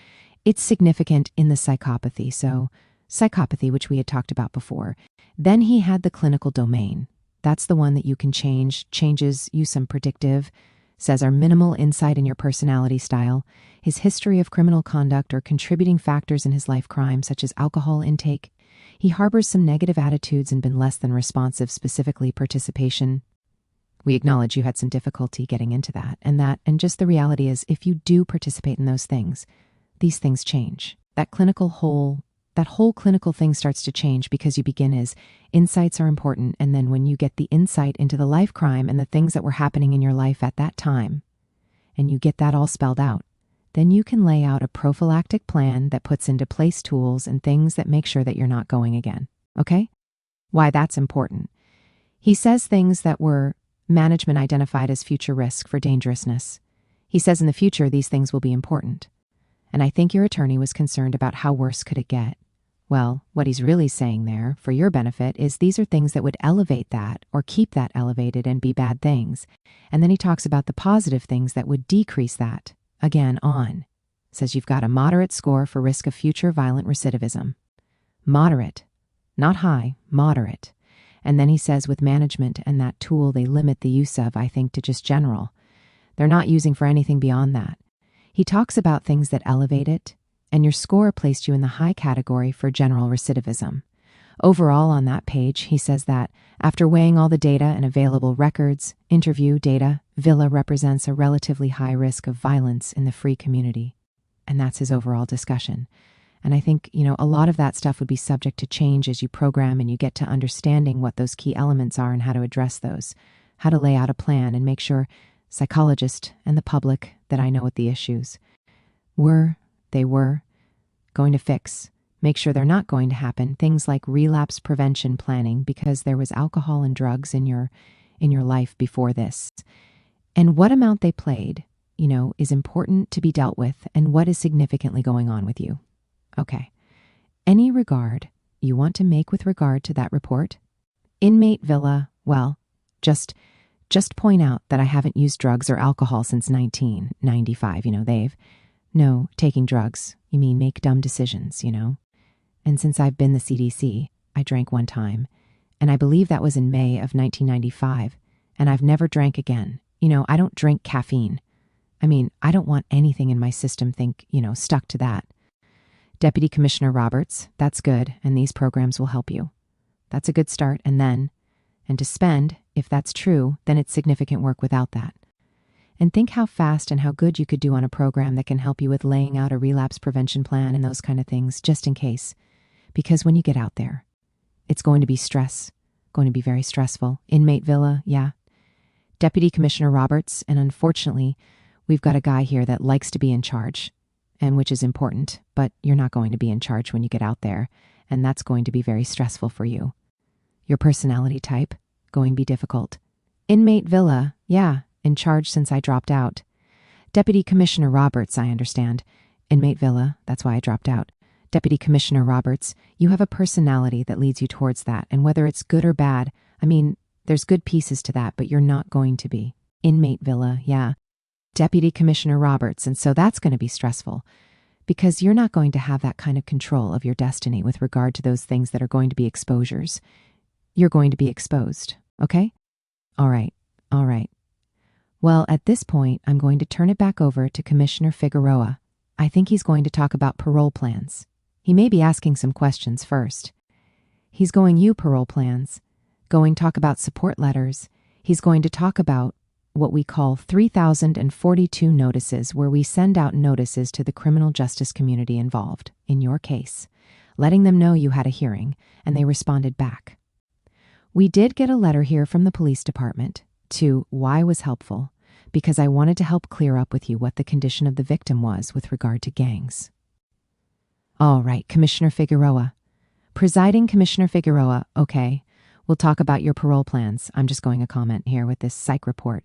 It's significant in the psychopathy, which we had talked about before. Then he had the clinical domain. That's the one that you can change, changes you some predictive, says our minimal insight in your personality style, his history of criminal conduct or contributing factors in his life crime, such as alcohol intake. He harbors some negative attitudes and been less than responsive, specifically participation. We acknowledge you had some difficulty getting into that, and just the reality is if you do participate in those things, these things change. That whole clinical thing starts to change because you begin as insights are important. And then when you get the insight into the life crime and the things that were happening in your life at that time, and you get that all spelled out, then you can lay out a prophylactic plan that puts into place tools and things that make sure that you're not going again. Okay? Why that's important. He says things that were management identified as future risk for dangerousness. He says in the future these things will be important. And I think your attorney was concerned about how worse could it get. Well, what he's really saying there, for your benefit, is these are things that would elevate that or keep that elevated and be bad things. And then he talks about the positive things that would decrease that. Again, on. Says you've got a moderate score for risk of future violent recidivism. Moderate. Not high, moderate. And then he says with management and that tool they limit the use of, I think, to just general. They're not using for anything beyond that. He talks about things that elevate it, and your score placed you in the high category for general recidivism. Overall, on that page, he says that after weighing all the data and available records, interview data, Villa represents a relatively high risk of violence in the free community. And that's his overall discussion. And I think, a lot of that stuff would be subject to change as you program and you get to understanding what those key elements are and how to address those, how to lay out a plan and make sure psychologists and the public that I know what the issues they were going to fix, make sure they're not going to happen, things like relapse prevention planning because there was alcohol and drugs in your life before this. And what amount they played, is important to be dealt with and what is significantly going on with you. Okay. Any regard you want to make with regard to that report? Inmate Villa, well, just point out that I haven't used drugs or alcohol since 1995. No, taking drugs. You mean make dumb decisions, And since I've been the CDC, I drank one time. And I believe that was in May of 1995. And I've never drank again. I don't drink caffeine. I don't want anything in my system stuck to that. Deputy Commissioner Roberts, that's good. And these programs will help you. That's a good start. And to spend, if that's true, then it's significant work without that. And think how fast and how good you could do on a program that can help you with laying out a relapse prevention plan and those kind of things, just in case. Because when you get out there, it's going to be going to be very stressful. Inmate Villa, yeah. Deputy Commissioner Roberts, and unfortunately, we've got a guy here that likes to be in charge, and which is important, but you're not going to be in charge when you get out there, and that's going to be very stressful for you. Your personality type, going to be difficult. Inmate Villa, yeah. In charge since I dropped out. Deputy Commissioner Roberts, I understand. Inmate Villa, that's why I dropped out. Deputy Commissioner Roberts, you have a personality that leads you towards that, and whether it's good or bad, there's good pieces to that, but you're not going to be. Inmate Villa, yeah. Deputy Commissioner Roberts, and so that's going to be stressful, because you're not going to have that kind of control of your destiny with regard to those things that are going to be exposures. You're going to be exposed, okay? All right. Well, at this point, I'm going to turn it back over to Commissioner Figueroa. I think he's going to talk about parole plans. He may be asking some questions first. He's going parole plans, talk about support letters. He's going to talk about what we call 3,042 notices, where we send out notices to the criminal justice community involved in your case, letting them know you had a hearing, and they responded back. We did get a letter here from the police department to why was helpful, because I wanted to help clear up with you what the condition of the victim was with regard to gangs. All right, Commissioner Figueroa. Presiding Commissioner Figueroa, okay. We'll talk about your parole plans. I'm just going to comment here with this psych report.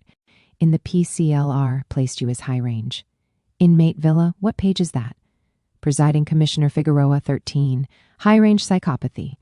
In the PCLR, placed you as high range. Inmate Villa, what page is that? Presiding Commissioner Figueroa, 13. High range psychopathy.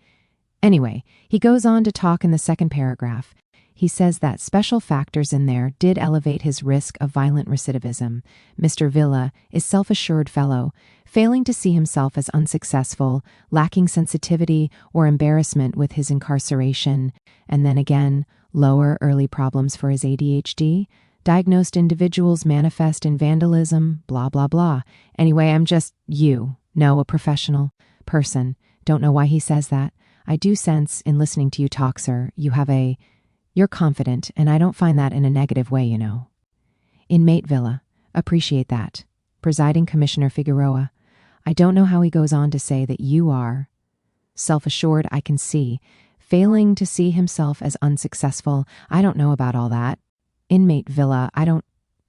Anyway, he goes on to talk in the second paragraph. He says that special factors in there did elevate his risk of violent recidivism. Mr. Villa is self-assured fellow, failing to see himself as unsuccessful, lacking sensitivity or embarrassment with his incarceration, and then again, lower early problems for his ADHD, diagnosed individuals manifest in vandalism, blah, blah, blah. Anyway, I'm just a professional person. Don't know why he says that. I do sense in listening to you talk, sir, you're confident, and I don't find that in a negative way, Inmate Villa, appreciate that. Presiding Commissioner Figueroa, I don't know how he goes on to say that you are self-assured, I can see, failing to see himself as unsuccessful. I don't know about all that. Inmate Villa,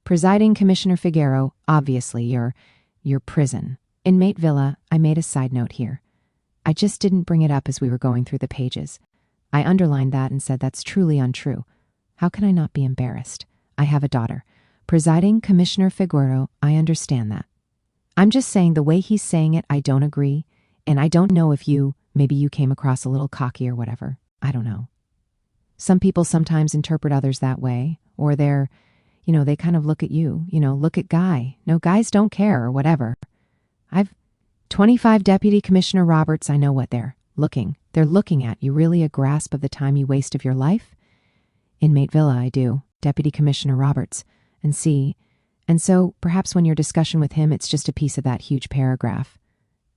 Presiding Commissioner Figueroa, obviously your prison. Inmate Villa, I made a side note here. I just didn't bring it up as we were going through the pages. I underlined that and said that's truly untrue. How can I not be embarrassed? I have a daughter. Presiding Commissioner Figueroa, I understand that. I'm just saying the way he's saying it, I don't agree. And I don't know if maybe you came across a little cocky or whatever. I don't know. Some people sometimes interpret others that way, or they kind of look at you, look at Guy. No, guys don't care or whatever. I've 25 Deputy Commissioner Roberts, I know what they're looking. They're looking at you, really a grasp of the time you waste of your life? Inmate Villa, I do. Deputy Commissioner Roberts. And so perhaps when your discussion with him, it's just a piece of that huge paragraph.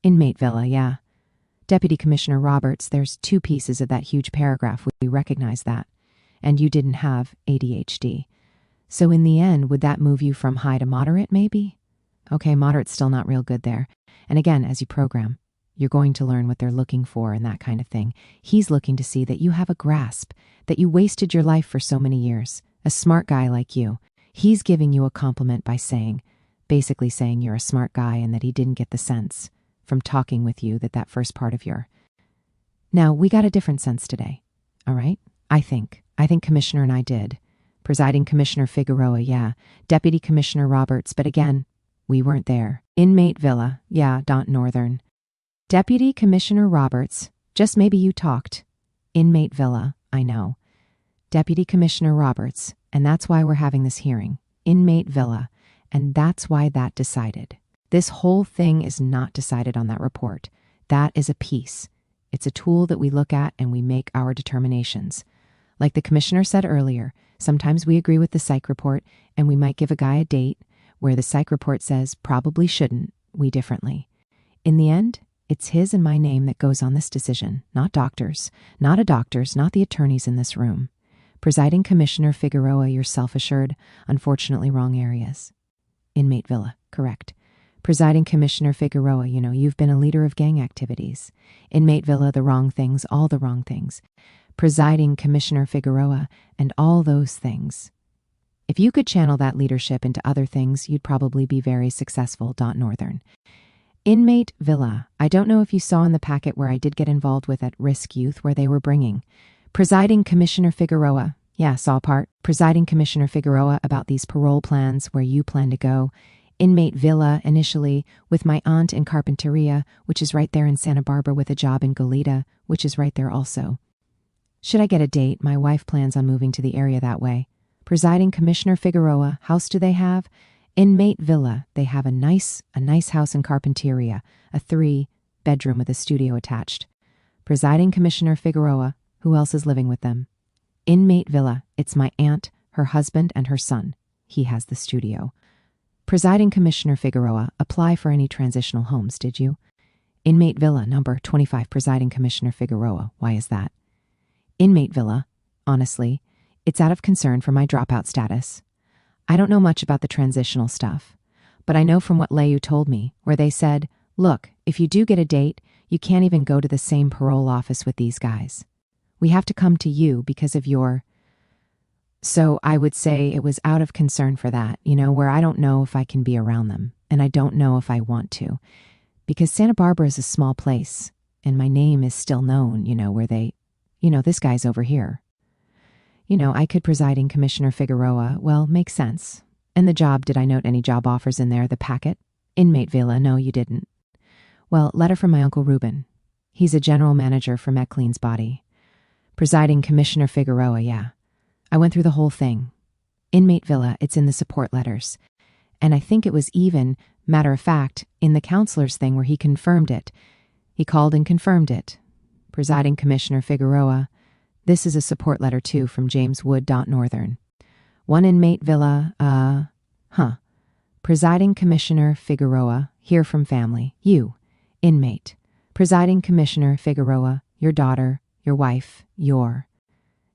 Inmate Villa, yeah. Deputy Commissioner Roberts, there's 2 pieces of that huge paragraph. We recognize that. And you didn't have ADHD. So in the end, would that move you from high to moderate, maybe? Okay, moderate's still not real good there. And again, as you program, you're going to learn what they're looking for and that kind of thing. He's looking to see that you have a grasp, that you wasted your life for so many years. A smart guy like you. He's giving you a compliment by basically saying you're a smart guy and that he didn't get the sense from talking with you that first part of your... Now, we got a different sense today, all right? I think Commissioner and I did. Presiding Commissioner Figueroa, yeah. Deputy Commissioner Roberts, but again, we weren't there. Inmate Villa, yeah, Northern. Deputy Commissioner Roberts, just maybe you talked. Inmate Villa, I know. Deputy Commissioner Roberts, and that's why we're having this hearing. Inmate Villa, and that's why that decided. This whole thing is not decided on that report. That is a piece. It's a tool that we look at and we make our determinations. Like the commissioner said earlier, sometimes we agree with the psych report and we might give a guy a date where the psych report says probably shouldn't, we differently. In the end, it's his and my name that goes on this decision, not doctors, not the attorneys in this room. Presiding Commissioner Figueroa, you're self-assured, unfortunately wrong areas. Inmate Villa, correct. Presiding Commissioner Figueroa, you've been a leader of gang activities. Inmate Villa, the wrong things, all the wrong things. Presiding Commissioner Figueroa, and all those things. If you could channel that leadership into other things, you'd probably be very successful. Northern. Inmate Villa, I don't know if you saw in the packet where I did get involved with at-risk youth where they were bringing. Presiding Commissioner Figueroa, yeah, saw part. Presiding Commissioner Figueroa about these parole plans where you plan to go. Inmate Villa initially with my aunt in Carpinteria, which is right there in Santa Barbara, with a job in Goleta, which is right there also. Should I get a date? My wife plans on moving to the area that way. Presiding Commissioner Figueroa, house do they have? Inmate Villa, they have a nice house in Carpinteria, a 3-bedroom with a studio attached. Presiding Commissioner Figueroa, who else is living with them? Inmate Villa, it's my aunt, her husband, and her son. He has the studio. Presiding Commissioner Figueroa, apply for any transitional homes, did you? Inmate Villa, number 25, Presiding Commissioner Figueroa. Why is that? Inmate Villa, honestly, it's out of concern for my dropout status. I don't know much about the transitional stuff, but I know from what Leyu told me, where they said, look, if you do get a date, you can't even go to the same parole office with these guys. We have to come to you because of your... So I would say it was out of concern for that, where I don't know if I can be around them, and I don't know if I want to, because Santa Barbara is a small place, and my name is still known, where they, this guy's over here. I could Presiding Commissioner Figueroa, well, makes sense. And the job, did I note any job offers in there, the packet? Inmate Villa, no, you didn't. Well, letter from my Uncle Reuben. He's a general manager for McLean's Body. Presiding Commissioner Figueroa, yeah. I went through the whole thing. Inmate Villa, it's in the support letters. And I think it was even, matter of fact, in the counselor's thing where he confirmed it. He called and confirmed it. Presiding Commissioner Figueroa, This is a support letter too from James Wood. Northern. One inmate villa, Presiding Commissioner Figueroa, hear from family. You, inmate. Presiding Commissioner Figueroa, your daughter, your wife, your.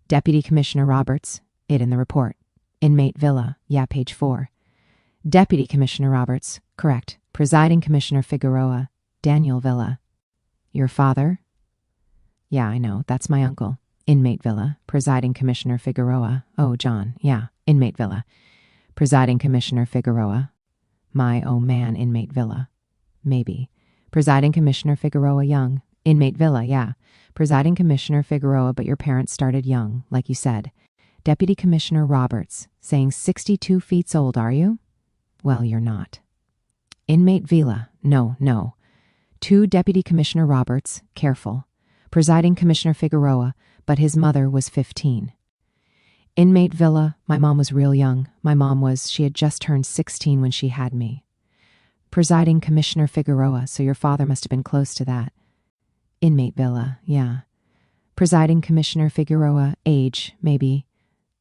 Deputy Commissioner Roberts, it in the report. Inmate villa, yeah, page 4. Deputy Commissioner Roberts, correct. Presiding Commissioner Figueroa, Daniel Villa. Your father? Yeah, I know, that's my uncle. Inmate villa, Presiding Commissioner Figueroa. Oh, John, yeah, inmate villa. Presiding Commissioner Figueroa. My, oh man, inmate villa. Maybe. Presiding Commissioner Figueroa young. Inmate villa, yeah. Presiding Commissioner Figueroa, but your parents started young, like you said. Deputy Commissioner Roberts, saying 62 feet old, are you? Well, you're not. Inmate villa, no. 2 Deputy Commissioner Roberts, careful. Presiding Commissioner Figueroa, but his mother was 15. Inmate villa, my mom was real young. She had just turned 16 when she had me. Presiding Commissioner Figueroa, so your father must have been close to that. Inmate villa, yeah. Presiding Commissioner Figueroa, age, maybe.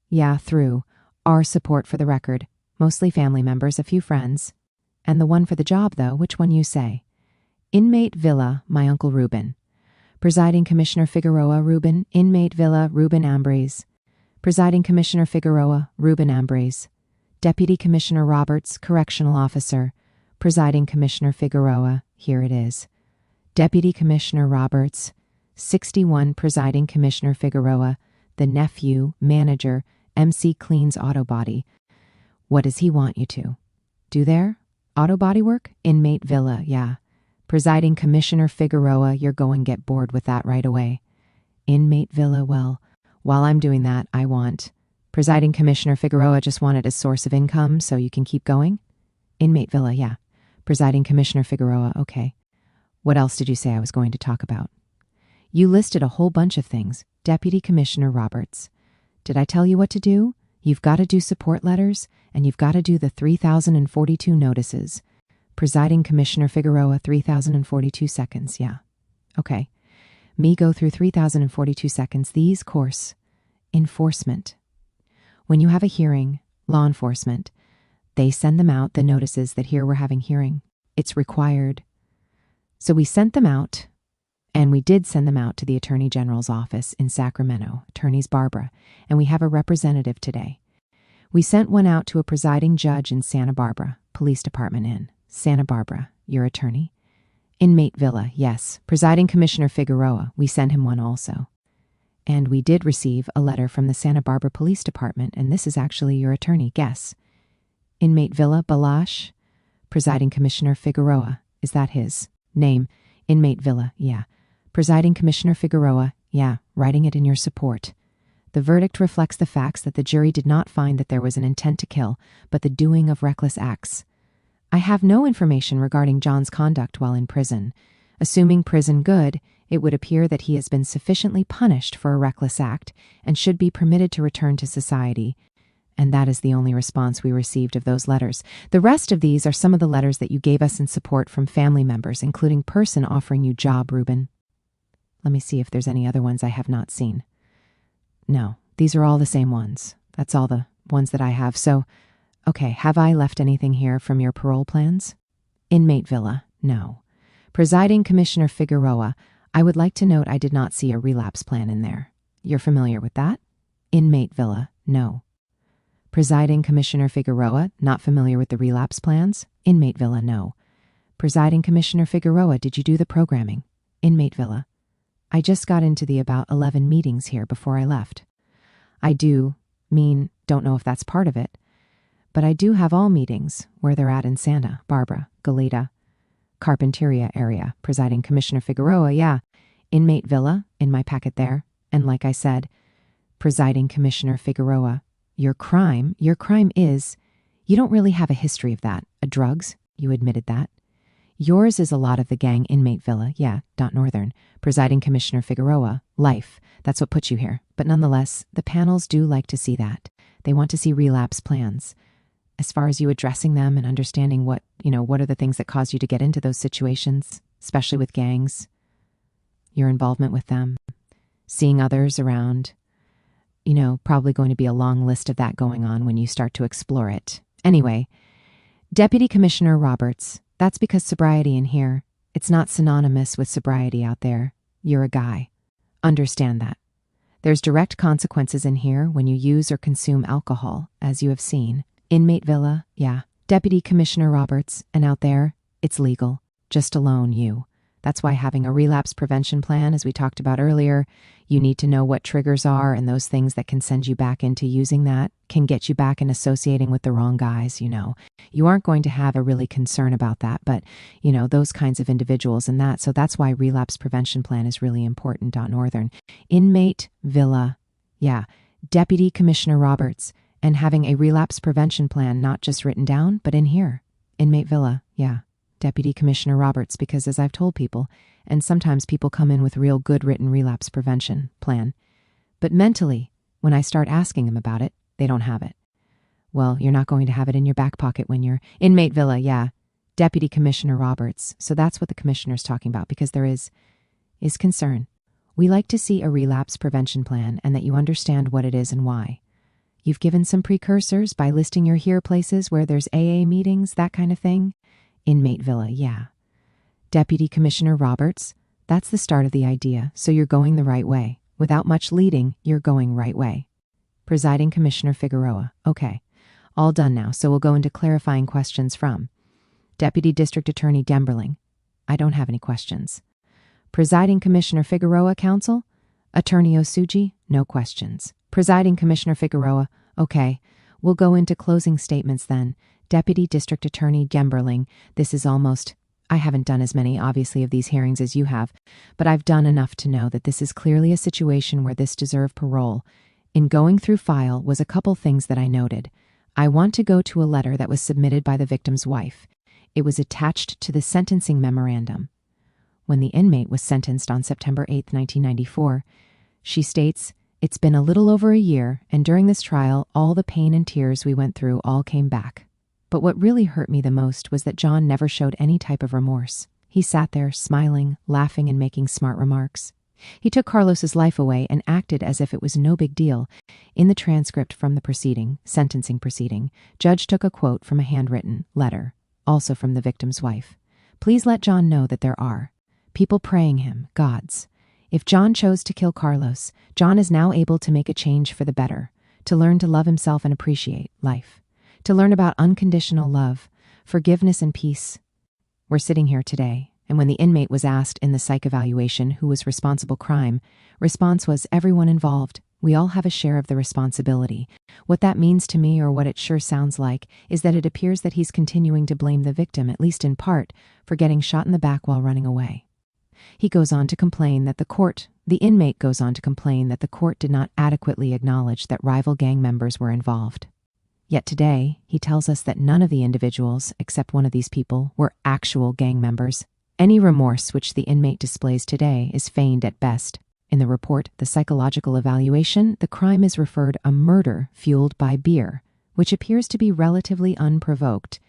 Yeah, through. Our support for the record. Mostly family members, a few friends. And the one for the job, though, which one you say? Inmate villa, my Uncle Reuben. Presiding Commissioner Figueroa, Reuben. Inmate villa, Reuben Ambrose. Presiding Commissioner Figueroa, Reuben Ambrose. Deputy Commissioner Roberts, Correctional Officer. Presiding Commissioner Figueroa, here it is. Deputy Commissioner Roberts, 61. Presiding Commissioner Figueroa, the nephew, manager, MC Cleans Auto Body. What does he want you to? Do there? Auto body work? Inmate villa, yeah. Presiding Commissioner Figueroa, you're going to get bored with that right away. Inmate villa, well, while I'm doing that, I want. Presiding Commissioner Figueroa just wanted a source of income so you can keep going? Inmate villa, yeah. Presiding Commissioner Figueroa, okay. What else did you say I was going to talk about? You listed a whole bunch of things. Deputy Commissioner Roberts. Did I tell you what to do? You've got to do support letters, and you've got to do the 3,042 notices. Presiding Commissioner Figueroa, 3,042 seconds, yeah. Okay. Me go through 3,042 seconds. These course. Enforcement. When you have a hearing, law enforcement, they send them out, the notices that here we're having hearing. It's required. So we sent them out, and we did send them out to the Attorney General's office in Sacramento, Attorney's Barbara, and we have a representative today. We sent one out to a presiding judge in Santa Barbara, Police Department in Santa Barbara, your attorney. Inmate villa, yes. Presiding Commissioner Figueroa, we sent him one also. And we did receive a letter from the Santa Barbara Police Department, and this is actually your attorney, guess. Inmate villa, Balash. Presiding Commissioner Figueroa, is that his name? Inmate villa, yeah. Presiding Commissioner Figueroa, yeah, writing it in your support. The verdict reflects the facts that the jury did not find that there was an intent to kill, but the doing of reckless acts. I have no information regarding John's conduct while in prison. Assuming prison good, it would appear that he has been sufficiently punished for a reckless act and should be permitted to return to society. And that is the only response we received of those letters. The rest of these are some of the letters that you gave us in support from family members, including person offering you job, Reuben. Let me see if there's any other ones I have not seen. No, these are all the same ones. That's all the ones that I have. So, okay, have I left anything here from your parole plans? Inmate villa, no. Presiding Commissioner Figueroa, I would like to note I did not see a relapse plan in there. You're familiar with that? Inmate villa, no. Presiding Commissioner Figueroa, not familiar with the relapse plans? Inmate villa, no. Presiding Commissioner Figueroa, did you do the programming? Inmate villa. I just got into the about 11 meetings here before I left. I don't know if that's part of it, but I do have all meetings where they're at in Santa Barbara, Goleta, Carpinteria area. Presiding Commissioner Figueroa, yeah. Inmate villa, in my packet there. And like I said, Presiding Commissioner Figueroa, your crime is, you don't really have a history of that. Drugs, you admitted that. Yours is a lot of the gang. Inmate villa, yeah, Northern. Presiding Commissioner Figueroa, life. That's what put you here. But nonetheless, the panels do like to see that. They want to see relapse plans. As far as you addressing them and understanding what are the things that cause you to get into those situations, especially with gangs, your involvement with them, seeing others around, Probably going to be a long list of that going on when you start to explore it. Anyway, Deputy Commissioner Roberts, that's because sobriety in here, it's not synonymous with sobriety out there. You're a guy. Understand that. There's direct consequences in here when you use or consume alcohol, as you have seen. Inmate Villa, yeah. Deputy Commissioner Roberts, and out there, it's legal. Just alone you. That's why having a relapse prevention plan, as we talked about earlier, you need to know what triggers are, and those things that can send you back into using that can get you back in associating with the wrong guys. You aren't going to have a really concern about that, but those kinds of individuals and that. So that's why relapse prevention plan is really important. Northern Inmate Villa, yeah. Deputy Commissioner Roberts, and having a relapse prevention plan not just written down, but in here. Inmate Villa, yeah. Deputy Commissioner Roberts, because as I've told people, and sometimes people come in with real good written relapse prevention plan, but mentally, when I start asking them about it, they don't have it. Well, you're not going to have it in your back pocket when you're Inmate Villa, yeah. Deputy Commissioner Roberts. So that's what the commissioner's talking about, because there is concern. We like to see a relapse prevention plan and that you understand what it is and why. You've given some precursors by listing your here places where there's AA meetings, that kind of thing. Inmate Villa, yeah. Deputy Commissioner Roberts, that's the start of the idea, so you're going the right way. Without much leading, you're going right way. Presiding Commissioner Figueroa, okay. All done now, so we'll go into clarifying questions from Deputy District Attorney Gemberling. I don't have any questions. Presiding Commissioner Figueroa, Counsel. Attorney Osuji, no questions. Presiding Commissioner Figueroa, okay. We'll go into closing statements then. Deputy District Attorney Gemberling, I haven't done as many, obviously, of these hearings as you have, but I've done enough to know that this is clearly a situation where this deserved parole. In going through file was a couple things that I noted. I want to go to a letter that was submitted by the victim's wife. It was attached to the sentencing memorandum. When the inmate was sentenced on September 8, 1994, she states, "It's been a little over a year, and during this trial, all the pain and tears we went through all came back. But what really hurt me the most was that John never showed any type of remorse. He sat there, smiling, laughing, and making smart remarks. He took Carlos's life away and acted as if it was no big deal." In the transcript from the sentencing proceeding, Judge took a quote from a handwritten letter, also from the victim's wife. "Please let John know that there are people praying him, gods. If John chose to kill Carlos, John is now able to make a change for the better, to learn to love himself and appreciate life, to learn about unconditional love, forgiveness, and peace." We're sitting here today, and when the inmate was asked in the psych evaluation who was responsible crime, response was everyone involved. We all have a share of the responsibility. What that means to me, or what it sure sounds like, is that it appears that he's continuing to blame the victim, at least in part, for getting shot in the back while running away. He goes on to complain that the inmate goes on to complain that the court did not adequately acknowledge that rival gang members were involved. Yet today, he tells us that none of the individuals, except one of these people, were actual gang members. Any remorse which the inmate displays today is feigned at best. In the report, the psychological evaluation, the crime is referred a murder fueled by beer, which appears to be relatively unprovoked.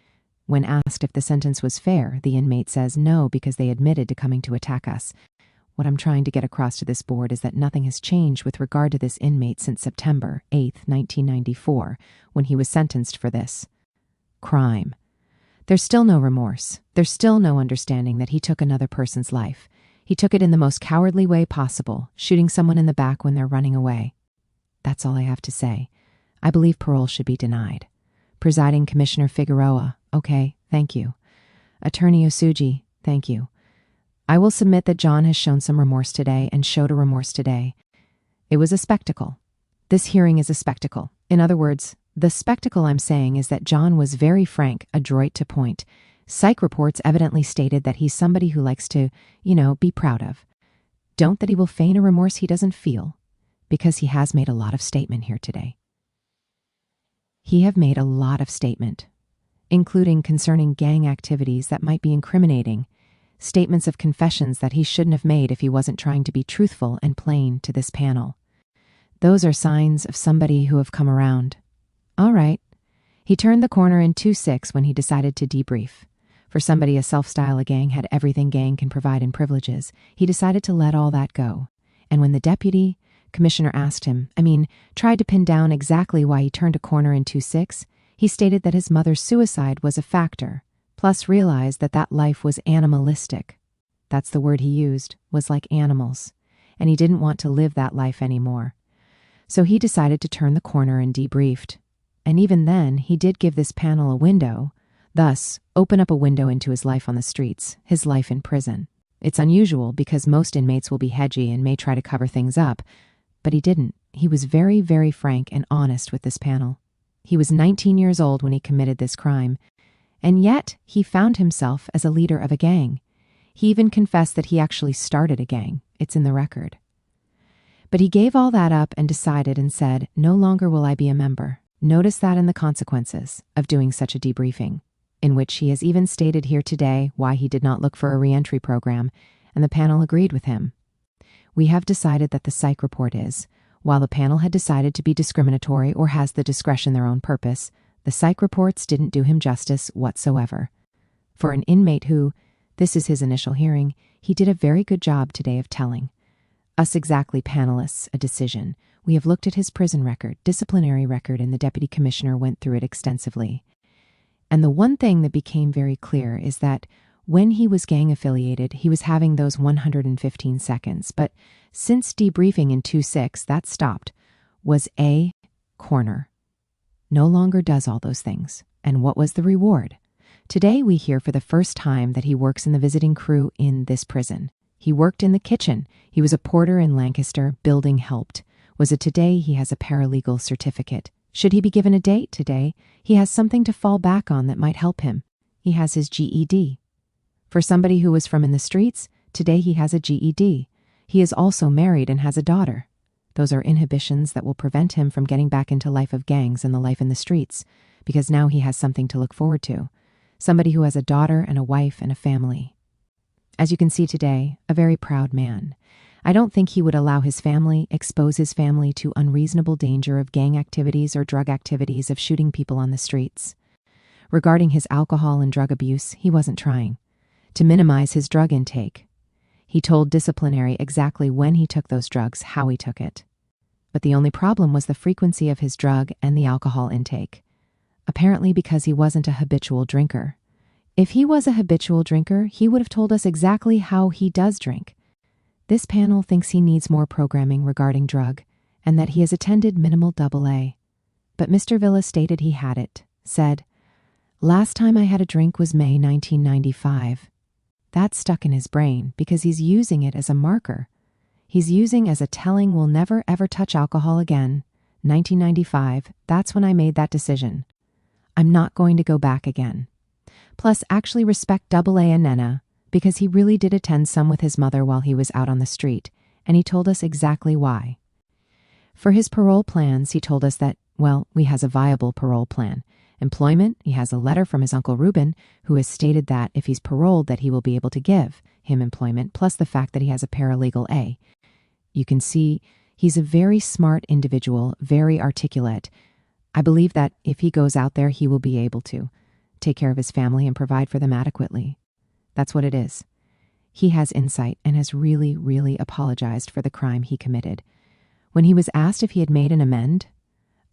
When asked if the sentence was fair, the inmate says no because they admitted to coming to attack us. What I'm trying to get across to this board is that nothing has changed with regard to this inmate since September 8, 1994, when he was sentenced for this crime. There's still no remorse. There's still no understanding that he took another person's life. He took it in the most cowardly way possible, shooting someone in the back when they're running away. That's all I have to say. I believe parole should be denied. Presiding Commissioner Figueroa, okay, thank you. Attorney Osuji, thank you. I will submit that John has shown some remorse today and showed a remorse today. It was a spectacle. This hearing is a spectacle. In other words, the spectacle I'm saying is that John was very frank, adroit to point. Psych reports evidently stated that he's somebody who likes to, be proud of. Don't that he will feign a remorse he doesn't feel, because he has made a lot of statement here today. He have made a lot of statement, including concerning gang activities that might be incriminating, statements of confessions that he shouldn't have made if he wasn't trying to be truthful and plain to this panel. Those are signs of somebody who have come around. All right. He turned the corner in 2-6 when he decided to debrief. For somebody a self-style a gang had everything gang can provide in privileges, he decided to let all that go. And when the deputy Commissioner asked him, tried to pin down exactly why he turned a corner in 2-6, he stated that his mother's suicide was a factor, plus realized that that life was animalistic. That's the word he used, was like animals, and he didn't want to live that life anymore. So he decided to turn the corner and debriefed. And even then, he did give this panel a window, thus open up a window into his life on the streets, his life in prison. It's unusual because most inmates will be hedgy and may try to cover things up, but he didn't. He was very, very frank and honest with this panel. He was 19 years old when he committed this crime, and yet he found himself as a leader of a gang. He even confessed that he actually started a gang. It's in the record. But he gave all that up and decided and said, "No longer will I be a member." Notice that in the consequences of doing such a debriefing, in which he has even stated here today why he did not look for a reentry program, and the panel agreed with him. We have decided that the psych report is, while the panel had decided to be discriminatory or has the discretion their own purpose, the psych reports didn't do him justice whatsoever. For an inmate who, this is his initial hearing, he did a very good job today of telling us exactly, panelists, a decision. We have looked at his prison record, disciplinary record, and the deputy commissioner went through it extensively. And the one thing that became very clear is that when he was gang affiliated, he was having those 115 seconds. But since debriefing in 2-6, that stopped, was a corner. No longer does all those things. And what was the reward? Today we hear for the first time that he works in the visiting crew in this prison. He worked in the kitchen. He was a porter in Lancaster. Building helped. Was it today he has a paralegal certificate? Should he be given a date today, he has something to fall back on that might help him. He has his GED. For somebody who was from in the streets, today he has a GED. He is also married and has a daughter. Those are inhibitions that will prevent him from getting back into life of gangs and the life in the streets, because now he has something to look forward to. Somebody who has a daughter and a wife and a family. As you can see today, a very proud man. I don't think he would allow his family, expose his family to unreasonable danger of gang activities or drug activities of shooting people on the streets. Regarding his alcohol and drug abuse, he wasn't trying to minimize his drug intake. He told disciplinary exactly when he took those drugs, how he took it. But the only problem was the frequency of his drug and the alcohol intake. Apparently because he wasn't a habitual drinker. If he was a habitual drinker, he would have told us exactly how he does drink. This panel thinks he needs more programming regarding drug and that he has attended minimal AA. But Mr. Villa stated he had it, said, "Last time I had a drink was May 1995. That stuck in his brain because he's using it as a marker. He's using as a telling will never ever touch alcohol again. 1995, that's when I made that decision. I'm not going to go back again. Plus, actually respect AA and Nena, because he really did attend some with his mother while he was out on the street, and he told us exactly why. For his parole plans, he told us that, he has a viable parole plan. Employment, he has a letter from his Uncle Reuben, who has stated that if he's paroled that he will be able to give him employment, plus the fact that he has a paralegal A. You can see he's a very smart individual, very articulate. I believe that if he goes out there, he will be able to take care of his family and provide for them adequately. That's what it is. He has insight and has really, really apologized for the crime he committed. When he was asked if he had made an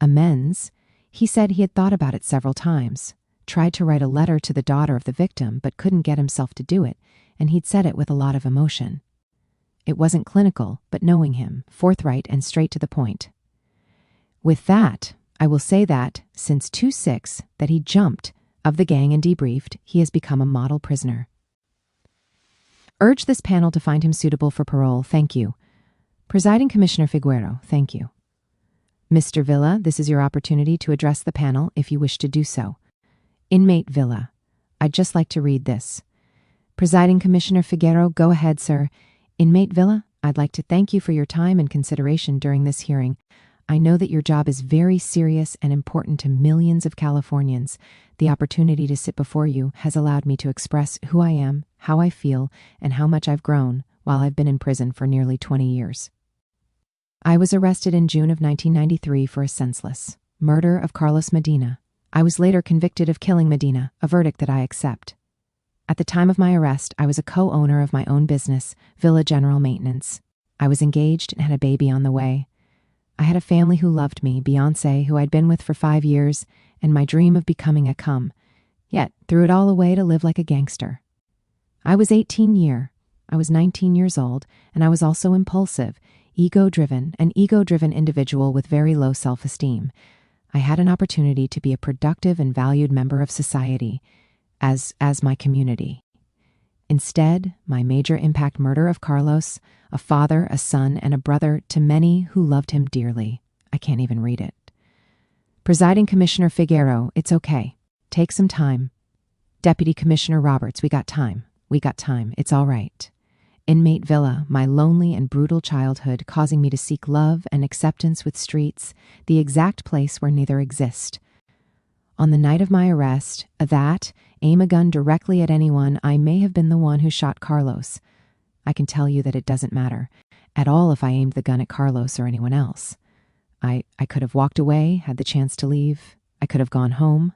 amends, he said he had thought about it several times, tried to write a letter to the daughter of the victim, but couldn't get himself to do it, and he'd said it with a lot of emotion. It wasn't clinical, but knowing him, forthright and straight to the point. With that, I will say that, since 2-6, that he jumped of the gang and debriefed, he has become a model prisoner. Urge this panel to find him suitable for parole. Thank you. Presiding Commissioner Figueroa, thank you. Mr. Villa, this is your opportunity to address the panel if you wish to do so. Inmate Villa, I'd just like to read this. Presiding Commissioner Figueroa, go ahead, sir. Inmate Villa, I'd like to thank you for your time and consideration during this hearing. I know that your job is very serious and important to millions of Californians. The opportunity to sit before you has allowed me to express who I am, how I feel, and how much I've grown while I've been in prison for nearly 20 years. I was arrested in June of 1993 for a senseless murder of Carlos Medina. I was later convicted of killing Medina, a verdict that I accept. At the time of my arrest, I was a co-owner of my own business, Villa General Maintenance. I was engaged and had a baby on the way. I had a family who loved me, Beyoncé, who I'd been with for 5 years, and my dream of becoming a cum, yet threw it all away to live like a gangster. I was 18. I was 19 years old, and I was also impulsive, an ego-driven individual with very low self-esteem. I had an opportunity to be a productive and valued member of society, as my community. Instead, my major impact murder of Carlos, a father, a son, and a brother to many who loved him dearly. I can't even read it. Presiding Commissioner Figueroa, it's okay. Take some time. Deputy Commissioner Roberts, we got time. It's all right. Inmate Villa, my lonely and brutal childhood causing me to seek love and acceptance with streets, the exact place where neither exist. On the night of my arrest, aim a gun directly at anyone, I may have been the one who shot Carlos. I can tell you that it doesn't matter at all if I aimed the gun at Carlos or anyone else. I could have walked away, had the chance to leave. I could have gone home.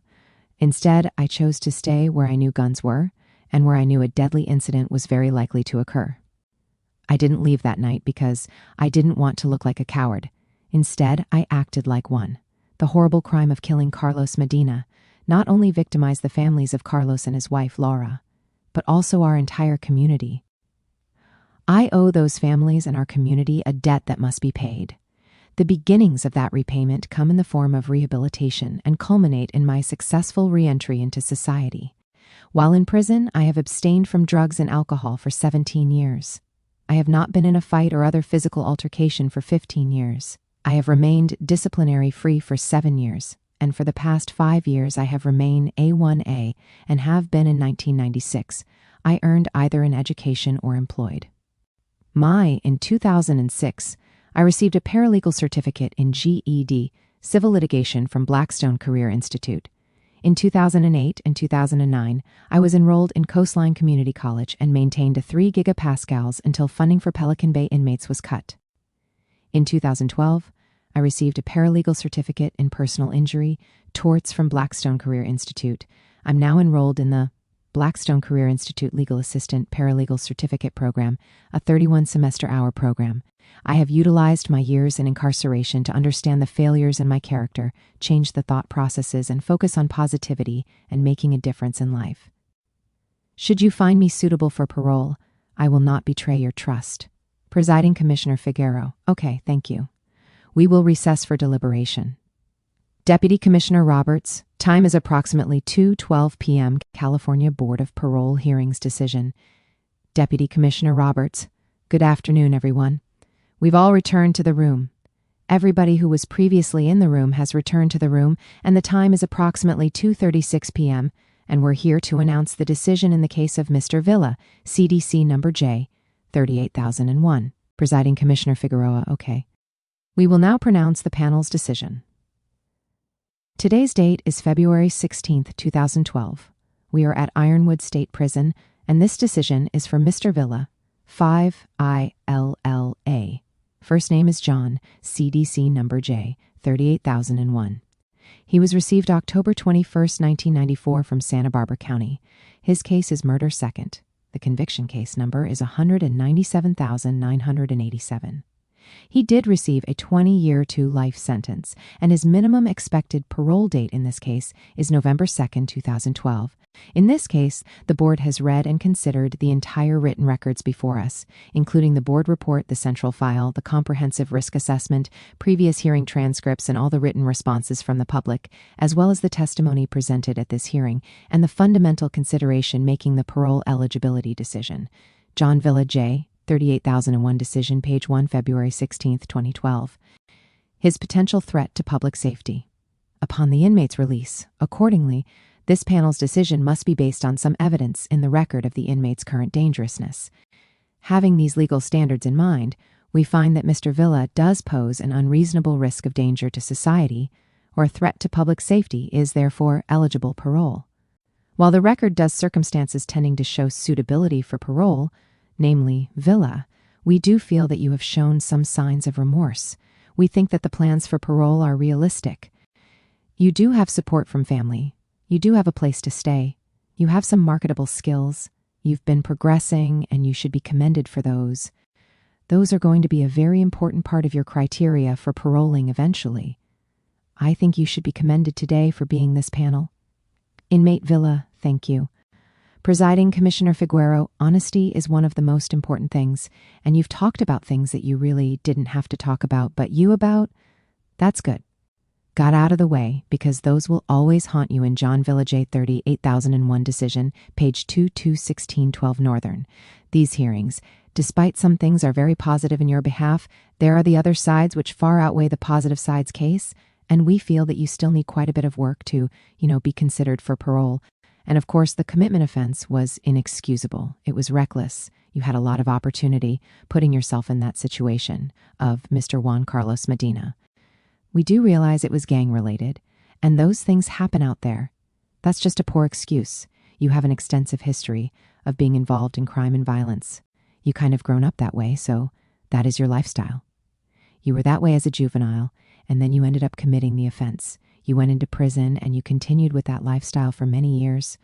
Instead, I chose to stay where I knew guns were and where I knew a deadly incident was very likely to occur. I didn't leave that night because I didn't want to look like a coward. Instead, I acted like one. The horrible crime of killing Carlos Medina not only victimized the families of Carlos and his wife, Laura, but also our entire community. I owe those families and our community a debt that must be paid. The beginnings of that repayment come in the form of rehabilitation and culminate in my successful re-entry into society. While in prison, I have abstained from drugs and alcohol for 17 years. I have not been in a fight or other physical altercation for 15 years. I have remained disciplinary-free for 7 years, and for the past 5 years I have remained A1A and have been in 1996. I earned either an education or employed. In 2006, I received a paralegal certificate in GED, Civil Litigation from Blackstone Career Institute. In 2008 and 2009, I was enrolled in Coastline Community College and maintained a 3 gigapascals until funding for Pelican Bay inmates was cut. In 2012, I received a paralegal certificate in personal injury, torts from Blackstone Career Institute. I'm now enrolled in the Blackstone Career Institute Legal Assistant Paralegal Certificate Program, a 31-semester-hour program. I have utilized my years in incarceration to understand the failures in my character, change the thought processes, and focus on positivity and making a difference in life. Should you find me suitable for parole, I will not betray your trust. Presiding Commissioner Figueroa. Okay, thank you. We will recess for deliberation. Deputy Commissioner Roberts, time is approximately 2:12 p.m. California Board of Parole Hearings decision. Deputy Commissioner Roberts, good afternoon, everyone. We've all returned to the room. Everybody who was previously in the room has returned to the room, and the time is approximately 2:36 p.m., and we're here to announce the decision in the case of Mr. Villa, CDC number J, 38,001. Presiding Commissioner Figueroa, okay. We will now pronounce the panel's decision. Today's date is February 16, 2012. We are at Ironwood State Prison, and this decision is for Mr. Villa, 5ILLA. First name is John, CDC number J, 38,001. He was received October 21, 1994 from Santa Barbara County. His case is murder second. The conviction case number is 197,987. He did receive a 20-year to life sentence, and his minimum expected parole date in this case is November 2, 2012. In this case, the board has read and considered the entire written records before us, including the board report, the central file, the comprehensive risk assessment, previous hearing transcripts, and all the written responses from the public, as well as the testimony presented at this hearing, and the fundamental consideration making the parole eligibility decision. John Villa J., 38,001 decision, page 1, February 16, 2012. His potential threat to public safety. Upon the inmate's release, accordingly, this panel's decision must be based on some evidence in the record of the inmate's current dangerousness. Having these legal standards in mind, we find that Mr. Villa does pose an unreasonable risk of danger to society, or a threat to public safety is therefore eligible parole. While the record does circumstances tending to show suitability for parole, namely Villa, we do feel that you have shown some signs of remorse. We think that the plans for parole are realistic. You do have support from family. You do have a place to stay. You have some marketable skills. You've been progressing, and you should be commended for those. those are going to be a very important part of your criteria for paroling eventually. I think you should be commended today for being this panel. Inmate Villa, thank you. Presiding Commissioner Figueroa, honesty is one of the most important things, and you've talked about things that you really didn't have to talk about, but you about, that's good. Got out of the way, because those will always haunt you in John Villa J. 30, 8001 decision, page 221612 Northern. These hearings, despite some things are very positive in your behalf, there are the other sides which far outweigh the positive side's case, and we feel that you still need quite a bit of work to, be considered for parole. And of course, the commitment offense was inexcusable. It was reckless. You had a lot of opportunity putting yourself in that situation of Mr. Juan Carlos Medina. We do realize it was gang-related, and those things happen out there. That's just a poor excuse. You have an extensive history of being involved in crime and violence. You kind of grown up that way, so that is your lifestyle. You were that way as a juvenile, and then you ended up committing the offense. You went into prison, and you continued with that lifestyle for many years.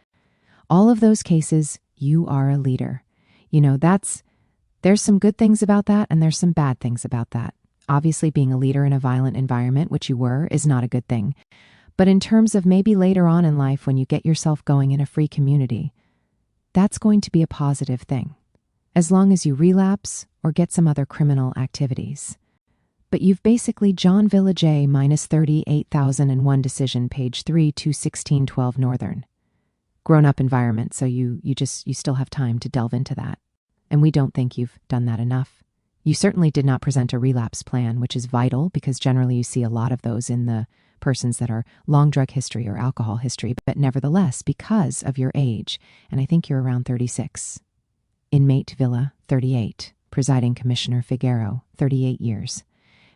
All of those cases, you are a leader. There's some good things about that, and there's some bad things about that. Obviously, being a leader in a violent environment, which you were, is not a good thing. But in terms of maybe later on in life when you get yourself going in a free community, that's going to be a positive thing, as long as you relapse or get some other criminal activities. But you've basically John Villa J -30 8001 decision, page 3 21612 Northern. Grown-up environment, so you still have time to delve into that. And we don't think you've done that enough. You certainly did not present a relapse plan, which is vital because generally you see a lot of those in the persons that are long drug history or alcohol history, but nevertheless, because of your age, and I think you're around 36. Inmate Villa, 38. Presiding Commissioner Figueroa, 38 years.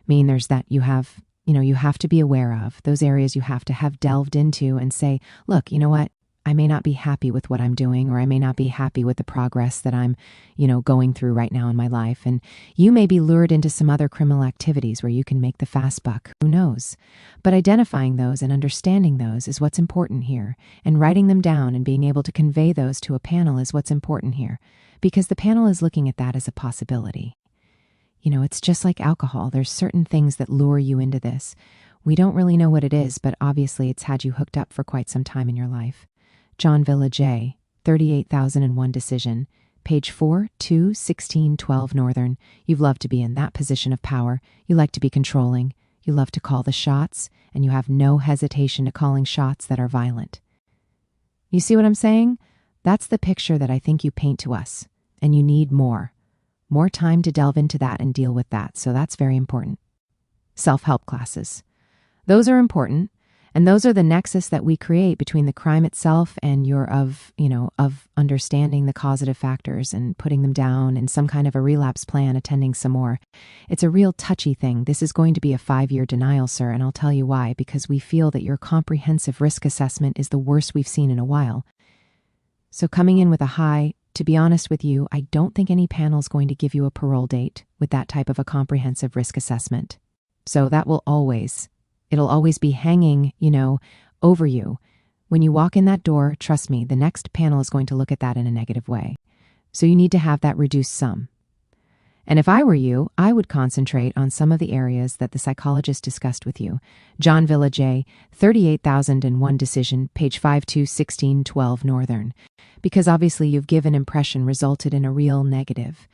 There's that you have to be aware of, those areas you have to have delved into and say, look, you know what? I may not be happy with what I'm doing, or I may not be happy with the progress that I'm, going through right now in my life. And you may be lured into some other criminal activities where you can make the fast buck. Who knows? But identifying those and understanding those is what's important here. And writing them down and being able to convey those to a panel is what's important here, because the panel is looking at that as a possibility. It's just like alcohol. There's certain things that lure you into this. We don't really know what it is, but obviously it's had you hooked up for quite some time in your life. John Villa J, 38,001 decision, page 4 21612 Northern. You've loved to be in that position of power. You like to be controlling. You love to call the shots, and you have no hesitation to calling shots that are violent. You see what I'm saying? That's the picture that I think you paint to us, and you need more time to delve into that and deal with that. So that's very important. Self-help classes. Those are important. And those are the nexus that we create between the crime itself and of understanding the causative factors and putting them down in some kind of a relapse plan, attending some more. It's a real touchy thing. This is going to be a 5-year denial, sir, and I'll tell you why, because we feel that your comprehensive risk assessment is the worst we've seen in a while. So coming in with a high, to be honest with you, I don't think any panel is going to give you a parole date with that type of a comprehensive risk assessment. So that will it'll always be hanging, over you. When you walk in that door, trust me, the next panel is going to look at that in a negative way. So you need to have that reduced sum. And if I were you, I would concentrate on some of the areas that the psychologist discussed with you. John Villa J, 38,001 decision, page 521612 Northern. Because obviously you've given impression resulted in a real negative.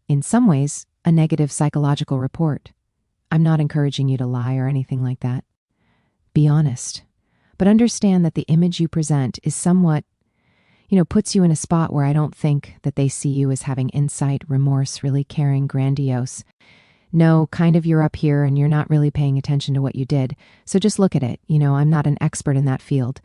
In some ways, a negative psychological report. I'm not encouraging you to lie or anything like that. Be honest. But understand that the image you present is somewhat, puts you in a spot where I don't think that they see you as having insight, remorse, really caring, grandiose. No, kind of you're up here and you're not really paying attention to what you did. So just look at it. I'm not an expert in that field.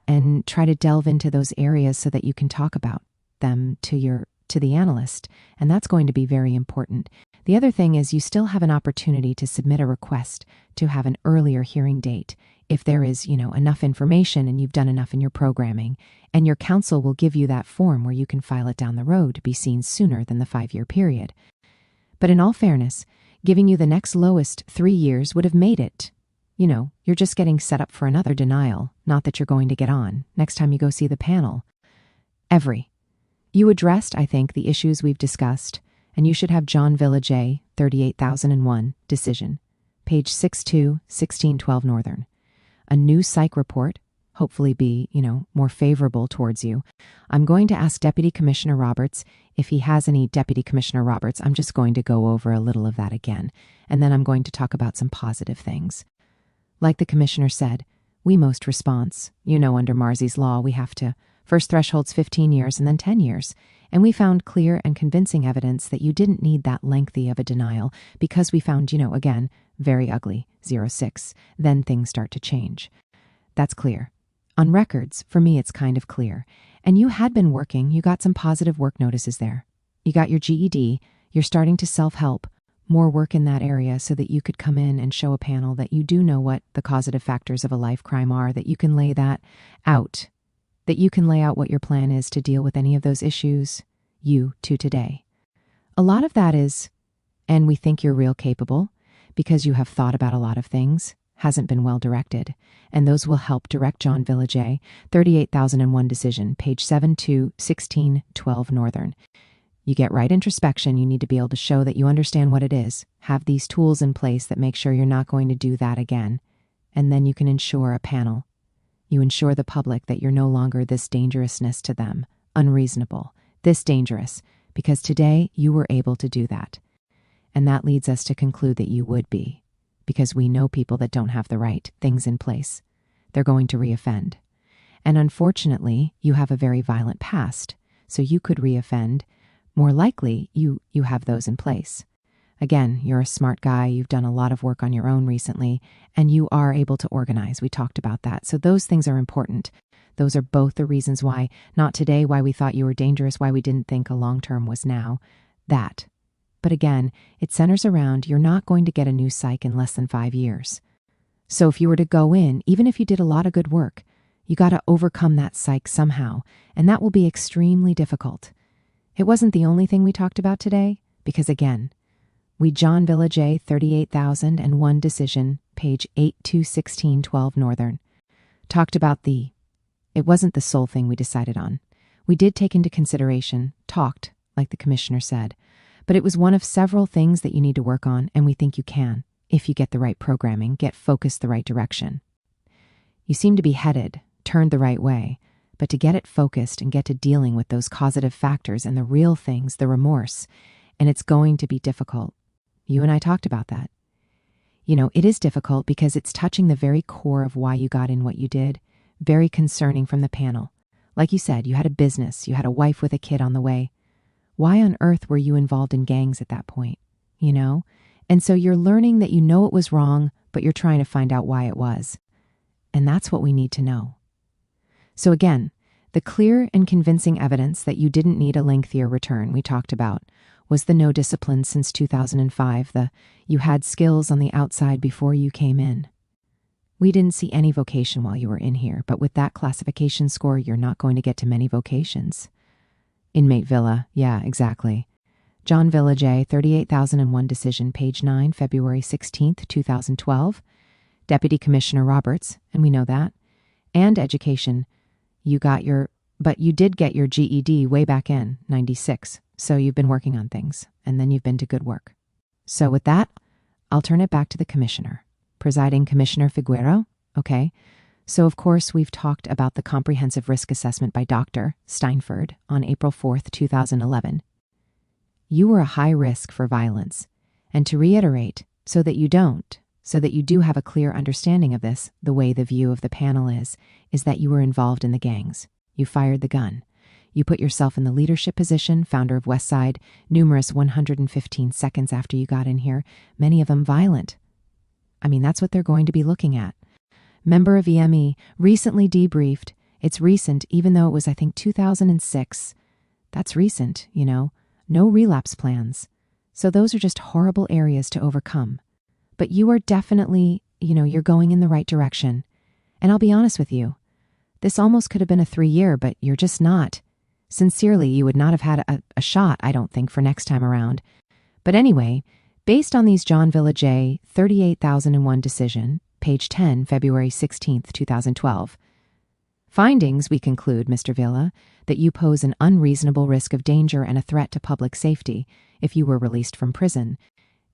And try to delve into those areas so that you can talk about them to the analyst. And that's going to be very important. The other thing is you still have an opportunity to submit a request to have an earlier hearing date if there is, enough information and you've done enough in your programming, and your counsel will give you that form where you can file it down the road to be seen sooner than the 5-year period. But in all fairness, giving you the next lowest 3 years would have made it. You're just getting set up for another denial, not that you're going to get on next time you go see the panel. You addressed, I think, the issues we've discussed, and you should have John Villa J. 38,001 decision, page 62, 1612 Northern. A new psych report, hopefully be, more favorable towards you. I'm going to ask Deputy Commissioner Roberts if he has any. Deputy Commissioner Roberts, I'm just going to go over a little of that again, and then I'm going to talk about some positive things. Like the commissioner said, we most response. Under Marzi's law, we have to. First threshold's 15 years and then 10 years. And we found clear and convincing evidence that you didn't need that lengthy of a denial because we found, again, very ugly, 0.6. Then things start to change. That's clear. On records, for me, it's kind of clear. And you had been working. You got some positive work notices there. You got your GED. You're starting to self-help. More work in that area so that you could come in and show a panel that you do know what the causative factors of a life crime are, that you can lay that out. That you can lay out what your plan is to deal with any of those issues, to today. A lot of that is, and we think you're real capable, because you have thought about a lot of things, hasn't been well directed, and those will help direct John Villa J. 38,001 decision, page 72, 1612 Northern. You get right introspection, you need to be able to show that you understand what it is, have these tools in place that make sure you're not going to do that again, and then you can ensure a panel. You ensure the public that you're no longer this dangerousness to them, unreasonable, this dangerous, because today you were able to do that. And that leads us to conclude that you would be, because we know people that don't have the right things in place. They're going to reoffend. And unfortunately, you have a very violent past, so you could reoffend. More likely, you have those in place. Again, you're a smart guy, you've done a lot of work on your own recently, and you are able to organize. We talked about that. So those things are important. Those are both the reasons why, not today, why we thought you were dangerous, why we didn't think a long-term was now. That. But again, it centers around you're not going to get a new psych in less than 5 years. So if you were to go in, even if you did a lot of good work, you got to overcome that psych somehow, and that will be extremely difficult. It wasn't the only thing we talked about today, because again, we John Villa J. 38,001 decision, page 8-1612 Northern, talked about it wasn't the sole thing we decided on. We did take into consideration, talked, like the commissioner said, but it was one of several things that you need to work on, and we think you can, if you get the right programming, get focused the right direction. You seem to be headed, turned the right way, but to get it focused and get to dealing with those causative factors and the real things, the remorse, and it's going to be difficult. You and I talked about that. It is difficult because it's touching the very core of why you got in what you did. Very concerning from the panel. Like you said, you had a business, you had a wife with a kid on the way. Why on earth were you involved in gangs at that point? And so you're learning that it was wrong, but you're trying to find out why it was. And that's what we need to know. So again, the clear and convincing evidence that you didn't need a lengthier return we talked about was the no discipline since 2005, you had skills on the outside before you came in. We didn't see any vocation while you were in here, but with that classification score, you're not going to get to many vocations. Inmate Villa, yeah, exactly. John Villa J. 38,001 decision, page 9, February 16th, 2012. Deputy Commissioner Roberts, and we know that. And education. But you did get your GED way back in, 96. So you've been working on things, and then you've been to good work. So with that, I'll turn it back to the commissioner. Presiding Commissioner Figueroa, okay? So of course, we've talked about the comprehensive risk assessment by Dr. Steinford on April 4th, 2011. You were a high risk for violence. And to reiterate, so that you do have a clear understanding of this, the way the view of the panel is that you were involved in the gangs. You fired the gun. You put yourself in the leadership position, founder of Westside, numerous 115 seconds after you got in here, many of them violent. That's what they're going to be looking at. Member of EME, recently debriefed. It's recent, even though it was, 2006. That's recent, No relapse plans. So those are just horrible areas to overcome. But you are definitely, you're going in the right direction. And I'll be honest with you. This almost could have been a 3-year, but you're just not. Sincerely, you would not have had a shot, I don't think, for next time around. But anyway, based on these John Villa J. 38,001 decision, page 10, February 16th, 2012. Findings, we conclude, Mr. Villa, that you pose an unreasonable risk of danger and a threat to public safety. if you were released from prison,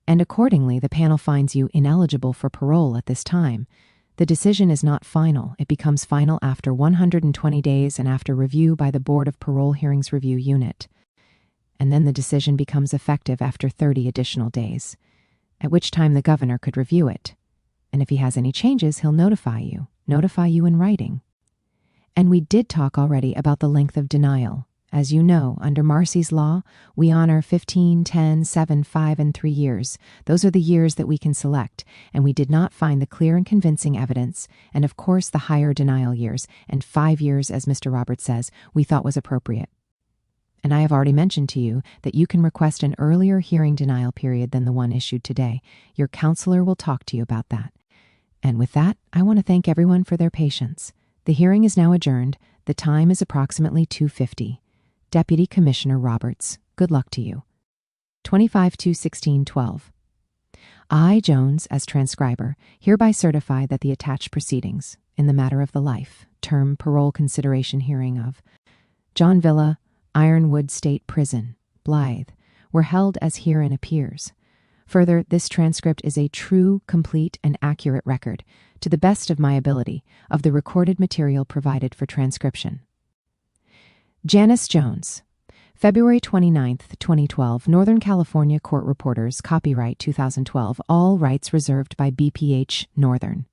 and accordingly the panel finds you ineligible for parole at this time. The decision is not final. It becomes final after 120 days and after review by the Board of Parole Hearings Review Unit. And then the decision becomes effective after 30 additional days, at which time the governor could review it. And if he has any changes, he'll notify you in writing. And we did talk already about the length of denial. As you know, under Marcy's law, we honor 15, 10, 7, 5, and 3 years. Those are the years that we can select, and we did not find the clear and convincing evidence, and of course the higher denial years, and 5 years, as Mr. Roberts says, we thought was appropriate. And I have already mentioned to you that you can request an earlier hearing denial period than the one issued today. Your counselor will talk to you about that. And with that, I want to thank everyone for their patience. The hearing is now adjourned. The time is approximately 2:50. Deputy Commissioner Roberts, good luck to you. 25-2-16-12. I, Jones, as transcriber, hereby certify that the attached proceedings in the matter of the life term parole consideration hearing of John Villa, Ironwood State Prison, Blythe, were held as herein appears. Further, this transcript is a true, complete, and accurate record, to the best of my ability, of the recorded material provided for transcription. Janice Jones, February 29, 2012, Northern California Court Reporters, copyright 2012, all rights reserved by BPH Northern.